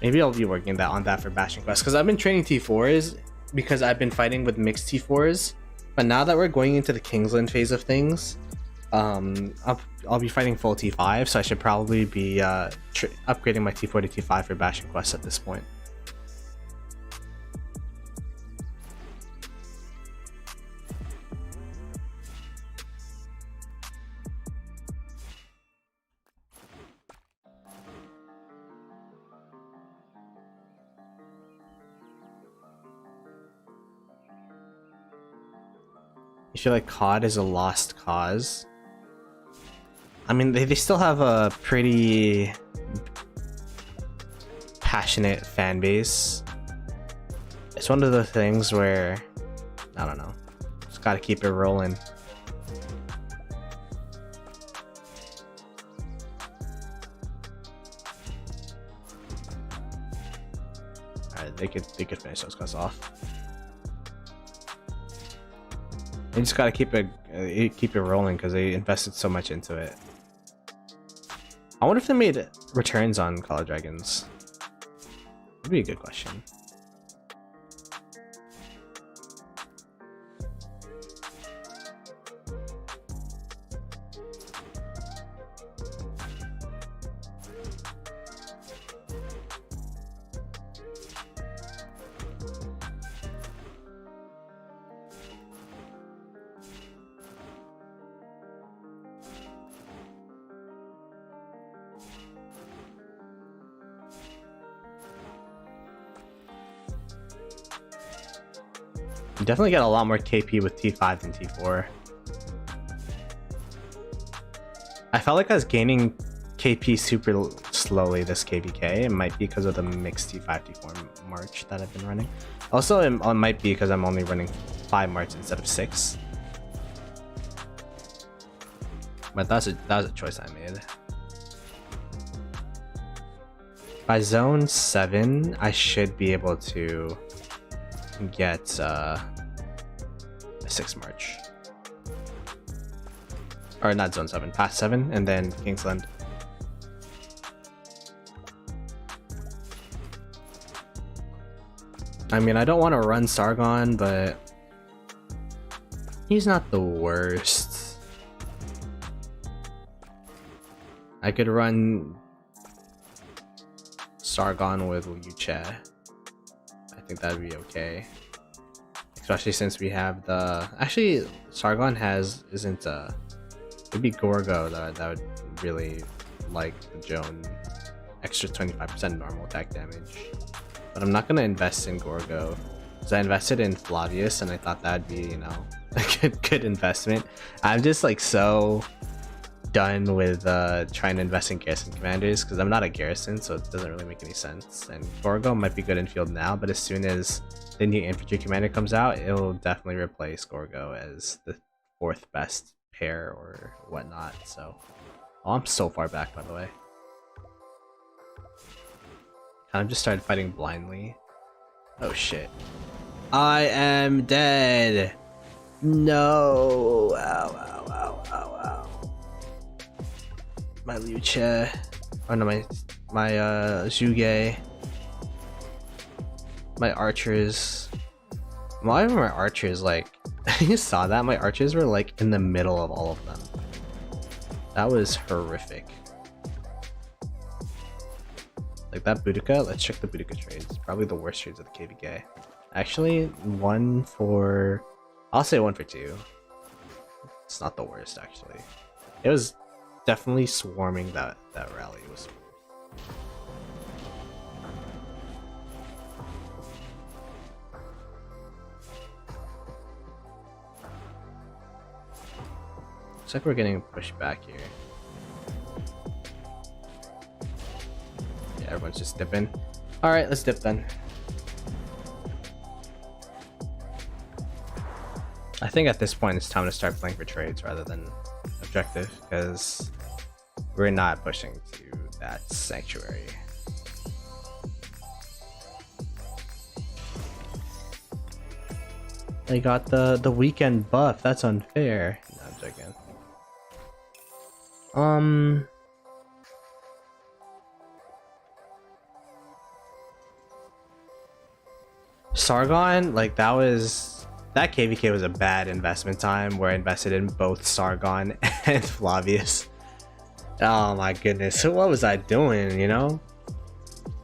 Maybe I'll be working on that for Bastion Quest because I've been training T4s because I've been fighting with mixed T4s. But now that we're going into the Kingsland phase of things, I'll be fighting full T5, so I should probably be upgrading my T4 to T5 for Bastion Quest at this point. You feel like COD is a lost cause? I mean, they still have a pretty passionate fan base. It's one of the things where, I don't know, just gotta keep it rolling. Alright, they could finish those guys off. They just gotta keep it rolling because they invested so much into it. I wonder if they made returns on Call of Dragons. That'd be a good question. You definitely get a lot more KP with T5 than T4. I felt like I was gaining KP super slowly this KVK. It might be because of the mixed T5 T4 march that I've been running. Also, it might be because I'm only running 5 march instead of 6. But that was a choice I made. By zone 7, I should be able to get a 6 march. Or not zone 7, past 7, and then Kingsland. I mean, I don't want to run Sargon, but he's not the worst. I could run Sargon with Liu Che. I think that'd be okay. Especially since we have the... Actually, Sargon isn't it'd be Gorgo that would really like the Joan extra 25% normal attack damage. But I'm not gonna invest in Gorgo. Because I invested in Flavius and I thought that'd be, you know, a good investment. I'm just like so done with trying to invest in Garrison commanders because I'm not a Garrison, so it doesn't really make any sense. And Gorgo might be good in field now, but as soon as the new infantry commander comes out, it'll definitely replace Gorgo as the 4th best pair or whatnot. So, oh, I'm so far back, by the way. I just started fighting blindly. Oh shit! I am dead. No! Ow! Ow! Ow! Ow! Ow! My Liu Che. Oh no, my Zhuge. My archers. A lot of my archers, like, You saw that? My archers were like in the middle of all of them. That was horrific. Like that Boudica, let's check the Boudica trades. Probably the worst trades of the KVK. Actually, one for... I'll say one for two. It's not the worst, actually. It was definitely swarming that rally. It was... Looks like we're getting pushed back here. Yeah, everyone's just dipping. Alright, let's dip then. I think at this point it's time to start playing for trades rather than objective, because we're not pushing to that sanctuary. They got the weekend buff. That's unfair. No, I'm joking. Sargon, like that KVK was a bad investment time where I invested in both Sargon and Flavius. Oh my goodness, so what was I doing, you know?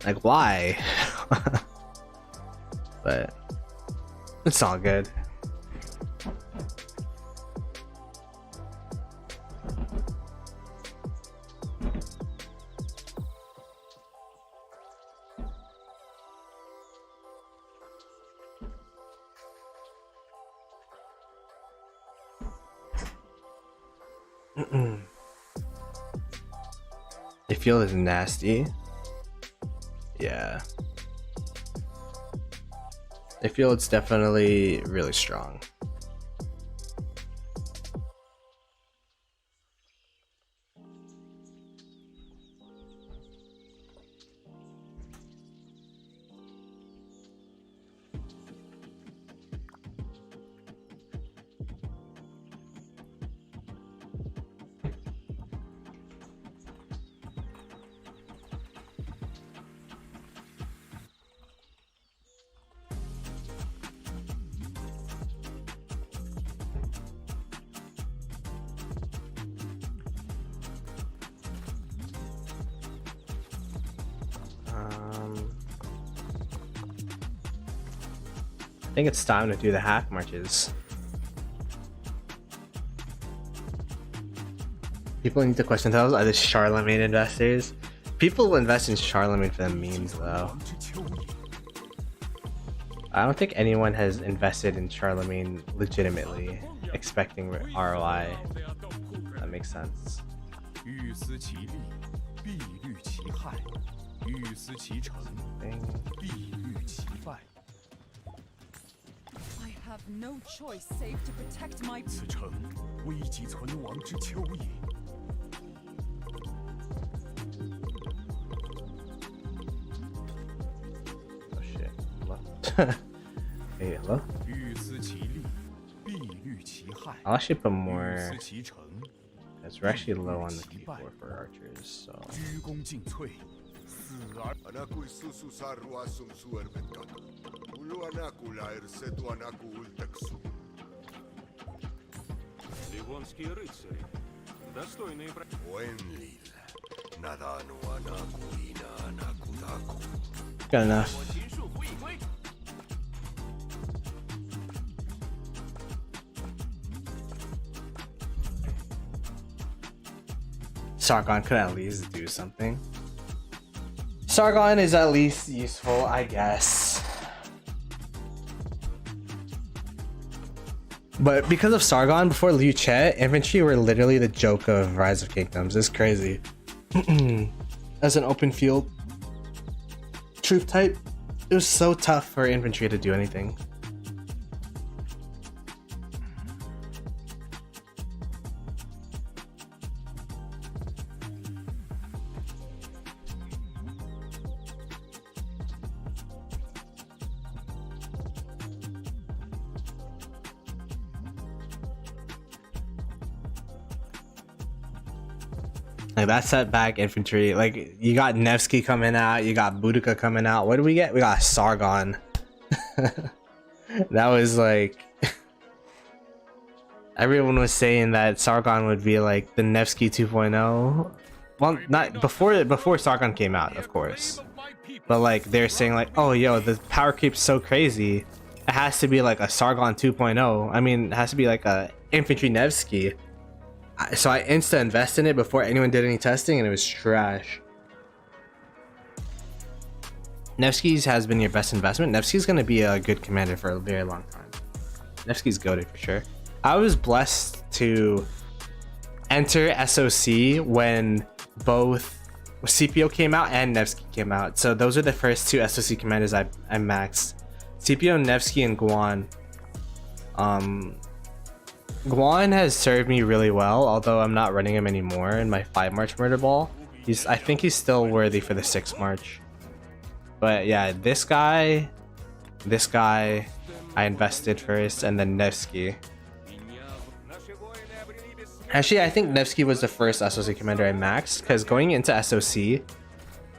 Like why? But it's all good. The field is nasty. Yeah. I feel it's definitely really strong. I think it's time to do the hack marches. People need to question themselves, are the Charlemagne investors? People will invest in Charlemagne for the memes though. I don't think anyone has invested in Charlemagne legitimately, expecting ROI. That makes sense. I have no choice save to protect my 此城危急存亡之秋也。 Oh shit. Hello? Hey, hello? 欲思其利，必虑其害。 I'll actually put 欲 more, 思其成， because we're actually low on the keyboard for archers, so... 鞠躬尽瘁，死而 Anaku isusu sarua sumsu erbetkak. Ulu anaku la ersetu anaku ulteksu. Ливонские рыцари. Достойные Oenlil. Nadanu anaku ina anaku daku. Good enough. 秦束服役归。 Sargon could at least do something. Sargon is at least useful, I guess. But because of Sargon, before Liu Che, infantry were literally the joke of Rise of Kingdoms. It's crazy. As an open field truth type, it was so tough for infantry to do anything. Like that setback infantry, like you got Nevsky coming out, you got Boudica coming out. What do we get? We got Sargon. That was like Everyone was saying that Sargon would be like the Nevsky 2.0. Well, not before Sargon came out, of course. But like they're saying like, oh yo, the power creep's so crazy. It has to be like a Sargon 2.0. I mean, it has to be like a infantry Nevsky. So I insta invest in it before anyone did any testing, and it was trash. Nevsky's has been your best investment. Nevsky's gonna be a good commander for a very long time. Nevsky's goated for sure. I was blessed to enter SOC when both CPO came out and Nevsky came out. So those are the first two SOC commanders I maxed. CPO, Nevsky, and Guan. Guan has served me really well, although I'm not running him anymore in my 5 March murder ball. I think he's still worthy for the 6 March. But yeah, this guy, I invested first, and then Nevsky. Actually, I think Nevsky was the first SOC commander I maxed, because going into SOC,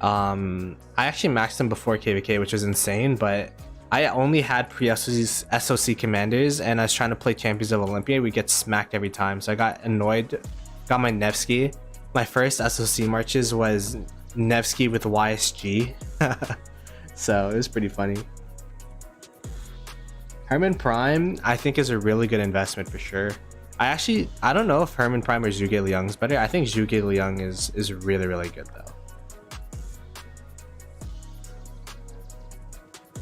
I actually maxed him before KVK, which was insane, but I only had pre-SOC commanders, and I was trying to play Champions of Olympia. We get smacked every time, so I got annoyed, got my Nevsky. My first SOC marches was Nevsky with YSG. So it was pretty funny. Herman Prime, I think, is a really good investment for sure. I don't know if Herman Prime or Zhuge Liang's better. I think Zhuge Liang is really, really good though.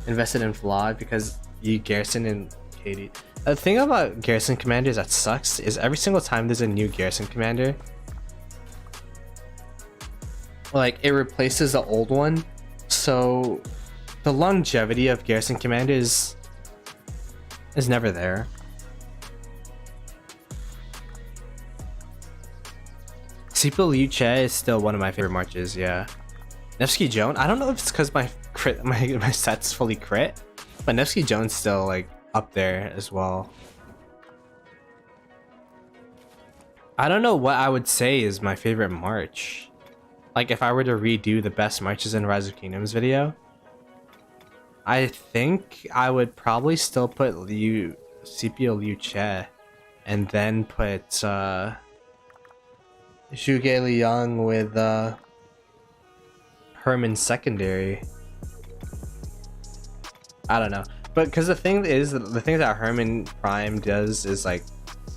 Invested in Flawed because you Garrison and Katie. The thing about Garrison commanders that sucks is every single time there's a new Garrison commander, like it replaces the old one. So the longevity of Garrison commanders is never there. Sipo Liu Che is still one of my favorite marches, yeah. Nevsky Jones, I don't know if it's because my set's fully crit, but Nevsky Jones still like up there as well. I don't know what I would say is my favorite march. Like if I were to redo the best marches in Rise of Kingdoms video, I think I would probably still put CPO Liu Che and then put Zhuge Liang with Herman secondary. I don't know, but because the thing that Herman Prime does is like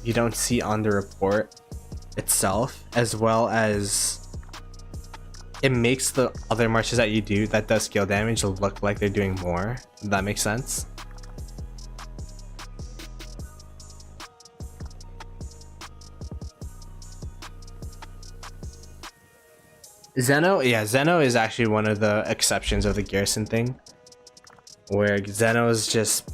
you don't see on the report itself, as well as it makes the other marches that you do that does scale damage look like they're doing more. If that makes sense. Zeno, yeah, Zeno is actually one of the exceptions of the Garrison thing, where Zeno is just,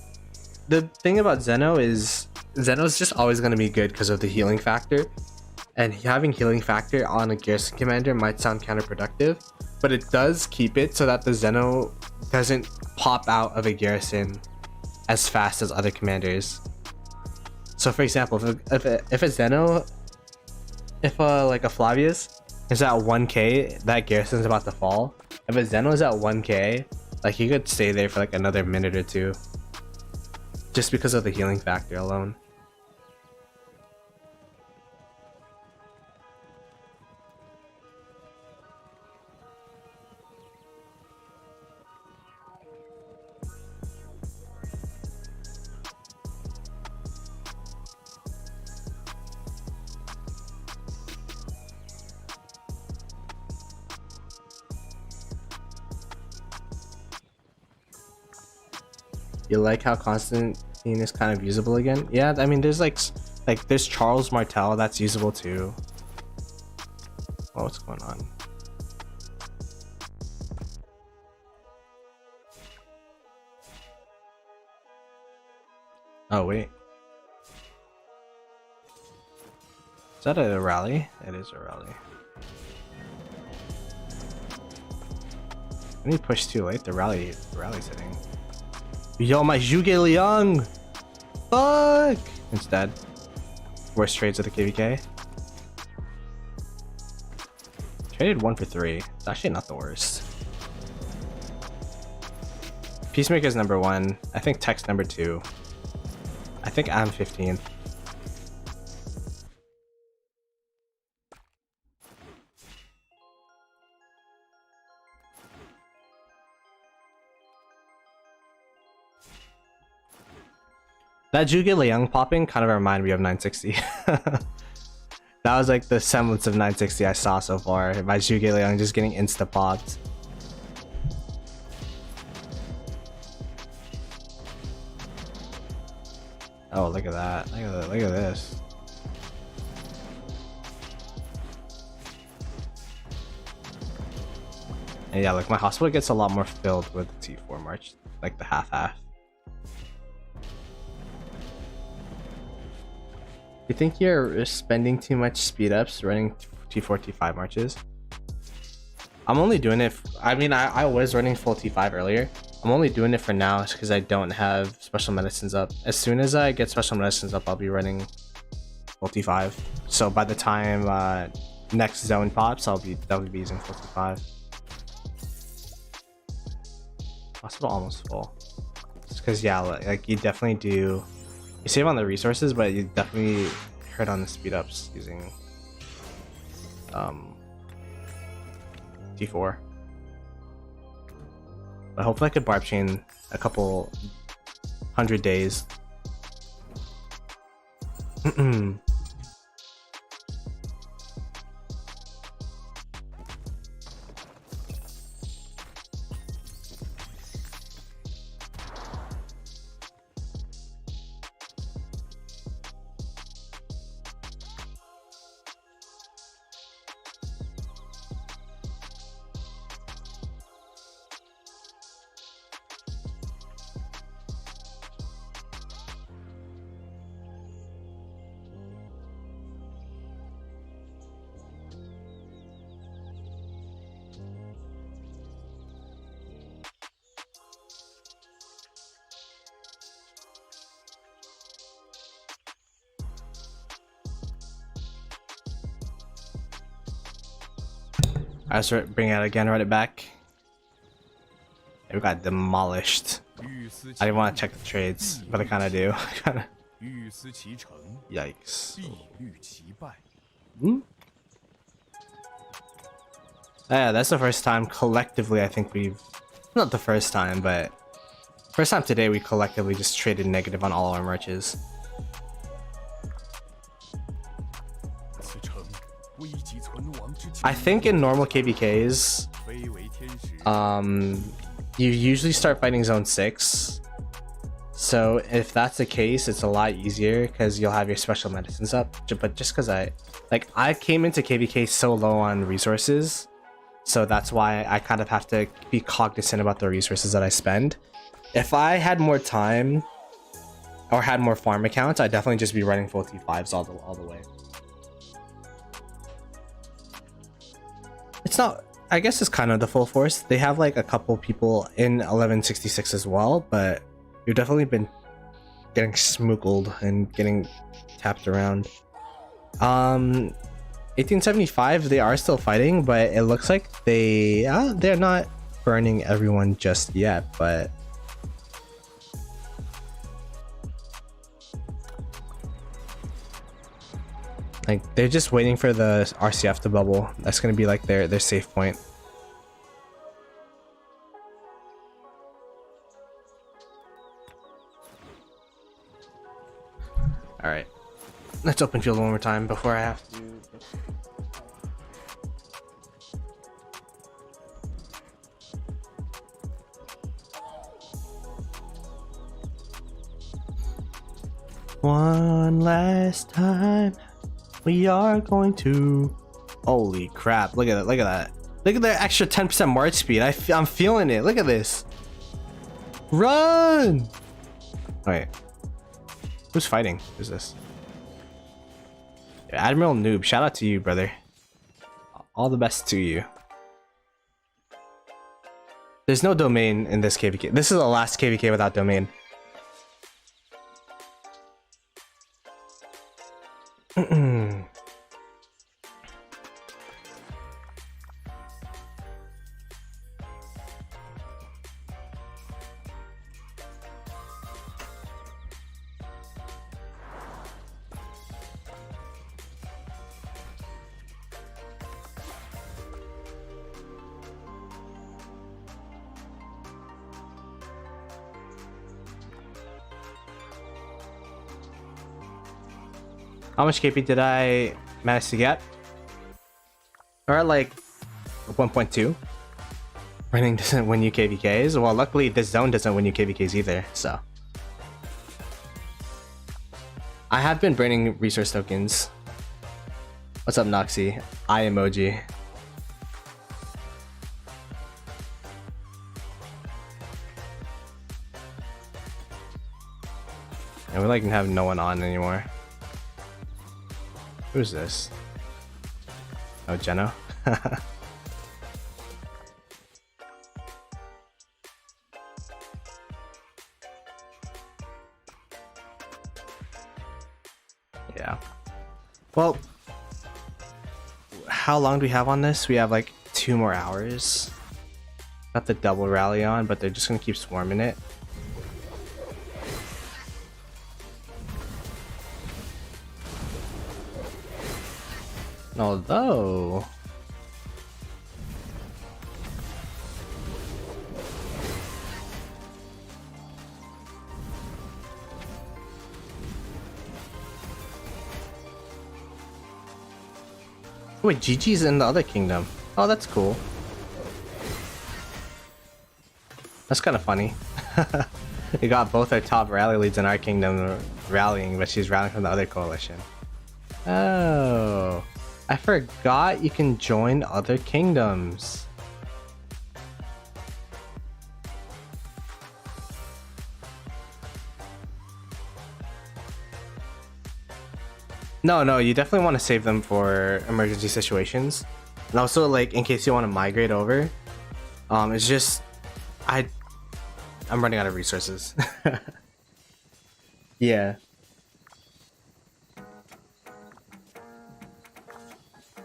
the thing about Zeno is Zeno's just always going to be good because of the healing factor, and having healing factor on a Garrison commander might sound counterproductive, but it does keep it so that the Zeno doesn't pop out of a Garrison as fast as other commanders. So for example, if a Zeno, like a Flavius is at 1k, that Garrison's about to fall. If a Zeno is at 1k, like he could stay there for like another minute or two, just because of the healing factor alone. You like how Constantine is kind of usable again? Yeah, I mean, there's there's Charles Martel that's usable too. Oh, what's going on? Oh wait, is that a rally? It is a rally. I need to push too late. The rally's hitting. Yo, my Zhuge Liang! Fuck! It's dead. Worst trades of the KVK. Traded 1 for 3. It's actually not the worst. Peacemaker's number 1. I think Tech's number 2. I think I'm 15th. That Zhuge Liang popping kind of reminded me of 960. That was like the semblance of 960 I saw so far. By Zhuge Liang just getting insta popped. Oh, look at that. Look at that. Look at this. And yeah, like my hospital gets a lot more filled with T4 March, like the half-half. You think you're spending too much speed ups running T4, T5 marches? I'm only doing it. I was running full T5 earlier. I'm only doing it for now because I don't have special medicines up. As soon as I get special medicines up, I'll be running full T5. So by the time next zone pops, I'll be using full T5. Hospital almost full. Just because yeah, like you definitely do. You save on the resources, but you definitely hurt on the speed ups using T4. But hopefully I could barb chain a couple 100 days. I just bring it out again, run it back. Yeah, we got demolished. I didn't want to check the trades, but I kind of do. Yikes. Yeah, that's the first time collectively I think we've... Not the first time, but... First time today we collectively just traded negative on all our merches. I think in normal KVKs, you usually start fighting zone 6. So if that's the case, it's a lot easier because you'll have your special medicines up. But just because I came into KVK so low on resources, so that's why I kind of have to be cognizant about the resources that I spend. If I had more time or had more farm accounts, I'd definitely just be running full T5s all the way. It's not, I guess it's kind of the full force. They have like a couple people in 1166 as well, but you've definitely been getting smoogled and getting tapped around. 1875, they are still fighting, but it looks like they're not burning everyone just yet, but like they're just waiting for the RCF to bubble. That's gonna be like their safe point. All right, let's open field one more time before I have to. One last time. We are going to... Holy crap, look at that, look at that. Look at that extra 10% march speed. I'm feeling it, look at this. Run! Wait. Who's fighting? Who's this? Admiral Noob, shout out to you, brother. All the best to you. There's no domain in this KVK. This is the last KVK without domain. How much KP did I manage to get? We're at like 1.2. Running doesn't win you KVKs. Well, luckily this zone doesn't win you KVKs either, so. I have been burning resource tokens. What's up, Noxy? Eye emoji. And we like have no one on anymore. Who's this? Oh, Jeno. Yeah. Well, how long do we have on this? We have like 2 more hours. Got the double rally on, but they're just gonna keep swarming it. Although wait, GG's in the other kingdom. Oh, that's cool. That's kind of funny. We got both our top rally leads in our kingdom rallying, but she's rallying from the other coalition. Oh, I forgot you can join other kingdoms. No, you definitely want to save them for emergency situations. And also, like, in case you want to migrate over. It's just... I'm running out of resources. Yeah.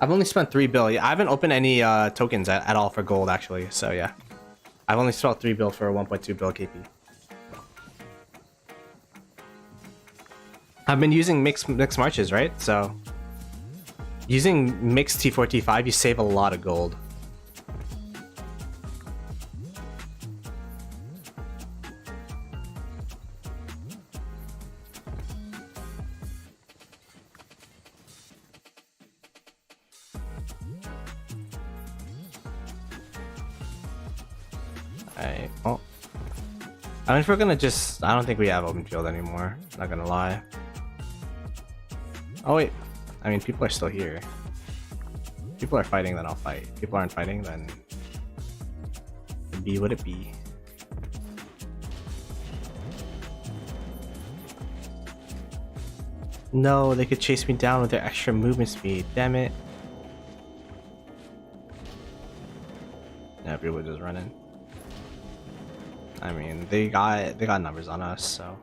I've only spent 3 bill. Yeah, I haven't opened any tokens at all for gold, actually. So, yeah. I've only spent 3 bill for a 1.2 bill KP. I've been using mixed marches, right? So using mixed T4, T5, you save a lot of gold. Alright, well, I mean, if we're gonna just... I don't think we have open field anymore, not gonna lie. Oh wait, I mean, people are still here. If people are fighting, then I'll fight. If people aren't fighting, then it be what it be. No, they could chase me down with their extra movement speed. Damn it. Yeah, people just running. I mean, they got numbers on us, so.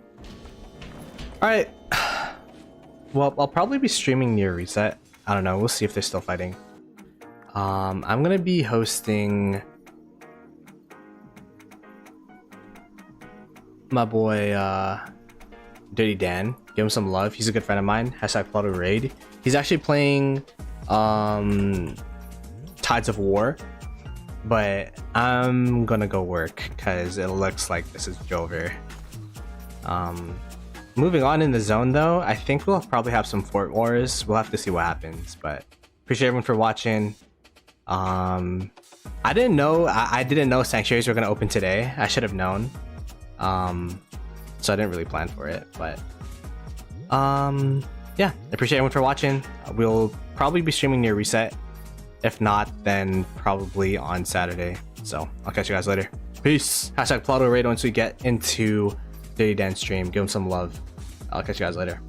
All right. Well, I'll probably be streaming near reset. I don't know. We'll see if they're still fighting. I'm gonna be hosting my boy Dirty Dan. Give him some love. He's a good friend of mine. Hashtag Ploto raid. He's actually playing Tides of War, but I'm gonna go work because it looks like this is over. Moving on in the zone though, I think we'll probably have some fort wars. We'll have to see what happens, but appreciate everyone for watching. I didn't know sanctuaries were gonna open today. I should have known. So I didn't really plan for it, but yeah, appreciate everyone for watching. We'll probably be streaming near reset. If not, then probably on Saturday. So I'll catch you guys later. Peace. Hashtag Ploto raid once we get into Dirty Dan stream. Give him some love. I'll catch you guys later.